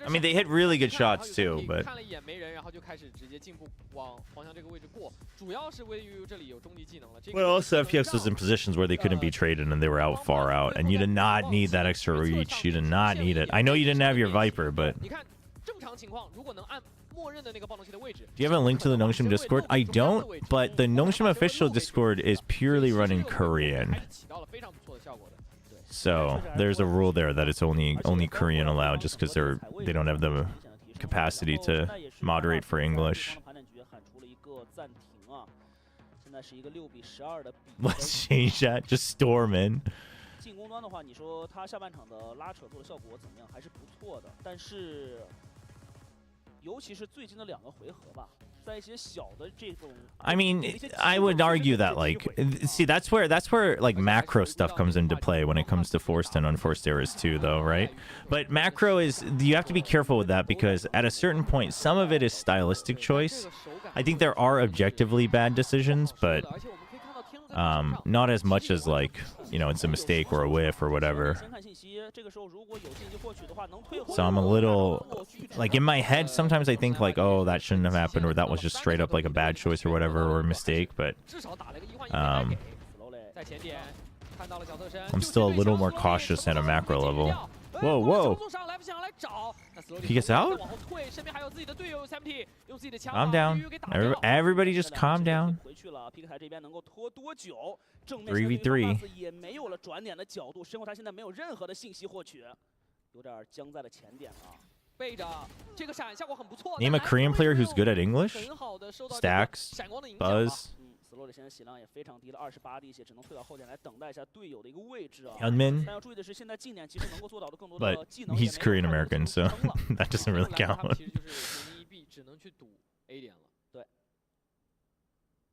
I mean, they hit really good shots too, but. Well, also FPX was in positions where they couldn't be traded and they were out far out, and you did not need that extra reach. You did not need it. I know you didn't have your Viper, but. Do you have a link to the Nongshim Discord? I don't, but the Nongshim official Discord is purely running Korean. So there's a rule there that it's only Korean allowed, just because they don't have the capacity to moderate for English. Let's change that. Just storm in. 进攻端的话，你说他下半场的拉扯做的效果怎么样？还是不错的，但是。 尤其是最近的2个回合吧，在一些小的这种 I mean, I would argue that like, see, that's where like macro stuff comes into play when it comes to forced and unforced errors too, though, right? But macro is you have to be careful with that because at a certain point, some of it is stylistic choice. I think there are objectively bad decisions, but not as much as like, you know, it's a mistake or a whiff or whatever. So I'm a little like in my head sometimes I think like, oh, that shouldn't have happened, or that was just straight up like a bad choice or whatever, or a mistake, but I'm still a little more cautious at a macro level. Whoa, whoa. He gets out? Calm down. Everybody just calm down. 3v3. 也没有了转点的角度，身后他现在没有任何的信息获取，有点僵在了前点了。背着这个闪效果很不错。Name a Korean player who's good at English. Stacks. Buzz. Slowly 现在血量也非常低了，28滴血，只能退到后点来等待一下队友的一个位置啊。Hyunmin. 但要注意的是，现在近点其实能够做到的更多的技能。But he's Korean American, so that doesn't really count. 只能去赌 A 点了。对。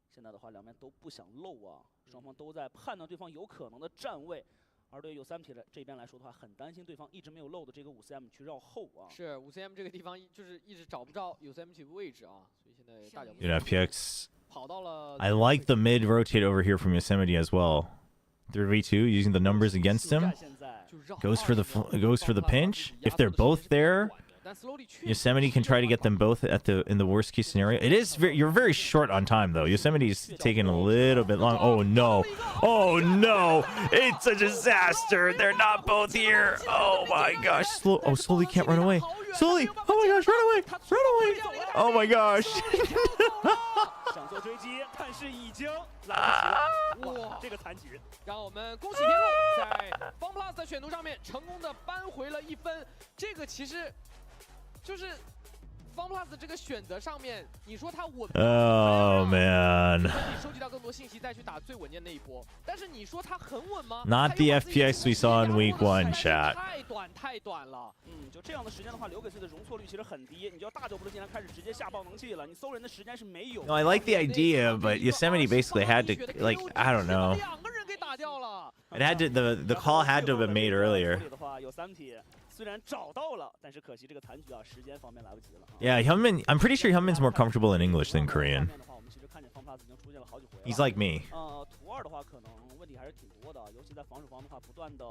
现在的话，两边都不想漏啊，双方都在判断对方有可能的站位。而对于U3T的这边来说的话，很担心对方一直没有漏的这个5cm去绕后啊。是5cm这个地方就是一直找不着U3T的位置啊，所以现在大脚。Dude, FPX. I like the mid rotate over here from Yosemite as well. 3v2 using the numbers against him. Goes for the pinch. If they're both there, Yosemite can try to get them both in the worst case scenario. It is you're very short on time though. Yosemite's taking a little bit long. Oh no. Oh no. It's a disaster. They're not both here. Oh my gosh. Slowly can't run away. Slowly. Oh my gosh, run away. Run away. Oh my gosh. 想做追击，但是已经来不及了。哇，这个残局，让我们恭喜天路在 FunPlus 的选图上面成功的扳回了1分。这个其实就是 FunPlus 这个选择上面，你说它稳吗？ Oh man. 你收集到更多信息再去打最稳健那一波。但是你说它很稳吗 ？Not the FPX we saw in Week 1, chat. 太短了。就这样的时间的话，留给自己的容错率其实很低。你就要大脚步的进来开始直接下爆能器了，你搜人的时间是没有。No, I like the idea, but Yosemite basically had to like I don't know. 2个人给打掉了。It had to the call had to have been made earlier. 的话有3T。 虽然找到了，但是可惜这个残局啊，时间方面来不及了。Yeah, Hyunmin. I'm pretty sure Hyunmin's more comfortable in English than Korean. He's like me. 图2的话，可能问题还是挺多的，尤其在防守方的话，不断的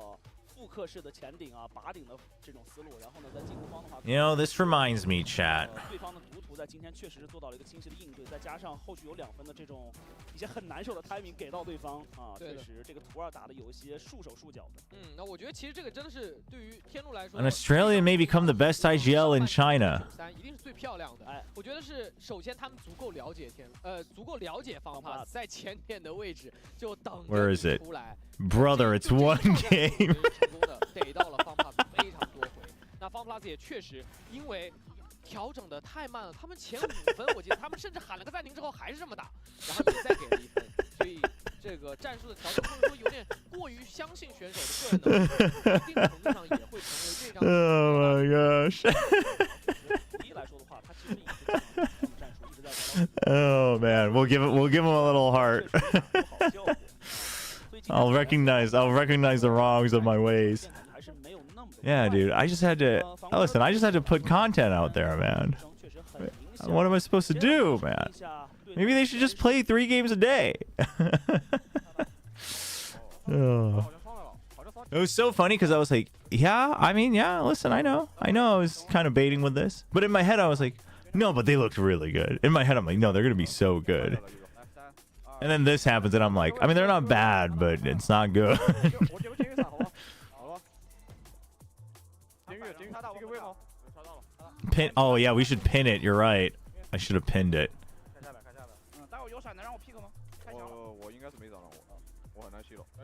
复刻式的前顶啊、拔顶的这种思路，然后呢，在进攻方的话 You know, this reminds me, chat. 对方的毒徒在今天确实是做到了一个清晰的应对，再加上后续有2分的这种一些很难受的 timing 给到对方啊，确实这个图2打的有一些束手束脚的。那我觉得其实这个真的是对于天路来说 An Australian may become the best IGL in China. 一定是最漂亮的。哎，我觉得是首先他们足够了解足够了解方法，在前点的位置就等着出来。Brother, it's one game. 成功的逮到了方 plus 非常多回。那方 plus 也确实因为调整的太慢了，他们前5分我记得他们甚至喊了个暂停之后还是这么打，然后也再给了1分，所以这个战术的调整或者说有点过于相信选手的个人能力，一定程度上也会成为这张。Oh my gosh. Oh man, we'll give him a little heart. I'll recognize the wrongs of my ways. Yeah, dude, I just had to put content out there, man. What am I supposed to do, man? Maybe they should just play 3 games a day. Oh. It was so funny because I was like, yeah, I mean, yeah, listen, I know I was kind of baiting with this, but in my head I was like, no, but they looked really good. In my head I'm like, no, they're gonna be so good. And then this happens and I'm like, I mean, they're not bad, but it's not good. Pin. Oh yeah, we should pin it. You're right. I should have pinned it.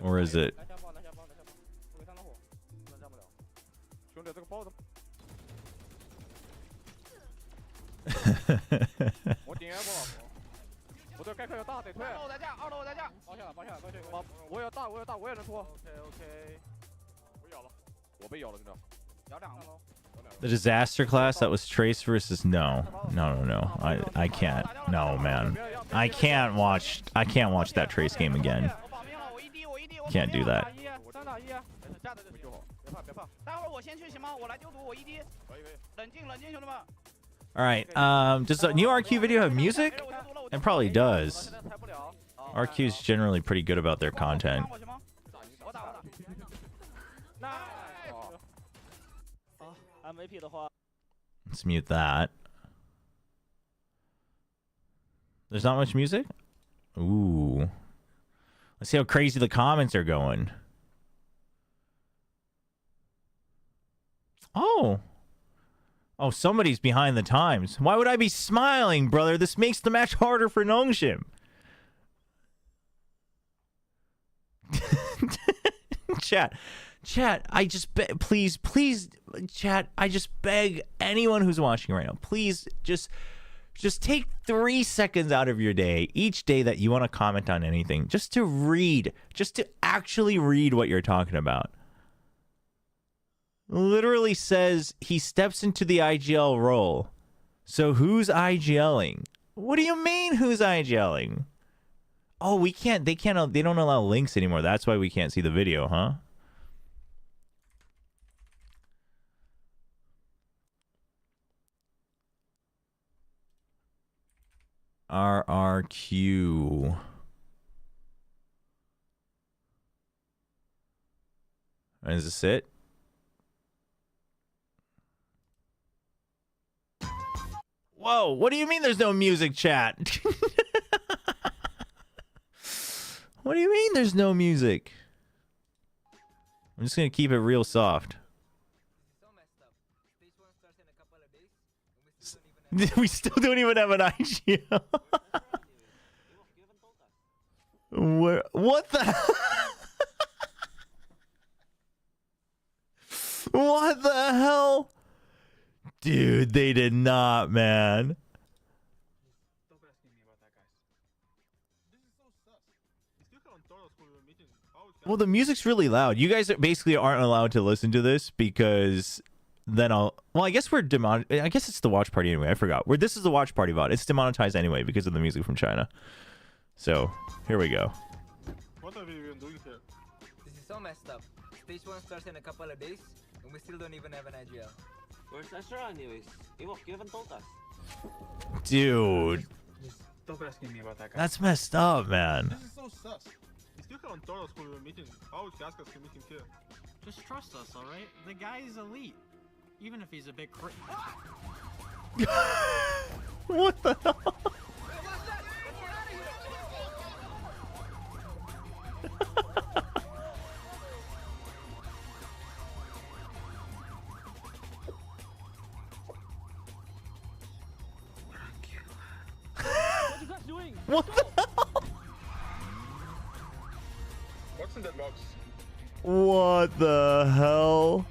Or is it? The disaster class that was Trace versus no. I can't. No, man. I can't watch that Trace game again. Can't do that. All right. Does the new RQ video have music? It probably does. RQ is generally pretty good about their content. Let's mute that. There's not much music? Ooh. Let's see how crazy the comments are going. Oh. Oh, somebody's behind the times. Why would I be smiling, brother? This makes the match harder for Nongshim. Chat, I just please, chat, I just beg anyone who's watching right now, please just take 3 seconds out of your day, each day that you want to comment on anything, just to actually read what you're talking about. Literally says he steps into the IGL role. So who's IGLing? What do you mean who's IGLing? Oh, they don't allow links anymore. That's why we can't see the video, huh? RRQ. Is this it? Whoa, what do you mean there's no music, chat? What do you mean there's no music? I'm just gonna keep it real soft. We still don't even have an IGL. What the? What the hell? Dude, they did not, man. Well, the music's really loud. You guys basically aren't allowed to listen to this because then well, I guess I guess it's the watch party anyway. I forgot. This is the watch party VOD. It's demonetized anyway because of the music from China. So, here we go. What have you been doing here? This is so messed up. Stage 1 starts in a couple of days, and we still don't even have an IGL. Where's Ezra anyways? You haven't told us. Dude. Stop asking me about that guy. That's messed up, man. This is so sus. We still haven't told us who we were meeting. How would you ask us to meet him here? Just trust us, all right? The guy is elite, even if he's a bit What the hell? What the hell? What's in that box? What the hell?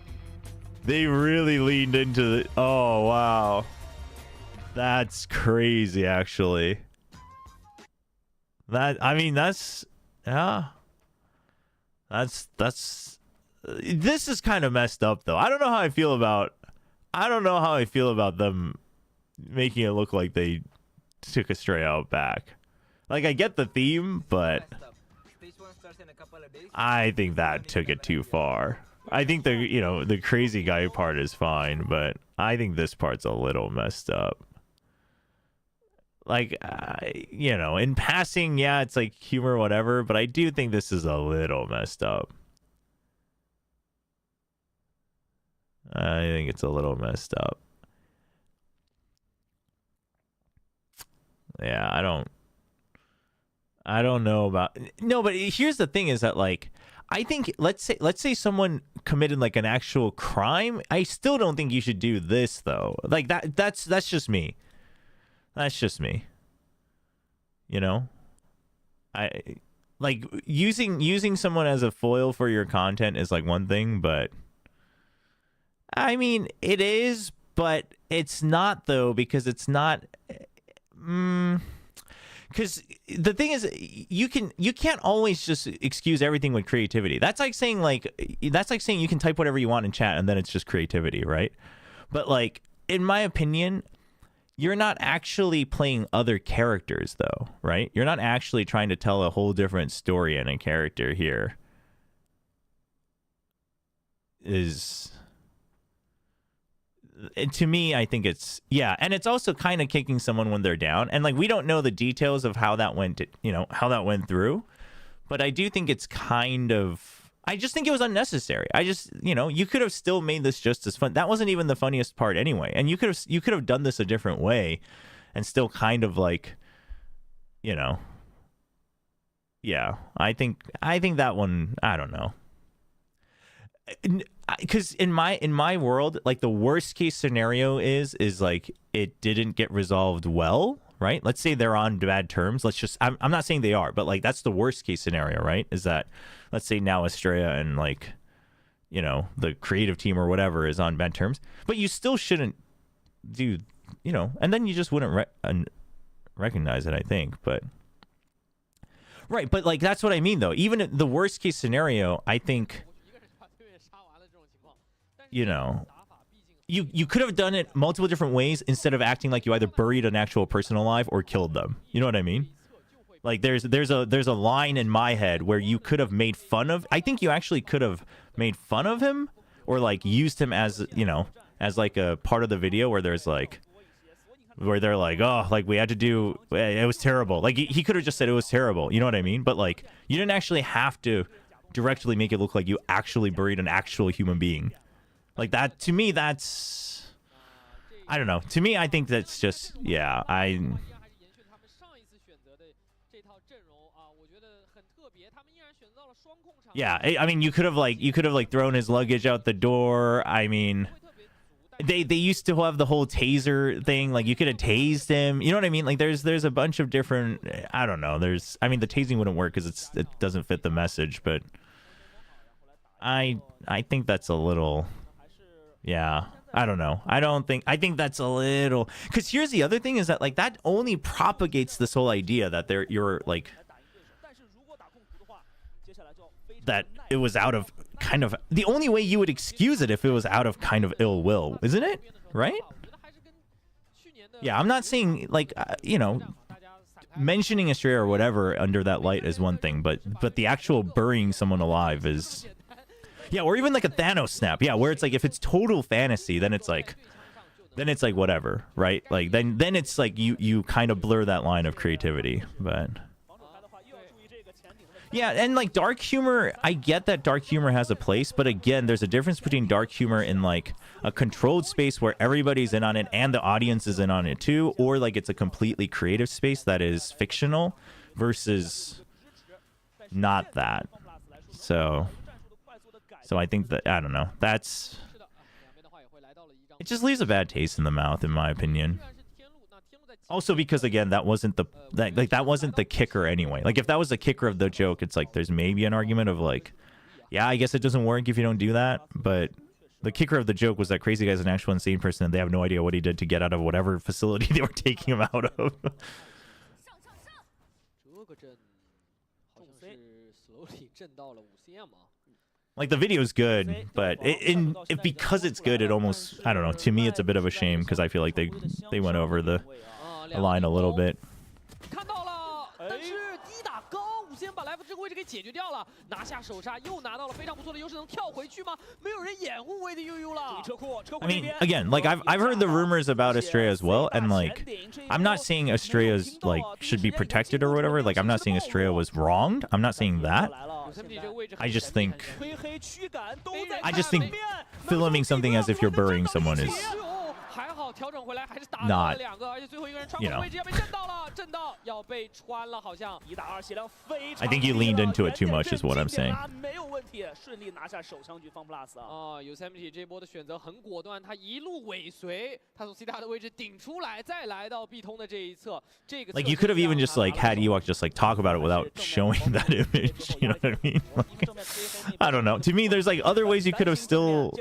They really leaned into the... Oh, wow. That's crazy, actually. I mean, that's... Yeah. That's... This is kind of messed up, though. I don't know how I feel about them making it look like they took a stray out back. Like, I get the theme, but I think that took it too far. I think the crazy guy part is fine, but I think this part's a little messed up. Like, in passing, yeah, it's like humor, whatever, but I do think this is a little messed up. I think it's a little messed up. Yeah, I don't know about... No, but here's the thing is that, like, I think, let's say someone committed, like, an actual crime. I still don't think you should do this, though. Like, that's just me. That's just me. You know? Like, using someone as a foil for your content is, like, one thing, but... I mean, it is, but it's not, though, because it's not... Because the thing is, you can't always just excuse everything with creativity. That's like saying you can type whatever you want in chat and then it's just creativity, right? But, like, in my opinion, you're not actually playing other characters, though, right? You're not actually trying to tell a whole different story in a character here. To me, I think it's, yeah, and it's also kind of kicking someone when they're down, and, like, we don't know the details of how that went, how that went through, but I do think it's kind of, I just think it was unnecessary. I just, you could have still made this just as fun. That wasn't even the funniest part anyway, and you could have done this a different way, and still kind of, like, yeah. I think that one, I don't know. Because in my world, like, the worst case scenario is like it didn't get resolved well, right? Let's say they're on bad terms. I'm not saying they are, but, like, that's the worst case scenario, right? Is that, let's say now Estrella and, like, the creative team or whatever is on bad terms, but you still shouldn't do, and then you just wouldn't recognize it, I think, but right. But, like, that's what I mean, though. Even in the worst case scenario, I think. You could have done it multiple different ways instead of acting like you either buried an actual person alive or killed them. You know what I mean? Like, there's a line in my head where you could have made fun of. I think you actually could have made fun of him or, like, used him as, as, like, a part of the video where there's, like, where they're like, oh, like, we had to do, it was terrible. Like, he could have just said it was terrible. You know what I mean? But, like, you didn't actually have to directly make it look like you actually buried an actual human being. Like, that, to me, that's, I don't know. To me, I think that's just, yeah, yeah, I mean, you could have thrown his luggage out the door. I mean, they used to have the whole taser thing. Like, you could have tased him. You know what I mean? Like, there's a bunch of different, I don't know. I mean, the tasing wouldn't work because it doesn't fit the message, but I think that's a little... Yeah, I don't know. I think that's a little... Because here's the other thing is that, like, that only propagates this whole idea that you're, like... That it was out of kind of... The only way you would excuse it if it was out of kind of ill will, isn't it? Right? Yeah, I'm not saying, like, mentioning Estrella or whatever under that light is one thing, but the actual burying someone alive is... Yeah, or even like a Thanos snap. Yeah, where it's like, if it's total fantasy, then it's like whatever, right? Like, then it's like you kind of blur that line of creativity. But Yeah, and like dark humor, I get that dark humor has a place, but again, there's a difference between dark humor in like a controlled space where everybody's in on it and the audience is in on it too, or like it's a completely creative space that is fictional versus not that. So I think that, I don't know, that's, it just leaves a bad taste in the mouth in my opinion. Also because again, that wasn't the that wasn't the kicker anyway. Like if that was the kicker of the joke, it's like there's maybe an argument of like, yeah, I guess it doesn't work if you don't do that. But the kicker of the joke was that Crazy Guy's an actual insane person and they have no idea what he did to get out of whatever facility they were taking him out of. Like the video is good, but because it's good, it almost, I don't know, to me it's a bit of a shame because I feel like they went over the line a little bit. 看到了，但是第一打刚，5仙把来福这个位置给解决掉了，拿下手杀，又拿到了非常不错的优势，能跳回去吗？没有人掩护位的悠悠了。I mean, again, like I've heard the rumors about Estrella as well, and like I'm not saying Estrella's like should be protected or whatever. Like I'm not saying Estrella was wronged. I'm not saying that. I just think filming something as if you're burying someone is not, you know. I think you leaned into it too much is what I'm saying. Yosemite 这波的选择很果断，他一路尾随，他从 C 大的位置顶出来，再来到 B 通的这一侧。这个 like you could have even just like had Ewok just like talk about it without showing that image. You know what I mean? Like, I don't know. To me, there's like other ways you could have still,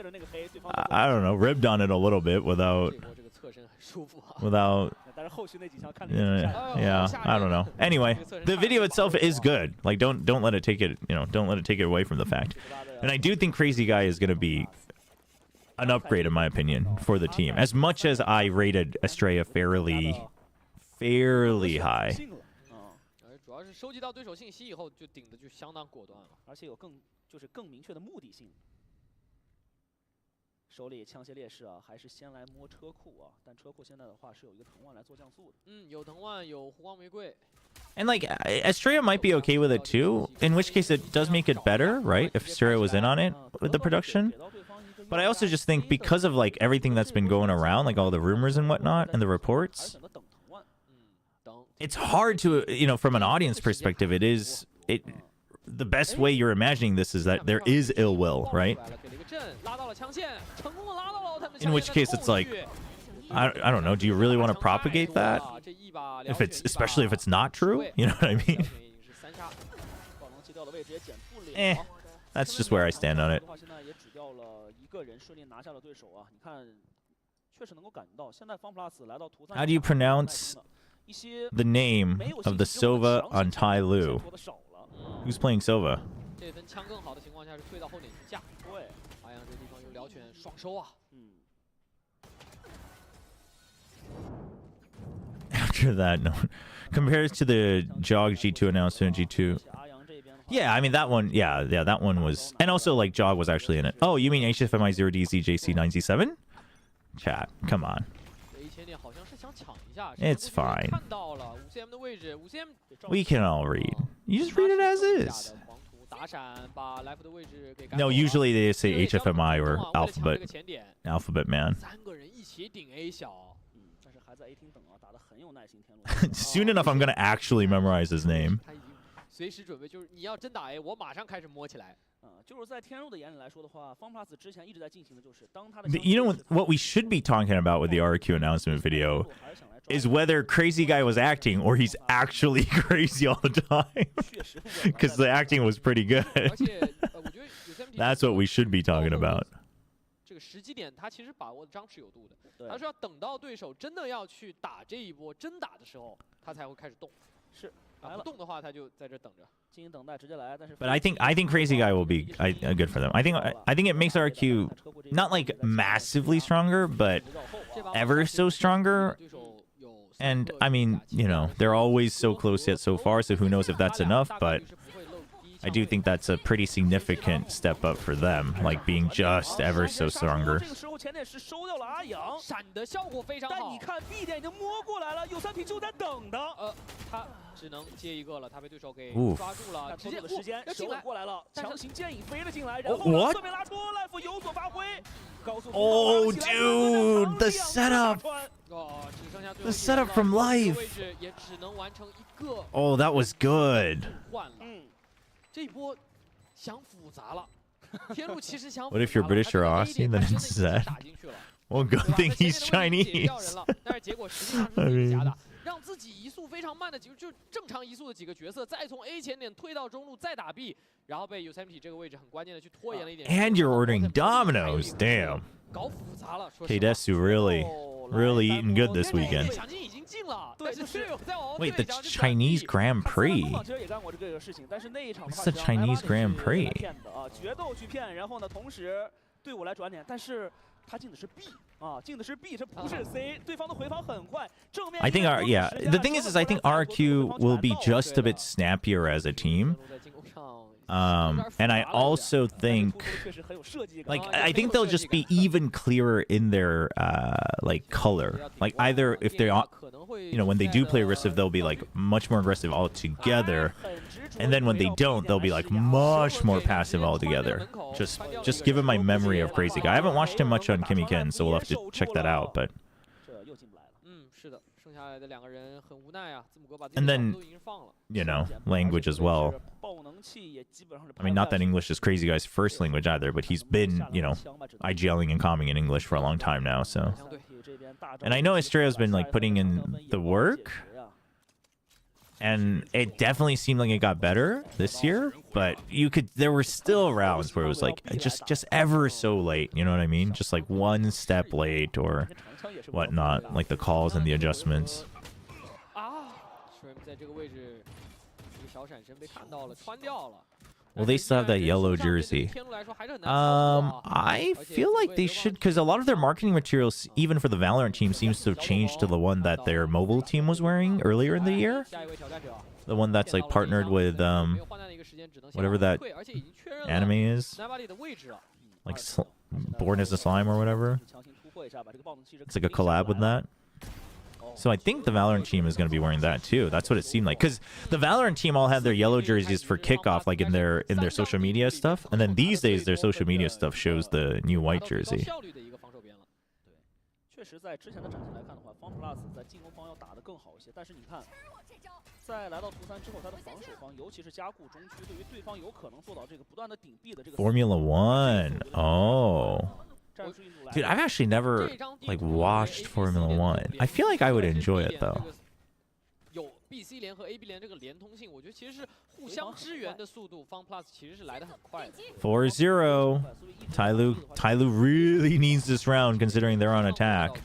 I don't know, ribbed on it a little bit without. Yeah, I don't know. Anyway, the video itself is good. Like don't let it take it, you know, don't let it take it away from the fact. And I do think Crazy Guy is going to be an upgrade in my opinion for the team. As much as I rated Estrella fairly high. 主要是收集到对手信息以后，就顶的就相当果断了，而且有更明确的目的性。手里枪械劣势啊，还是先来摸车库啊，但车库现在的话是有一个藤蔓来做降速的。有藤蔓，有湖光玫瑰。And like Estrella might be okay with it too, in which case it does make it better, right? If Estrella was in on it with the production. But I also just think because of like everything that's been going around, like all the rumors and whatnot and the reports, it's hard to, you know, from an audience perspective, the best way you're imagining this is that there is ill will, right? In which case it's like, I don't know, do you really want to propagate that? Especially if it's not true, you know what I mean? That's just where I stand on it. How do you pronounce the name of the Sova on TYL? Who's playing Sova? 这分枪更好的情况下是退到后点去架。对，阿阳这地方用燎犬爽收啊。After that, no. Compares to the Jog G2 announcement, G2. Yeah, I mean that one. Yeah, that one was, and also like Jog was actually in it. Oh, you mean HFMI 0DZ JC9Z7? Chat, come on. It's fine. We can all read. You just read it as is. No, usually they say HFMI or Alphabet Man. Soon enough, I'm gonna actually memorize his name. You know what we should be talking about with the RQ announcement video is whether Crazy Guy was acting or he's actually crazy all the time. Because the acting was pretty good. That's what we should be talking about. 这个时机点他其实把握的张弛有度的，他说要等到对手真的要去打这一波真打的时候，他才会开始动。是，不动的话他就在这等着。进行等待，直接来。但是 But I think Crazy Guy will be good for them. I think it makes RQ not like massively stronger, but ever so stronger. And I mean, you know, they're always so close yet so far, so who knows if that's enough, but I do think that's a pretty significant step up for them, like being just ever so stronger. 只能接一个了，他被对手给 Oof 抓住了，直接的时间手要进来稳过来了，但是强行剑影飞了进来，然后 What? 侧面拉出 Life 有所发挥，高速 Oh, dude, the setup. 哦，只剩下最后 The setup from Life. 位置也只能完成一个。 Oh, that was good. 换了，这一波想复杂了。天路其实想。 What if you're British or Aussie? Then it's sad. Well, good thing he's Chinese. 但是结果实际上是自己加的，让自己移速非常慢的就正常移速的几个角色，再从 A 前点退到中路，再打 B， 然后被 Yosemite 这个位置很关键的去拖延了一点。 And you're ordering dominoes, damn. 搞复杂了，说 Kdesu really eating good this weekend. 奖金已经进了，但是队友在往后 Wait, 退 the 然后就 Chinese Grand Prix. What's the Chinese Grand Prix? 决斗去骗，然后呢，同时队伍来转点，但是他进的是 B 啊，进的是 B， 这不是 C， 对方的回防很快，正面。 I think the thing is I think RQ will be just a bit snappier as a team. And I also think, like, I think they'll just be even clearer in their like color. Like either if they, you know, when they do play aggressive, they'll be like much more aggressive altogether, and then when they don't, they'll be like much more passive altogether. Just given my memory of Crazy Guy, I haven't watched him much on Kimmy Ken, so we'll have to check that out. But and then, you know, language as well. I mean, not that English is Crazy Guy's first language either, but he's been, you know, IGLing and comming in English for a long time now, so. And I know Estrella's been, like, putting in the work, and it definitely seemed like it got better this year, but there were still rounds where it was, like, just ever so late, you know what I mean? Just, like, one step late or whatnot, like the calls and the adjustments. Well, they still have that yellow jersey. I feel like they should, because a lot of their marketing materials, even for the Valorant team, seems to have changed to the one that their mobile team was wearing earlier in the year. The one that's like partnered with whatever that anime is, like Born as a Slime or whatever. It's like a collab with that. So I think the Valorant team is going to be wearing that too. That's what it seemed like. Because the Valorant team all had their yellow jerseys for kickoff, like in their social media stuff. And then these days, their social media stuff shows the new white jersey. Formula One. Oh. Dude, I've actually never like watched Formula One. I feel like I would enjoy it though. BC 联和 AB 联这个连通性，我觉得其实是互相支援的速度 ，FunPlus 其实是来得很快的。4-0. TYL really needs this round considering they're on attack.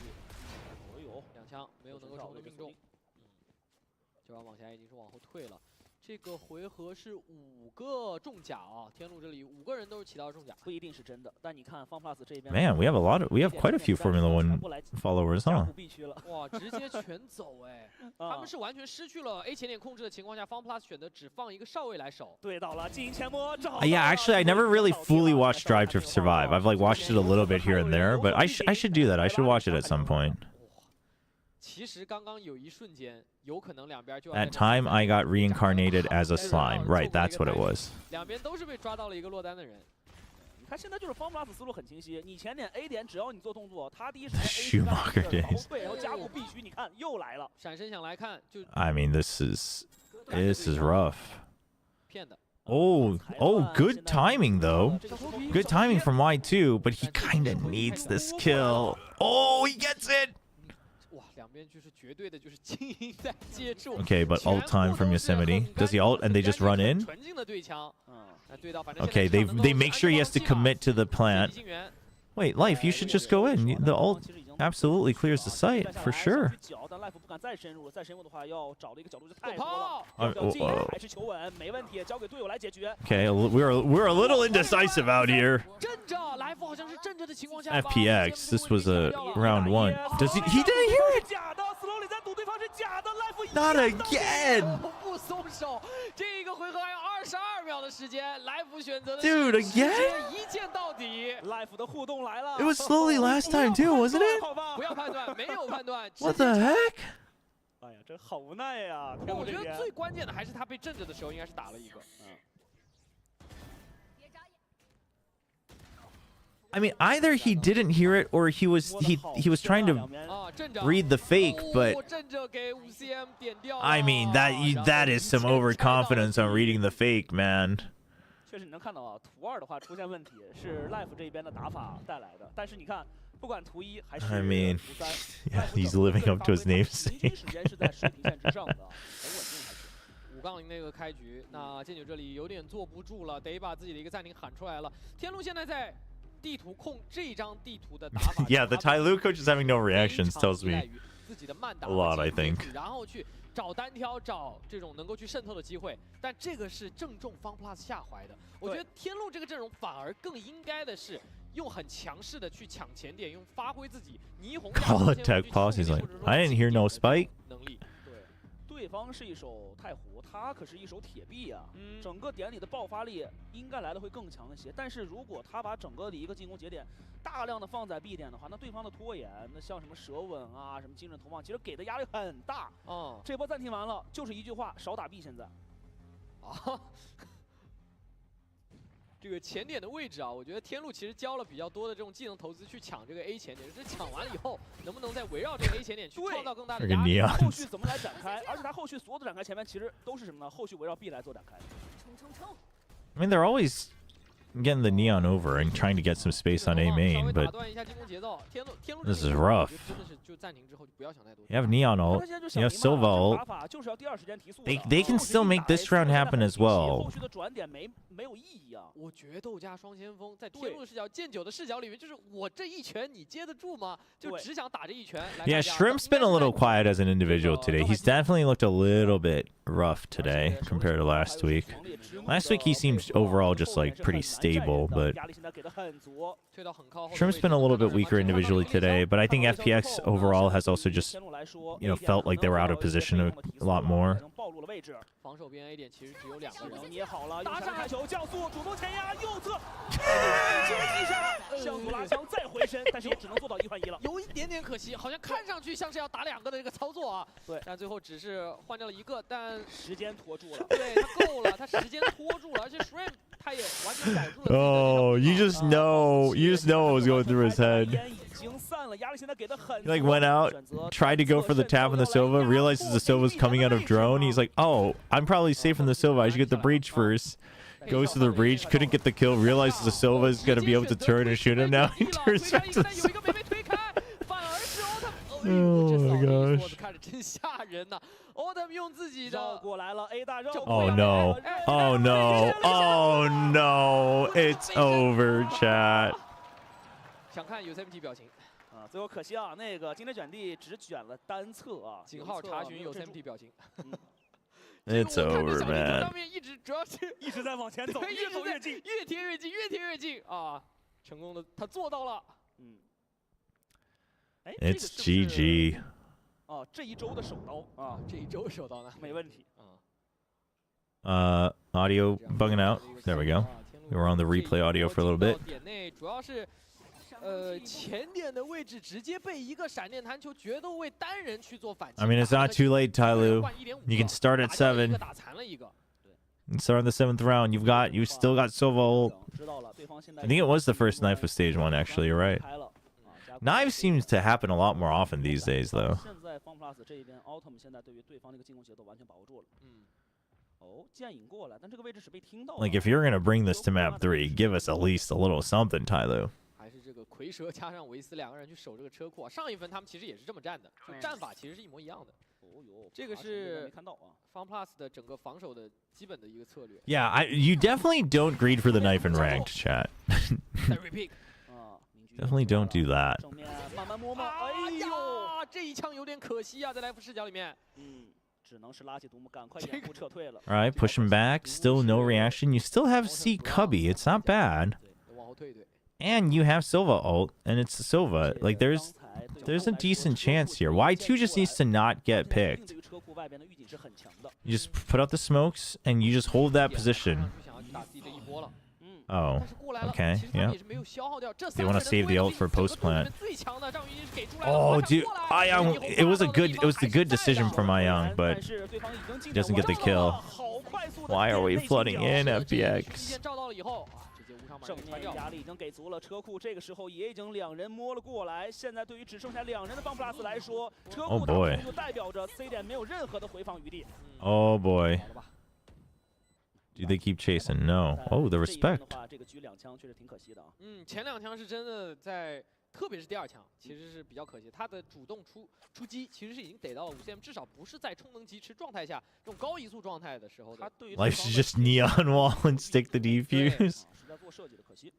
2枪没有能够成功的命中，这把往下已经是往后退了。这个回合是5个重甲啊，天路这里5个人都是起到重甲，不一定是真的。但你看 FunPlus 这边 Man, we have quite a few Formula One followers, huh? 哇，直接全走哎！他们是完全失去了 A 前点控制的情况下 ，FunPlus 选择只放一个少尉来守。对到了，进行前摸。Yeah, actually, I never really fully watched Drive to Survive. I've like watched it a little bit here and there, but I should do that. I should watch it at some point. 其实刚刚有一瞬间，有可能两边就 At time, I got reincarnated as a slime. Right, that's what it was. 两边都是被抓到了一个落单的人。你看现在就是 FunPlus 思路很清晰，你前点 A 点，只要你做动作，他第一时间 Schumacher days. 对，然后加固必须，你看又来了。闪身想来看，就 I mean, this is rough. 骗的。Oh, good timing though. Good timing from Y2, but he kind of needs this kill. Oh, he gets it. 哇，两边就是绝对的，就是精英在接触。 Okay, but ult time from Yosemite. Does he ult and they just run in? 纯净的对枪。Okay, they make sure he has to commit to the plant. Wait, Life, you should just go in. The ult absolutely clears the site for sure. Okay, we're a little indecisive out here. FPX, this was a round 1. Does he didn't hear it? Not again. Dude, again? It was slowly last time too, wasn't it? What the heck? 哎呀，这好无奈呀！不过我觉得最关键的还是他被震着的时候，应该是打了一个。I mean, either he didn't hear it or he was trying to read the fake, but I mean that is some overconfidence on reading the fake, man. 确实你能看到啊，图2的话出现问题是 Life 这边的打法带来的，但是你看，不管图1还是图3 I mean, yeah, he's living up to his namesake. 平均时间是在水平线之上的，很稳定还是。5杠0那个开局，那剑九这里有点坐不住了，得把自己的一个暂停喊出来了。天路现在在地图控这一张地图的打法 Yeah, the TYL coach is having no reactions tells me 自己的慢打 a lot, I think. 然后去找单挑，找这种能够去渗透的机会，但这个是正中FunPlus 下怀的。我觉得天路这个阵容反而更应该的是用很强势的去抢前点，用发挥自己霓虹 Call attack pause. He's like, I didn't hear no spike. 能力。对方是一手太湖，他可是一手铁壁啊，整个点里的爆发力应该来的会更强一些。但是如果他把整个的一个进攻节点大量的放在 B 点的话，那对方的拖延，那像什么舌吻啊，什么精准投放，其实给的压力很大。这波暂停完了，就是一句话，少打 B 现在。啊。这个前点的位置啊，我觉得天路其实交了比较多的这种技能投资去抢这个 A 前点，就是抢完了以后，能不能再围绕这个 A 前点去创造更大的压力？后续怎么来展开？而且他后续所有的展开前面其实都是什么呢？后续围绕 B 来做展开。I mean, they're always getting the neon over and trying to get some space on A main, but this is rough. You have neon ult, you have Silva ult. They can still make this round happen as well. 没有意义啊！我决斗加双先锋，在天路视角、剑九的视角里面，就是我这一拳你接得住吗？就只想打这一拳。Yeah, Shrimp's been a little quiet as an individual today. He's definitely looked a little bit rough today compared to last week. Last week he seemed overall just like pretty stable, but Shrimp's been a little bit weaker individually today. But I think FPX overall has also just, you know, felt like they were out of position a lot more. 防守边 A 点其实只有2个人，捏好了，打上开球降速，主动前压，右侧，击杀，向左拉枪再回身，但是也只能做到1换1了，有一点点可惜，好像看上去像是要打2个的这个操作啊。对，但最后只是换掉了1个，但时间拖住了。对他够了，他时间拖住了，而且 Shrimp 他也完全保住了。Oh, you just know what was going through his head. He like went out, tried to go for the tap on the Silva, realizes the Silva's coming out of drone. He's like, oh, I'm probably safe from the Silva. I should get the breach first. Goes to the breach, couldn't get the kill, realizes the Silva is going to be able to turn and shoot him now. He turns back to the Silva. Oh my gosh. Oh no. Oh no. Oh no. It's over, chat. 想看 UCMT 表情啊，最后可惜啊，那个精灵卷地只卷了单侧啊，井号查询 UCMT 表情。It's over, man. 上面一直主要是一直在往前走，越走越近，越贴越近，越贴越近啊！成功的，他做到了。It's GG. 哦，这一周的首刀啊，这一周首刀呢，没问题。Audio bugging out. There we go. We were on the replay audio for a little bit. 点内主要是。前点的位置直接被一个闪电弹球决斗位单人去做反击。I mean, it's not too late, Tyloo. You can start at 7. You can start on the 7th round. You've still got Silva ult. I think it was the first knife of stage 1, actually. You're right. Knives seems to happen a lot more often these days, though. Like, if you're gonna bring this to map 3, give us at least a little something, Tyloo. 还是这个蝰蛇加上维斯2个人去守这个车库啊。上一分他们其实也是这么站的，就战法其实是一模一样的。这个是 FunPlus 的整个防守的基本的一个策略。Yeah, you definitely don't greed for the knife in ranked, chat. Definitely don't do that. 哎呀，这一枪有点可惜啊，在来福视角里面。只能是拉起独木，赶快掩护撤退了。All right, push him back. Still no reaction. You still have C Cubby. It's not bad. 往后退一退。 And you have Silva ult, and it's Silva. Like, there's a decent chance here. Y2 just needs to not get picked. You just put out the smokes, and you just hold that position. Oh, 但是过来了， okay, 其实他们 yeah. 也是没有消耗掉这 They 3 want 个 to 人 save 的 the 位 ult 置 for 整个 post 队里面 plant. 最强的张雨鑫是给出来了， Oh, 马上 dude, 过来 Ayang, 以后 it was a 发到了 good, 地 it 方 was the 还是 good 在 decision 的 from Ayang, 但 but 是对方已经进 doesn't get the 了 kill. 好快速的 Why are we 内心 flooding 角 in 这一局 FPX? 线照到了以后啊，直接无伤把正人传掉。面压力已经给足了，车库这个时候也已经2人摸了过来。现在对于只剩下2人的FunPlus 来说，车库 Oh boy 就代表着 C 点没有任何的回防余地。 Oh boy. 好了吧， Do they keep chasing? No. Oh, the 这一边的 respect. 话，这个狙2枪确实挺可惜的啊。前2枪是真的在，特别是第2枪，其实是比较可惜。他的主动出击其实是已经逮到了5cm，至少不是在充能疾驰状态下这种高移速状态的时候的。他对于 Life's just neon wall and stick the defuse. 是在做设计的，可惜。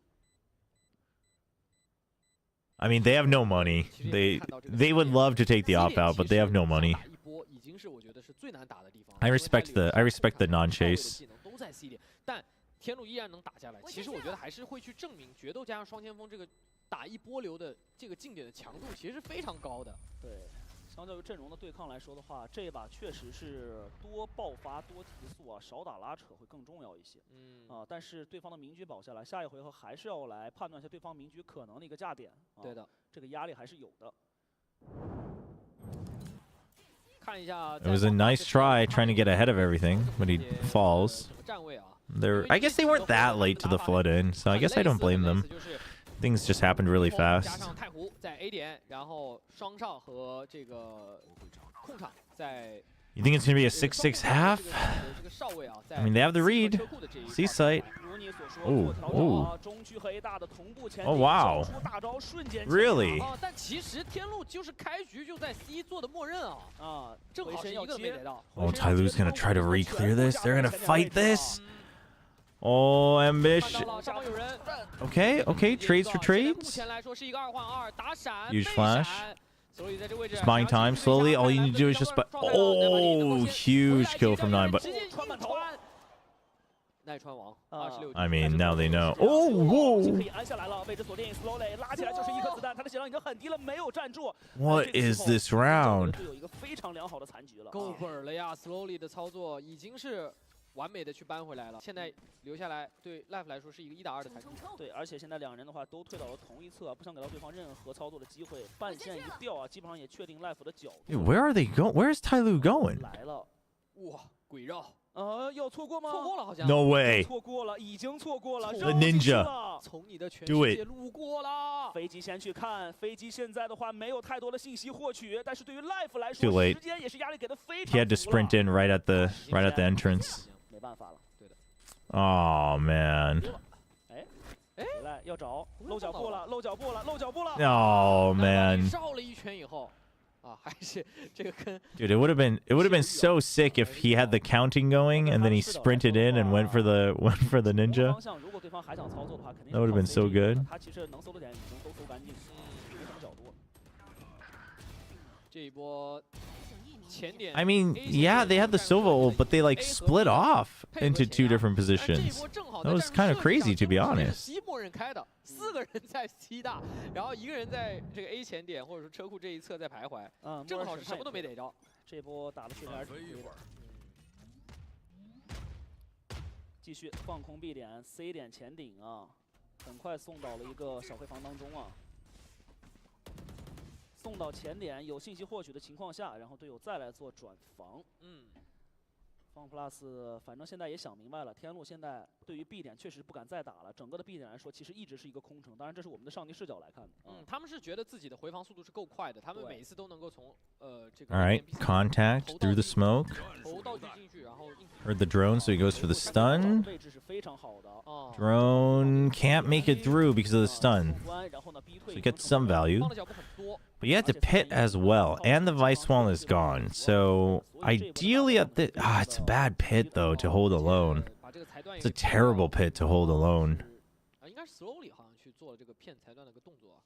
I mean, they have no money. They would love to take the op out, but they have no money. 打一波已经是我觉得是最难打的地方。 I respect the non-chase. 技能都在 C 点，但天路依然能打下来。其实我觉得还是会去证明决斗加上双前锋这个打一波流的这个近点的强度其实是非常高的。对，相较于阵容的对抗来说的话，这一把确实是多爆发多提速啊，少打拉扯会更重要一些。但是对方的明局保下来，下一回合还是要来判断一下对方明局可能的一个价点。对的，这个压力还是有的。 看一下 It was a nice try trying to get ahead of everything, but he falls. I guess they weren't that late to the flood in, so I guess I don't blame them. Things just happened really 加 fast. 上太湖在 A 点，然后双少和这个控场在。 You think it's gonna be a 6-6 half? I mean, they have the read. C site. Oh, oh. Oh wow. Really? 但其实天路就是开局就在 C 做的默认啊，正好是一个都没逮到。 Oh, TYL's gonna try to re-clear this. They're gonna fight this. Oh, ambition. Okay, okay. Trades for trades. Huge flash. Just buying time slowly. All you need to do is just buy. Oh, huge kill from 9. But I mean, now they know. Oh, whoa. What is this round? 够本了呀 ！Slowly 的操作已经是完美的去扳回来了。现在留下来对 Life 来说是一个1打2的残局。对，而且现在2人的话都退到了同一侧，不想给到对方任何操作的机会。半线一掉啊，基本上也确定 Life 的角度。 Dude, where are they going? Where is TYL going? 来了，哇，鬼绕。 要错过吗？错过了好像。 No way. 错过了，已经错过了。 The ninja. 从你的全 Do 世界 it. 路过了。飞机先去看，飞机现在的话没有太多的信息获取，但是对于 Life 来 Too 说， late. 时间也是压力给的非常。 He had to sprint in right at the entrance. 没办法了。对的。 Oh man. 哎，来要找漏脚步了，漏脚步了，漏脚步了。 Oh man. 绕了一圈以后。 还是这个跟 Dude, it would have been so sick if he had the counting going and then he sprinted in and went for the ninja. That would have been so good. 他其实能搜的点已经都搜干净，没什么角度。这一波前点 I mean, yeah, they had the Sova ult, but they like split off into 2 different positions. That was kind of crazy, to be honest. C 默认开的，4个人在 C 大，然后1个人在这个 A 前点或者说车库这一侧在徘徊，正好是什么都没逮着。这波打的确实还是挺亏的。继续放空 B 点 ，C 点前顶啊，很快送到了一个小回防当中啊。 送到前点有信息获取的情况下，然后队友再来做转防。FunPlus 反正现在也想明白了，天路现在对于 B 点确实不敢再打了。整个的 B 点来说，其实一直是一个空城。当然，这是我们的上帝视角来看的。他们是觉得自己的回防速度是够快的，他们每一次都能够从这个。All right, contact through the smoke. 投道具进去，然后 Heard the drone, so he goes for the stun. 位置是非常好的。 Drone can't make it through because of the stun. So he gets some value. But you had to pit as well, and the Vice Wall is gone. So ideally at the... it's a bad pit, though, to hold alone. It's a terrible pit to hold alone. 应该是 Slowly 好像去做了这个骗裁断的个动作。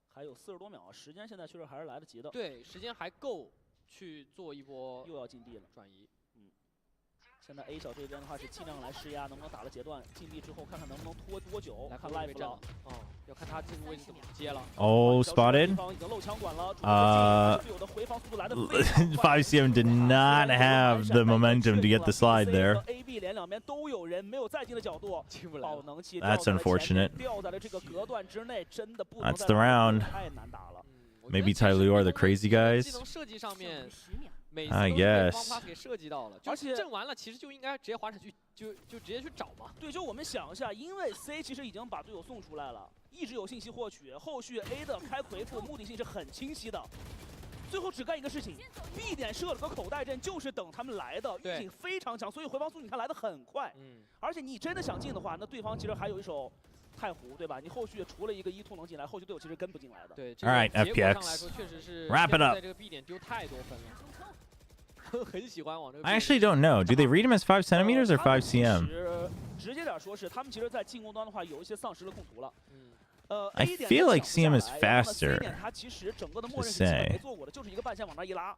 还有40多秒，时间现在确实还是来得及的。对，时间还够去做一波又要禁地了转移。 现在 A 小这边的话是尽量来施压，能不能打了截断？禁地之后看看能不能拖多久。来看 Life 了，要看他进入位置怎么接了。Oh, spotted. 5CM did not have the momentum to get the slide there. B 连两边都有人，没有再近的角度，爆能器 That's unfortunate. 掉在了这个隔断之内，真的不能 That's the round. 太难打了。Maybe TYL are the crazy guys. 技能设计上面，每次 I 都是被 guess. FPX 给设计到了，而且阵完了，其实就应该直接滑铲去，就直接去找嘛。对，就我们想一下，因为 C 其实已经把队友送出来了，一直有信息获取，后续 A 的开回复目的性是很清晰的。最后只干一个事情 ，B 点设了个口袋阵，就是等他们来的，预警非常强，所以回防速你看来的很快。而且你真的想进的话，那对方其实还有一手太湖，对吧？你后续除了一个1-2能进来，后续队友其实跟不进来的。对 All right, FPX. Wrap it up. 在这个 B 点丢太多分了，很喜欢往这个。I actually don't know. Do they read him as 5 centimeters or 5 cm? 直接点说是，他们其实在进攻端的话有一些丧失了控图了。I feel like CM is faster. 他其实整个的默 To 认是基本 say. 没做过的，就是一个半线往那一拉，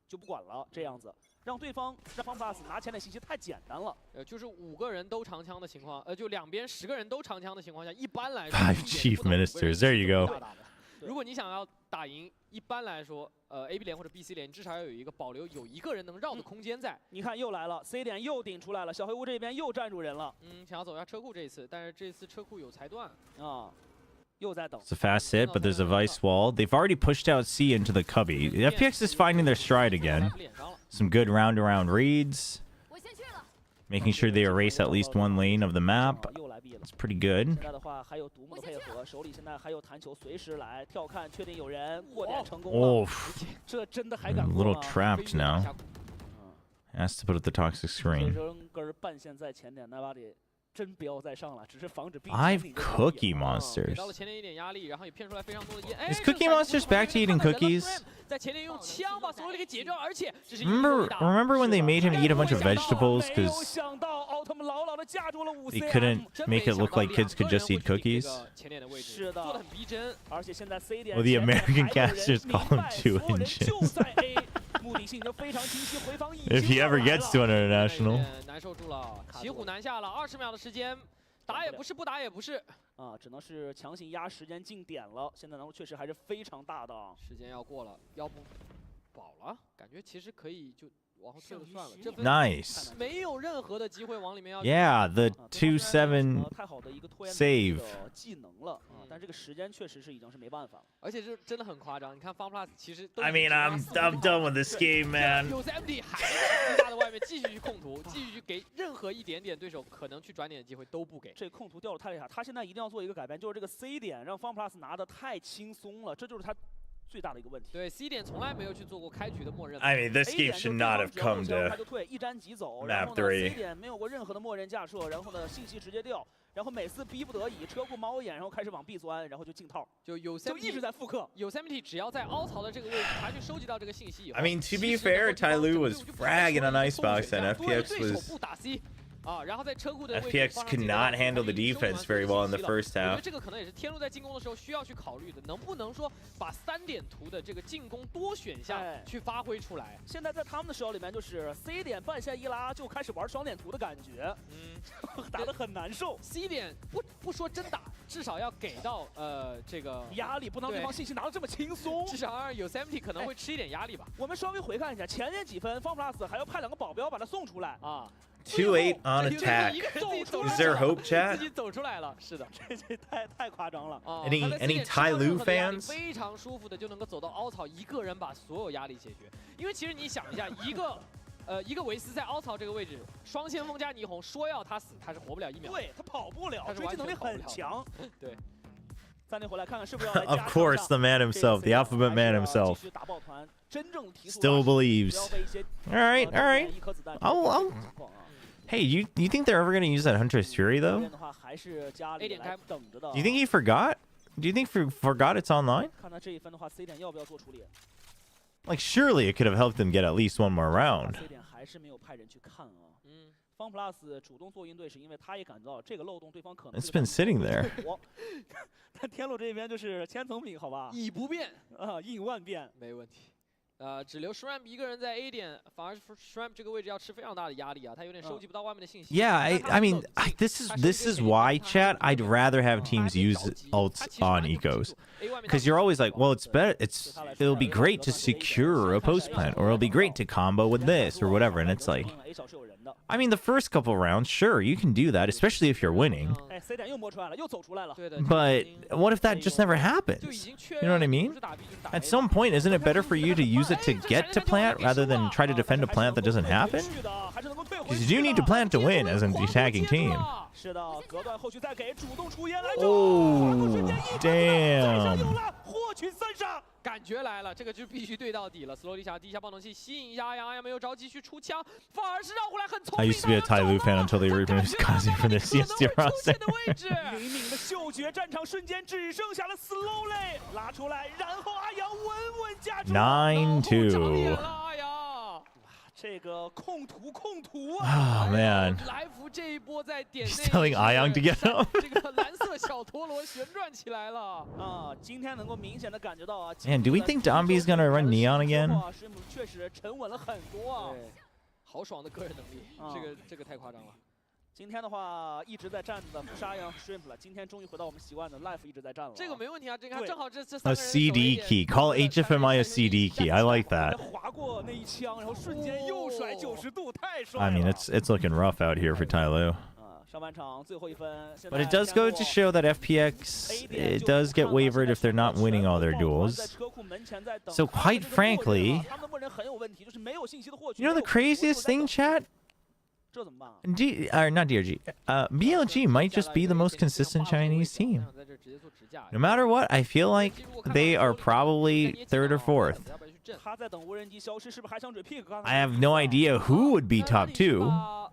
就不管了，这样子让对方让FPX拿前点信息太简单了。就是5个人都长枪的情况，就两边10个人都长枪的情况下，一般来说 5 chief ministers. There you go. 如果你想要打赢，一般来说，A B 连或者 B C 连，你至少要有一个保留，有一个人能绕的空间在。你看又来了 ，C 点又顶出来了，小黑屋这边又站住人了。想要走下车库这一次，但是这次车库有裁断啊。又在等。 It's a fast hit, but there's a vice wall. They've already pushed out C into the cubby. The FPX is finding their stride again. Some good round-around reads. Making sure they erase at least one lane of the map. It's pretty good. 现在的话还有独木的配合，手里现在还有弹球，随时来跳看，确定有人过点成功了。Oh, 这真的还敢 a 过 little 吗？ trapped now. Has to put up the toxic screen. 扔根半线在前点，那把得真不要再上了，只是防止 B I've Cookie Monsters. 给到了前点一点压力，然后也骗出来非常多的烟。 Is Cookie Monsters back to eating cookies? 在前点用枪把所有的给解掉，而且这是 Remember when they made him eat a bunch of vegetables because 想到奥特曼牢牢地架住了5 they couldn't make it look like kids could just eat cookies? 是的，做得很逼真。而且现在 C 点 Well, the American casters call him 2 inches. 就在 A， 目的性就非常清晰，回防已经 If he ever gets to an international. 难受住了，骑虎难下了，20秒的时间。 打也不是，不打也不是，啊，只能是强行压时间进点了。现在难度确实还是非常大的，时间要过了，要不保了，感觉其实可以就往后退了算了。这分 Nice. 没有任何的机会往里面要。Yeah, the 2-7太好的一个拖延 save. 技能了啊，但这个时间确实是已经是没办法了。而且这真的很夸张，你看 FPX 其实。I mean, I'm done with this game, man. 有 empty 还在巨大的外面继续去控图，继续去给任何一点点对手可能去转点的机会都不给。这控图掉的太厉害，他现在一定要做一个改变，就是这个 C 点让 FPX 拿的太轻松了，这就是他。 最大的一个问题。对 C 点从来没有去做过开局的默认。 I mean, this game should not have come to map 3。C 点没有过任何的默认架设，然后呢信息直接掉，然后每次逼不得已车库猫眼，然后开始往 B 钻，然后就进套，就一直在复刻。有 Yosemite 只要在凹槽的这个位置，他去收集到这个信息以后。 I mean, to be fair, TYL was fragging on Icebox and FPX was. FPX could not handle the defense very well in the first half. 这个可能也是天路在进攻的时候需要去考虑的，能不能说把3点图的这个进攻多选项去发挥出来？现在在他们的手里面就是 C 点半线一拉就开始玩双点图的感觉，打得很难受。 C 点不说真打，至少要给到这个压力，不能对方信息拿得这么轻松，至少让有 Yosemite 可能会吃一点压力吧。我们稍微回看一下前面几分 FPX 还要派2个保镖把他送出来啊。 2-8 on attack. Is there hope, chat? 自己走出来了，是的，这太夸张了。Any TYL fans? 非常舒服的就能够走到凹槽，一个人把所有压力解决。因为其实你想一下，一个维斯在凹槽这个位置，双先锋加霓虹，说要他死，他是活不了1秒。对他跑不了，追击能力很强。对。 3点回来看看是不是要 Of course, the man himself, the alphabet man himself, still believes. All right. I'll. Hey, you think they're ever gonna use that Huntress Fury though? Do you think he forgot? Do you think forgot it's online? Like surely it could have helped them get at least one more round. FPX 主动做应对，是因为他也感到这个漏洞对方可能。 It's been sitting there. 但天路这边就是千层饼，好吧？以不变应万变，没问题。只留 Shrimp 一个人在 A 点，反而 Shrimp 这个位置要吃非常大的压力啊，他有点收集不到外面的信息。Yeah, I mean, this is why, chat. I'd rather have teams use ults on ecos, because you're always like, well, it'll be great to secure a post plant, or it'll be great to combo with this or whatever, and it's like, I mean, the first couple rounds, sure, you can do that, especially if you're winning. 哎 ，C 点又摸出来了，又走出来了。 But what if that just never happens? You know what I mean? At some point, isn't it better for you to use it to get to plant rather than try to defend a plant that doesn't happen? Because you do need to plant to win as an attacking team. 是的，隔断后续再给，主动出烟来着。 Oh, damn. 获取3杀。 感觉来了，这个就必须对到底了。slowly 想第一下爆动器吸引一下阿阳，阿阳没有着急去出枪，反而是绕回来很聪 I 明。 used to be a TYL fan until they removed Kazi from the CSD roster. 灵敏的嗅觉，战场瞬间只剩下了 slowly 拉出来，然后阿阳稳稳夹住。 9-2. 阿阳，这个控图啊！ Oh man. 来福这一波在点内 He's telling Ayang to get up. 这个蓝色小陀螺旋转起来了啊！今天能够明显的感觉到啊。 Man, do we think Dombi's gonna run Neon again? 确实沉稳了很多啊。对，豪爽的个人能力，这个太夸张了。 今天的话一直在站的不杀赢 Shrimp 了，今天终于回到我们习惯的 Life 一直在站了。这个没问题啊，这个正好这 A CD key. Call HFMI a CD key. I like that. 划过那一枪，然后瞬间右甩90度，太帅了。 I mean, it's looking rough out here for TYL. 上半场最后一分。 But it does go to show that FPX, it does get wavered if they're not winning all their duels. So quite frankly, you know the craziest thing, chat? Not DRG. BLG might just be the most consistent Chinese team. No matter what, I feel like they are probably 3rd or 4th. I have no idea who would be top 2,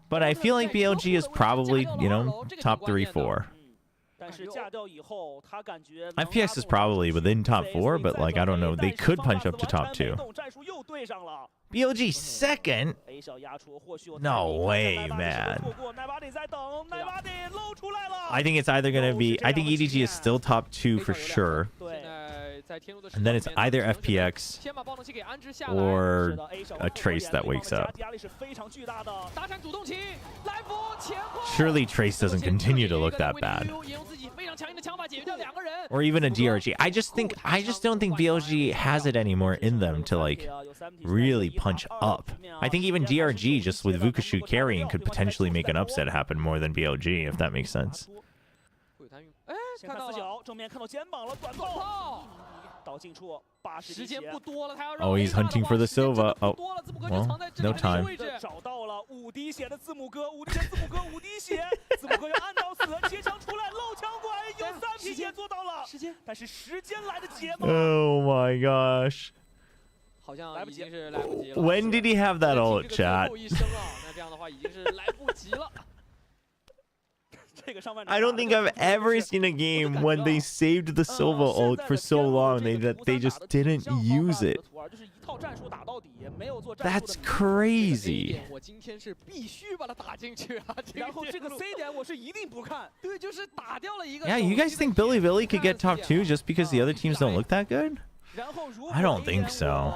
but I feel like BLG is probably, you know, top 3, 4. FPX is probably within top 4, but like, I don't know, they could punch up to top 2. BLG 2nd? No way, man. I think it's either going to be... I think EDG is still top 2 for sure. And then it's either FPX or a Trace that wakes up. Surely Trace doesn't continue to look that bad. Or even a DRG. I just don't think BLG has it anymore in them to like really punch up. I think even DRG just with Vukashu carrying could potentially make an upset happen more than BLG, if that makes sense. Oh, he's hunting for the Silva. Oh, well, no time. Oh my gosh. When did he have that ult, chat? I don't think I've ever seen a game when they saved the Silva ult for so long they just didn't use it. That's crazy. Yeah, you guys think Billy could get top 2 just because the other teams don't look that good? I don't think so.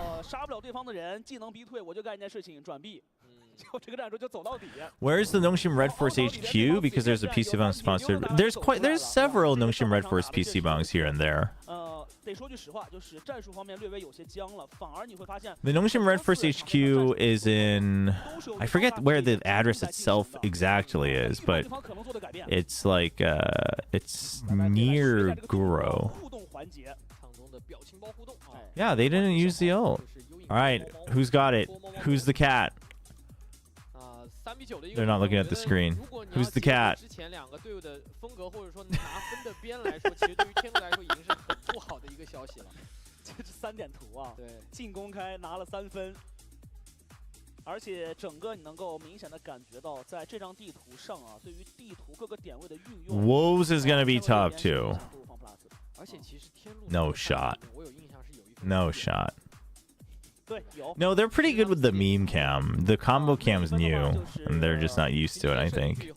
Where's the Nongshim Red Force HQ? Because there's a PC Bang sponsored. There's several Nongshim Red Force PC Bangs here and there. The Nongshim Red Force HQ is in... I forget where the address itself exactly is, but it's like it's near Guro. Yeah, they didn't use the ult. All right, who's got it? Who's the cat? They're not looking at the screen. Who's the cat? Woes is gonna be top 2. No shot. No shot. No, they're pretty good with the meme cam. The combo cam's new, and they're just not used to it, I think.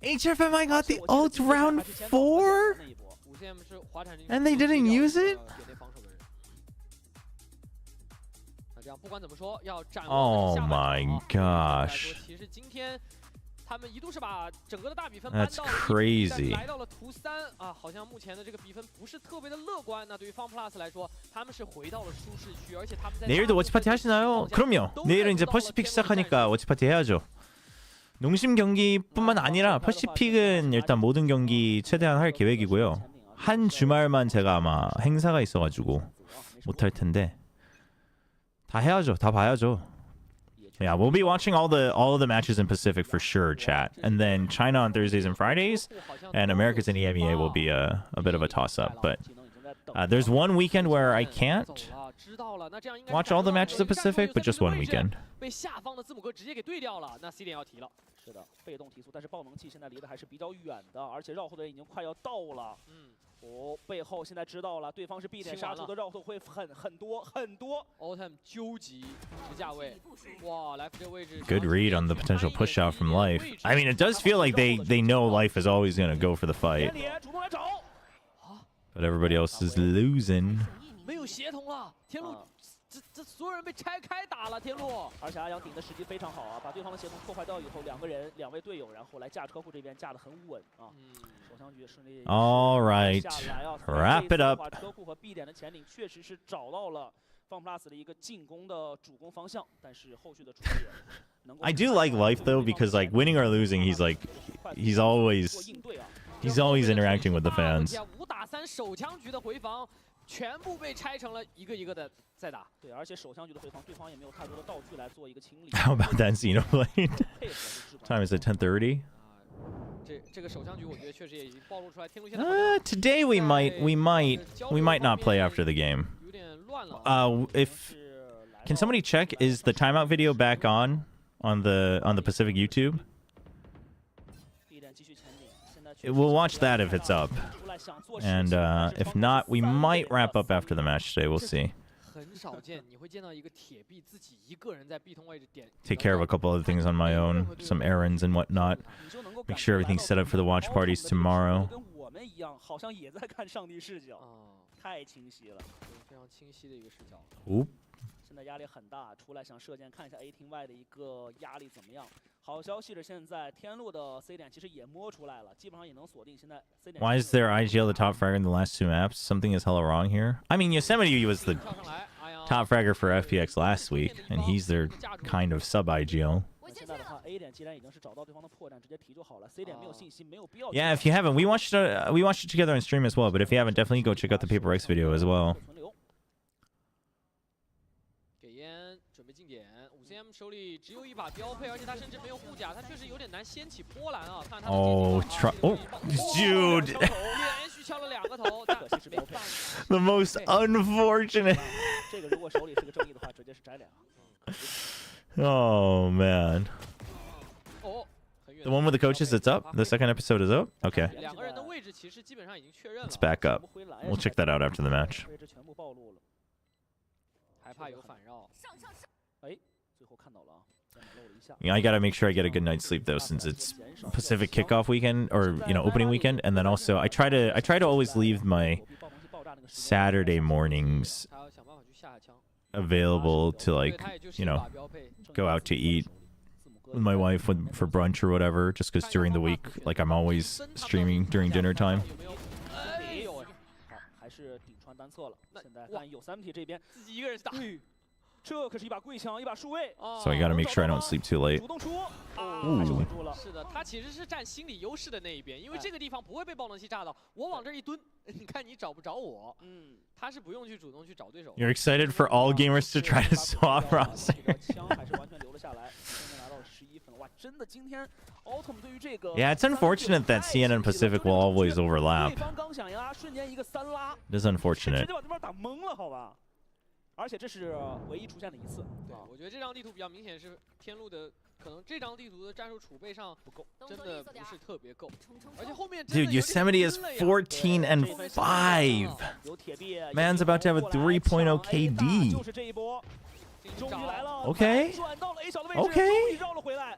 HFMI got the ult round 4? And they didn't use it? Oh my gosh. 他们一度是把整个的大比分搬 That's 到了 crazy. 来到了图3啊，好像目前的这个比分不是特别的乐观。那对于 FunPlus 来说，他们是回到了舒适区，而且他们在 내일도 워치파티 하시나요? 그럼요. 내일은 이제 퍼시픽 시작하니까 워치파티 해야죠. 농심 경기뿐만 아니라 퍼시픽은 일단 모든 경기 최대한 할 계획이고요. 한 주말만 제가 아마 행사가 있어가지고 못할 텐데 다 해야죠. 다 봐야죠. Yeah, we'll be watching all of the matches in Pacific for sure, chat. And then China on Thursdays and Fridays, and Americas and EMEA will be a bit of a toss-up. But there's one weekend where I can't watch all the matches of Pacific, but just one weekend. 被下方的字母哥直接给对掉了，那 C 点要提了。是的，被动提速，但是爆能器现在离得还是比较远的，而且绕后的人已经快要到了。哦，背后现在知道了，对方是 B 点杀出的绕后会很多。Autumn 究极直价位，哇，Life 这个位置。Good read on the potential push out from Life. I mean, it does feel like they know Life is always going to go for the fight. But everybody else is losing. 没有协同了，天路。这所有人被拆开打了，天路。而且阿阳顶的时机非常好啊，把对方的协同破坏掉以后，两位队友，然后来架车库这边架得很稳啊。首相局顺利。All right, wrap it up. 车库和 B 点的前领确实是找到了 FunPlus 的一个进攻的主攻方向，但是后续的处理。I do like Life though because like winning or losing, he's always interacting with the fans. 5打3手枪局的回防。全部被拆成了一个一个的再打。对，而且手枪局的回防，对方也没有太多的道具来做一个清理。How about that Xenoblade? Time is at 10:30. 这个手枪局，我觉得确实也已经暴露出来。天路现在today we might not play after the game. 有点乱了。Can somebody check is the timeout video back on the Pacific YouTube? We'll watch that if it's up. And if not, we might wrap up after the match today. We'll see. Take care of a couple other things on my own, some errands and whatnot. Make sure everything's set up for the watch parties tomorrow. Oop. 现在压力很大，出来想射箭，看一下 A 厅外的一个压力怎么样。好消息是，现在天路的 C 点其实也摸出来了，基本上也能锁定。现在 C 点。Why is their IGL the top fragger in the last 2 maps? Something is hella wrong here. I mean, Yosemite was the top fragger for FPX last week, and he's their kind of sub IGL. Yeah, if you haven't, we watched it together on stream as well. But if you haven't, definitely go check out the Paper X video as well. 5CM 手里只有一把标配，而且他甚至没有护甲，他确实有点难掀起波澜啊！看他的 dude 连续敲了2个头，但没办法。The most unfortunate. 这个如果手里是个正义的话，直接是摘脸。Oh man. The one with the coaches, it's up. The second episode is up. Okay. 2个人的位置其实基本上已经确认了。It's back up. We'll check that out after the match. 害怕有反绕。 I gotta make sure I get a good night's sleep though, since it's Pacific kickoff weekend or opening weekend, and then also I try to always leave my Saturday mornings available to go out to eat with my wife for brunch or whatever, just because during the week I'm always streaming during dinner time. So I gotta make sure I don't sleep too late. Ooh. 是的，他其实是占心理优势的那一边，因为这个地方不会被爆能器炸到，我往这一蹲，你看你找不着我。他是不用去主动去找对手。You're excited for all gamers to try to swap roster. Yeah, it's unfortunate that CN and Pacific will always overlap. It is unfortunate. 而且这是唯一出现的一次。对，我觉得这张地图比较明显是天路的，可能这张地图的战术储备上不够，真的不是特别够。而且后面 Dude, Yosemite is 14 and 5. Man's about to have a 3.0 KD. 就是这一波，终于来了。Okay. 转到了 A 小的位置， Okay. 终于绕了回来。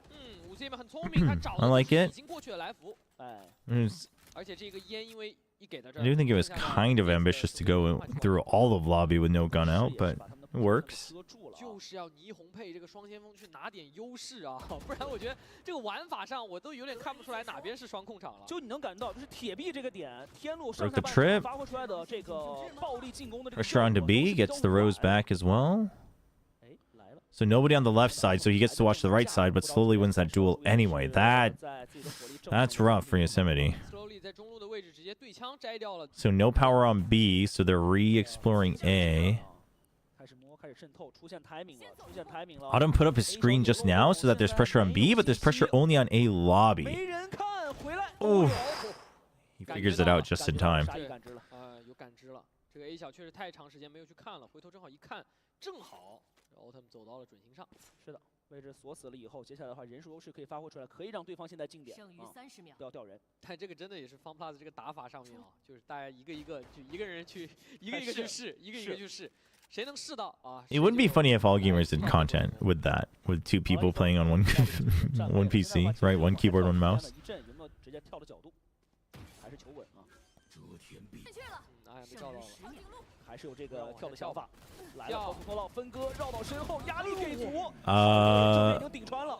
5CM 很聪明，他找 I like it. 已经过去的来福。哎。而且这个烟因为。 I do think it was kind of ambitious to go through all of lobby with no gun out, but It works. 就是要霓虹配这个双先锋去拿点优势啊，不然我觉得这个玩法上我都有点看不出来哪边是双控场了。就你能感觉到，就是铁壁这个点，天路上 Broke 下 the 半 trip. 场发挥出来的这个暴力进攻的这个 Pressure onto B, gets the Rose back as well. So nobody on the left side, so he gets to watch the right side, but slowly wins that duel anyway. That's rough for Yosemite. So no power on B, so they're re-exploring A. Autumn put up his screen just now so that there's pressure on B, but there's pressure only on A lobby. Ooh. He figures it out just in time. 有感知了，这个 A 小确实太长时间没有去看了，回头正好一看，正好 Autumn 走到了准星上。是的，位置锁死了以后，接下来的话人数优势可以发挥出来，可以让对方现在进点。剩余30秒。不要掉人。但这个真的也是 FunPlus 这个打法上面啊，就是大家一个人去一个去试，一个去试。 谁能试到啊 It wouldn't be funny if all gamers did content with that, with 2 people playing on one one PC, right? 1 keyboard, 1 mouse. 有没有直接跳的角度？还是求稳啊？被照到了，还是有这个跳的想法。来了，高速通道分割，绕到身后，压力给足。这边已经顶穿了。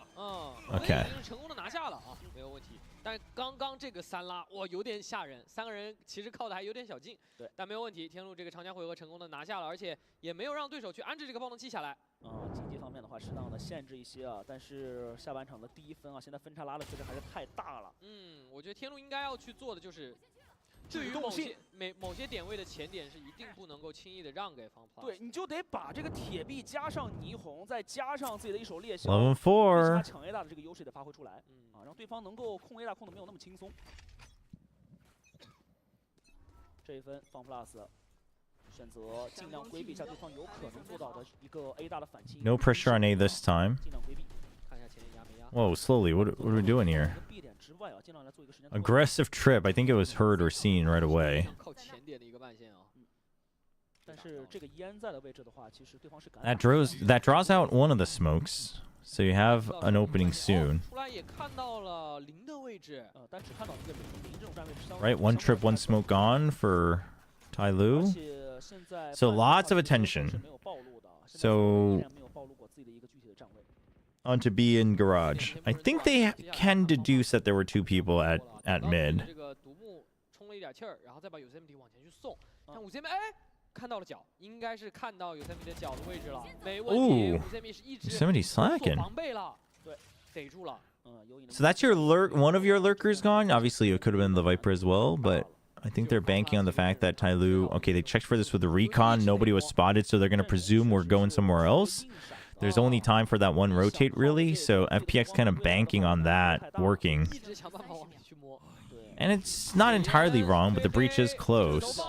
OK。成功的拿下了啊，没有问题。 但刚刚这个3拉，哇，有点吓人，3个人其实靠的还有点小近，对，但没有问题。天路这个长江回合成功的拿下了，而且也没有让对手去安置这个爆能器下来。经济方面的话，适当的限制一些啊，但是下半场的第1分啊，现在分差拉的确实还是太大了。我觉得天路应该要去做的就是，对于某些点位的前点是一定不能够轻易的让给FunPlus。对，你就得把这个铁壁加上霓虹，再加上自己的一手猎枭， 11-4，抢 A 大的这个优势得发挥出来。让对方能够控 A 大控的没有那么轻松。这一分 FunPlus 选择尽量规避一下对方有可能做到的一个 A 大的反击。 No pressure on A this time. 尽量规避。 Whoa, slowly. What are we doing here? Aggressive trip. I think it was heard or seen right away. 靠前点的一个半线啊。 但是这个烟在的位置的话，其实对方是敢。 That draws out one of the smokes. So you have an opening soon. 出来也看到了0的位置，但只看到这个0这种站位是相 Right, 1 trip, 1 smoke gone for TYL. So lots of attention. So onto B in garage. I think they can deduce that there were 2 people at mid. 这个独木冲了一点气儿，然后再把 Yosemite 往前去送，但Yosemite 哎。 看到了脚，应该是看到 Yosemite 的脚的位置了，没问题。Yosemite 是一直 Yosemite slacking. 防备了，对，逮住了。So that's your one of your lurkers gone. Obviously, it could have been the Viper as well, but I think they're banking on the fact that TYL. Okay, they checked for this with the recon. Nobody was spotted, so they're gonna presume we're going somewhere else. There's only time for that 1 rotate, really. So FPX kind of banking on that working. And it's not entirely wrong, but the breach is close.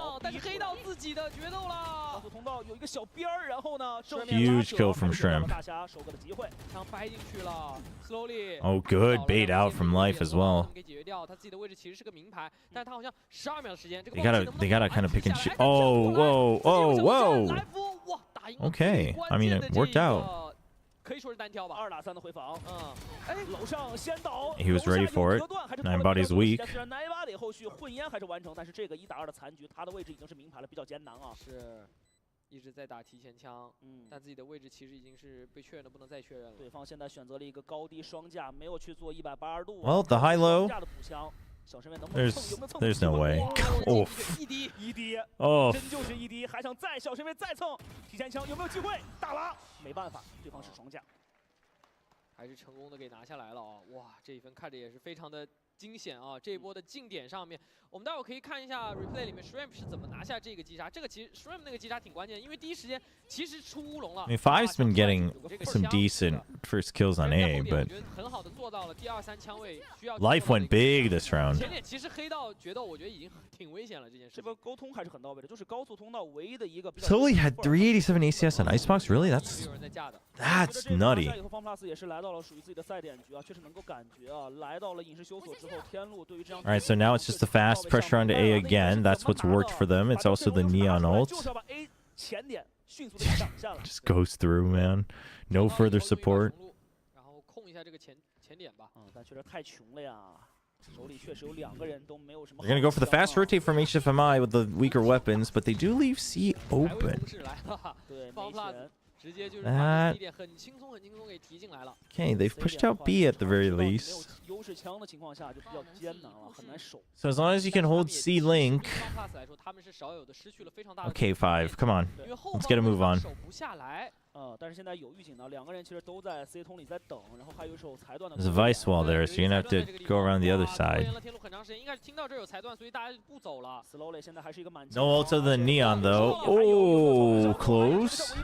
Huge kill from Shrimp. Oh, good bait out from Life as well. They gotta kind of pick and shoot. Oh, whoa, oh, whoa. Okay, I mean it worked out. 可以说是单挑吧。2打3的回防，楼上先倒。 He was ready for it. 9 bodies weak. 虽然奶巴得后续混烟还是完成，但是这个1打2的残局，他的位置已经是明牌了，比较艰难啊。是，一直在打提前枪，但自己的位置其实已经是被确认的，不能再确认了。对方现在选择了一个高低双架，没有去做180度。 Well, the high low. 架的补枪。 There's no way. Oh. 一滴， Oh. 真就是一滴，还想再小身位再蹭，提前枪有没有机会？大拉，没办法，对方是双架，还是成功的给拿下来了啊！哇，这一分看着也是非常的惊险啊！这一波的近点上面，我们待会儿可以看一下 replay 里面 Shrimp 是怎么拿下这个击杀。这个其实 Shrimp 那个击杀挺关键的，因为第一时间其实出乌龙了。I mean, Five's been getting some decent first kills on A, but Life went big this round. 前点其实黑到决斗，我觉得已经挺危险了这件事。这波沟通还是很到位的，就是高速通道唯一的一个。Totally had 387 ACS on Icebox. Really? That's nutty. Alright, so now it's just the fast pressure onto A again. That's what's worked for them. It's also the Neon ult. Just goes through, man. No further support. 手里确实有2个人都没有什么。 They're gonna go for the fast rotate from HFMI with the weaker weapons, but they do leave C open. 对，没钱。 直接就是把这点很轻松给提进来了。Okay, they've pushed out B at the very least. 优势枪的情况下就比较艰难了，很难守。 So as long as you can hold C link. Okay, 5, come on. Let's get a move on. 但是现在有预警的，2个人其实都在 C 通里在等，然后还有一手裁断的。 There's a vice wall there, so you're gonna have to go around the other side. No ult of the neon though. Oh, close.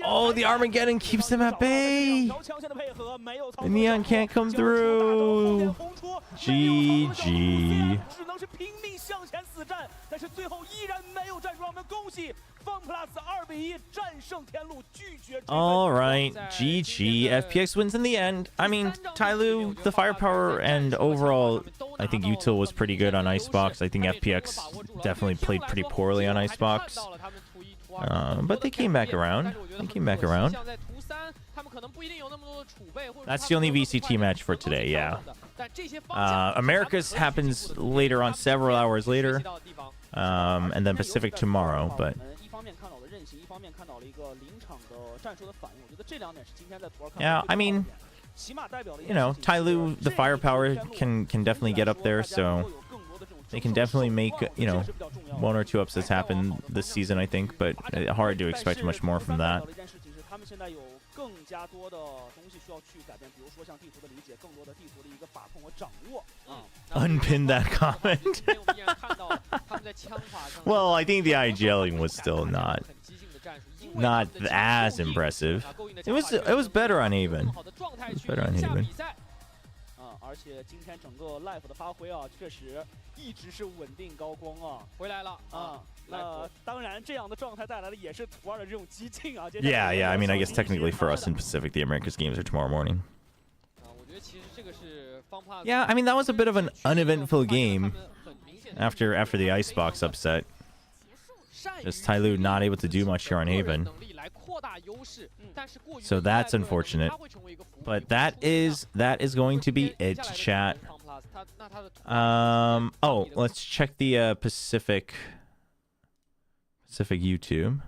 Oh, the Armageddon keeps them at bay. The neon can't come through. GG. 只能是拼命向前死战，但是最后依然没有战输。我们恭喜 FunPlus 2比1战胜天路，拒绝。 All right, GG. FPX wins in the end. I mean, TYL, the firepower, and overall, I think util was pretty good on Icebox. I think FPX definitely played pretty poorly on Icebox. But they came back around. That's the only VCT match for today, yeah. America's happens later on, several hours later. And then Pacific tomorrow, but... Yeah, I mean, you know, TYL, the firepower can definitely get up there, so... They can definitely make, you know, 1 or 2 upsets happen this season, I think, but hard to expect much more from that. Unpin that comment. Well, I think the IGLing was still not as impressive. It was better on Haven. It was better on Haven. 而且今天整个 Life 的发挥啊，确实一直是稳定高光啊，回来了啊。那当然，这样的状态带来的也是图2的这种激进啊。Yeah, I mean, I guess technically for us in Pacific, the Americas games are tomorrow morning. Yeah, I mean, that was a bit of an uneventful game after the Icebox upset. Just TYL not able to do much here on Haven. So that's unfortunate. But that is going to be it, chat. Oh, let's check the Pacific YouTube.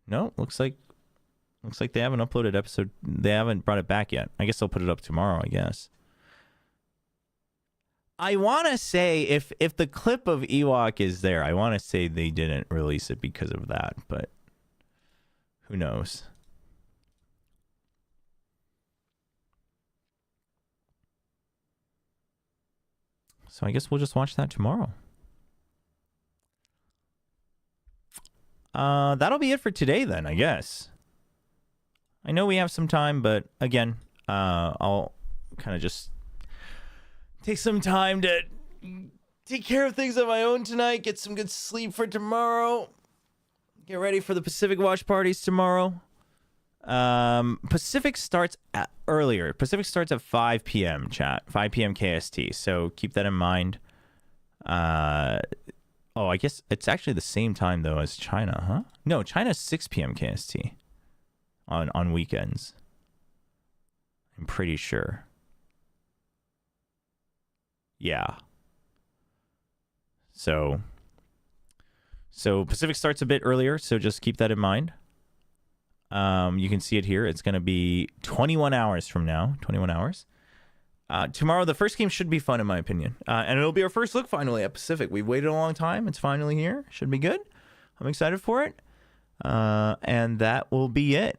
No, looks like they haven't uploaded episode. They haven't brought it back yet. I guess they'll put it up tomorrow, I guess. I want to say if the clip of Ewok is there, I want to say they didn't release it because of that, but who knows? So I guess we'll just watch that tomorrow. That'll be it for today then, I guess. I know we have some time, but again, I'll kind of just take some time to take care of things on my own tonight, get some good sleep for tomorrow, get ready for the Pacific watch parties tomorrow. Pacific starts earlier. Pacific starts at 5 p.m. chat, 5 p.m. KST. So keep that in mind. Oh, I guess it's actually the same time though as China, huh? No, China's 6 p.m. KST on weekends. I'm pretty sure. Yeah. So Pacific starts a bit earlier, so just keep that in mind. You can see it here. It's going to be 21 hours from now. 21 hours. Tomorrow, the first game should be fun, in my opinion. And it'll be our first look, finally, at Pacific. We've waited a long time. It's finally here. Should be good. I'm excited for it. And that will be it.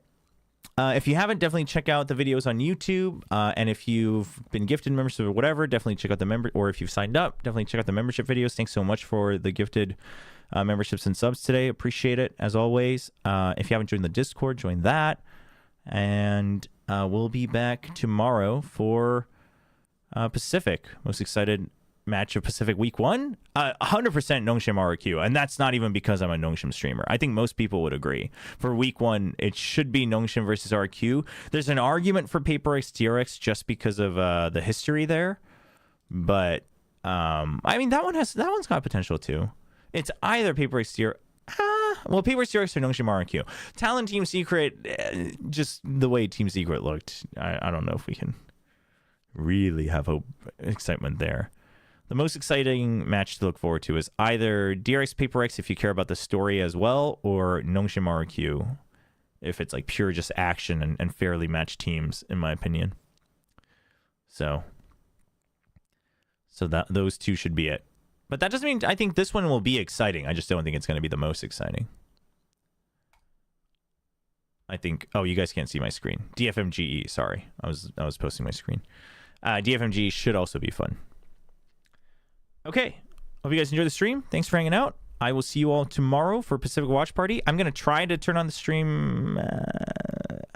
If you haven't, definitely check out the videos on YouTube. And if you've been gifted membership or whatever, definitely check out the or if you've signed up, definitely check out the membership videos. Thanks so much for the gifted memberships and subs today. Appreciate it, as always. If you haven't joined the Discord, join that. And we'll be back tomorrow for Pacific. Most excited match of Pacific Week 1. 100% Nongshim RQ. And that's not even because I'm a Nongshim streamer. I think most people would agree. For Week 1, it should be Nongshim versus RQ. There's an argument for PaperX TRX just because of the history there. But, I mean, that one's got potential too. It's either PaperX TRX... well, PaperX TRX or Nongshim RQ. Talon Team Secret, just the way Team Secret looked, I don't know if we can Really have hope, excitement there. The most exciting match to look forward to is either DRX Paper X if you care about the story as well, or Nongshim RQ if it's like pure just action and fairly matched teams, in my opinion. So that those two should be it. But that doesn't mean I think this one will be exciting. I just don't think it's going to be the most exciting. I think, oh, you guys can't see my screen. DFMGE, sorry. I was posting my screen. DFMGE should also be fun. Okay. Hope you guys enjoy the stream. Thanks for hanging out. I will see you all tomorrow for Pacific Watch Party. I'm going to try to turn on the stream,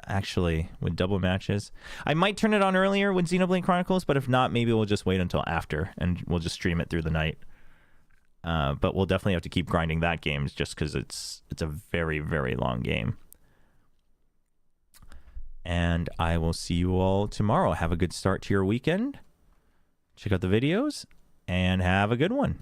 actually, with double matches. I might turn it on earlier with Xenoblade Chronicles, but if not, maybe we'll just wait until after, and we'll just stream it through the night. But we'll definitely have to keep grinding that game just because it's a very, very long game. And I will see you all tomorrow. Have a good start to your weekend. Check out the videos, and have a good one.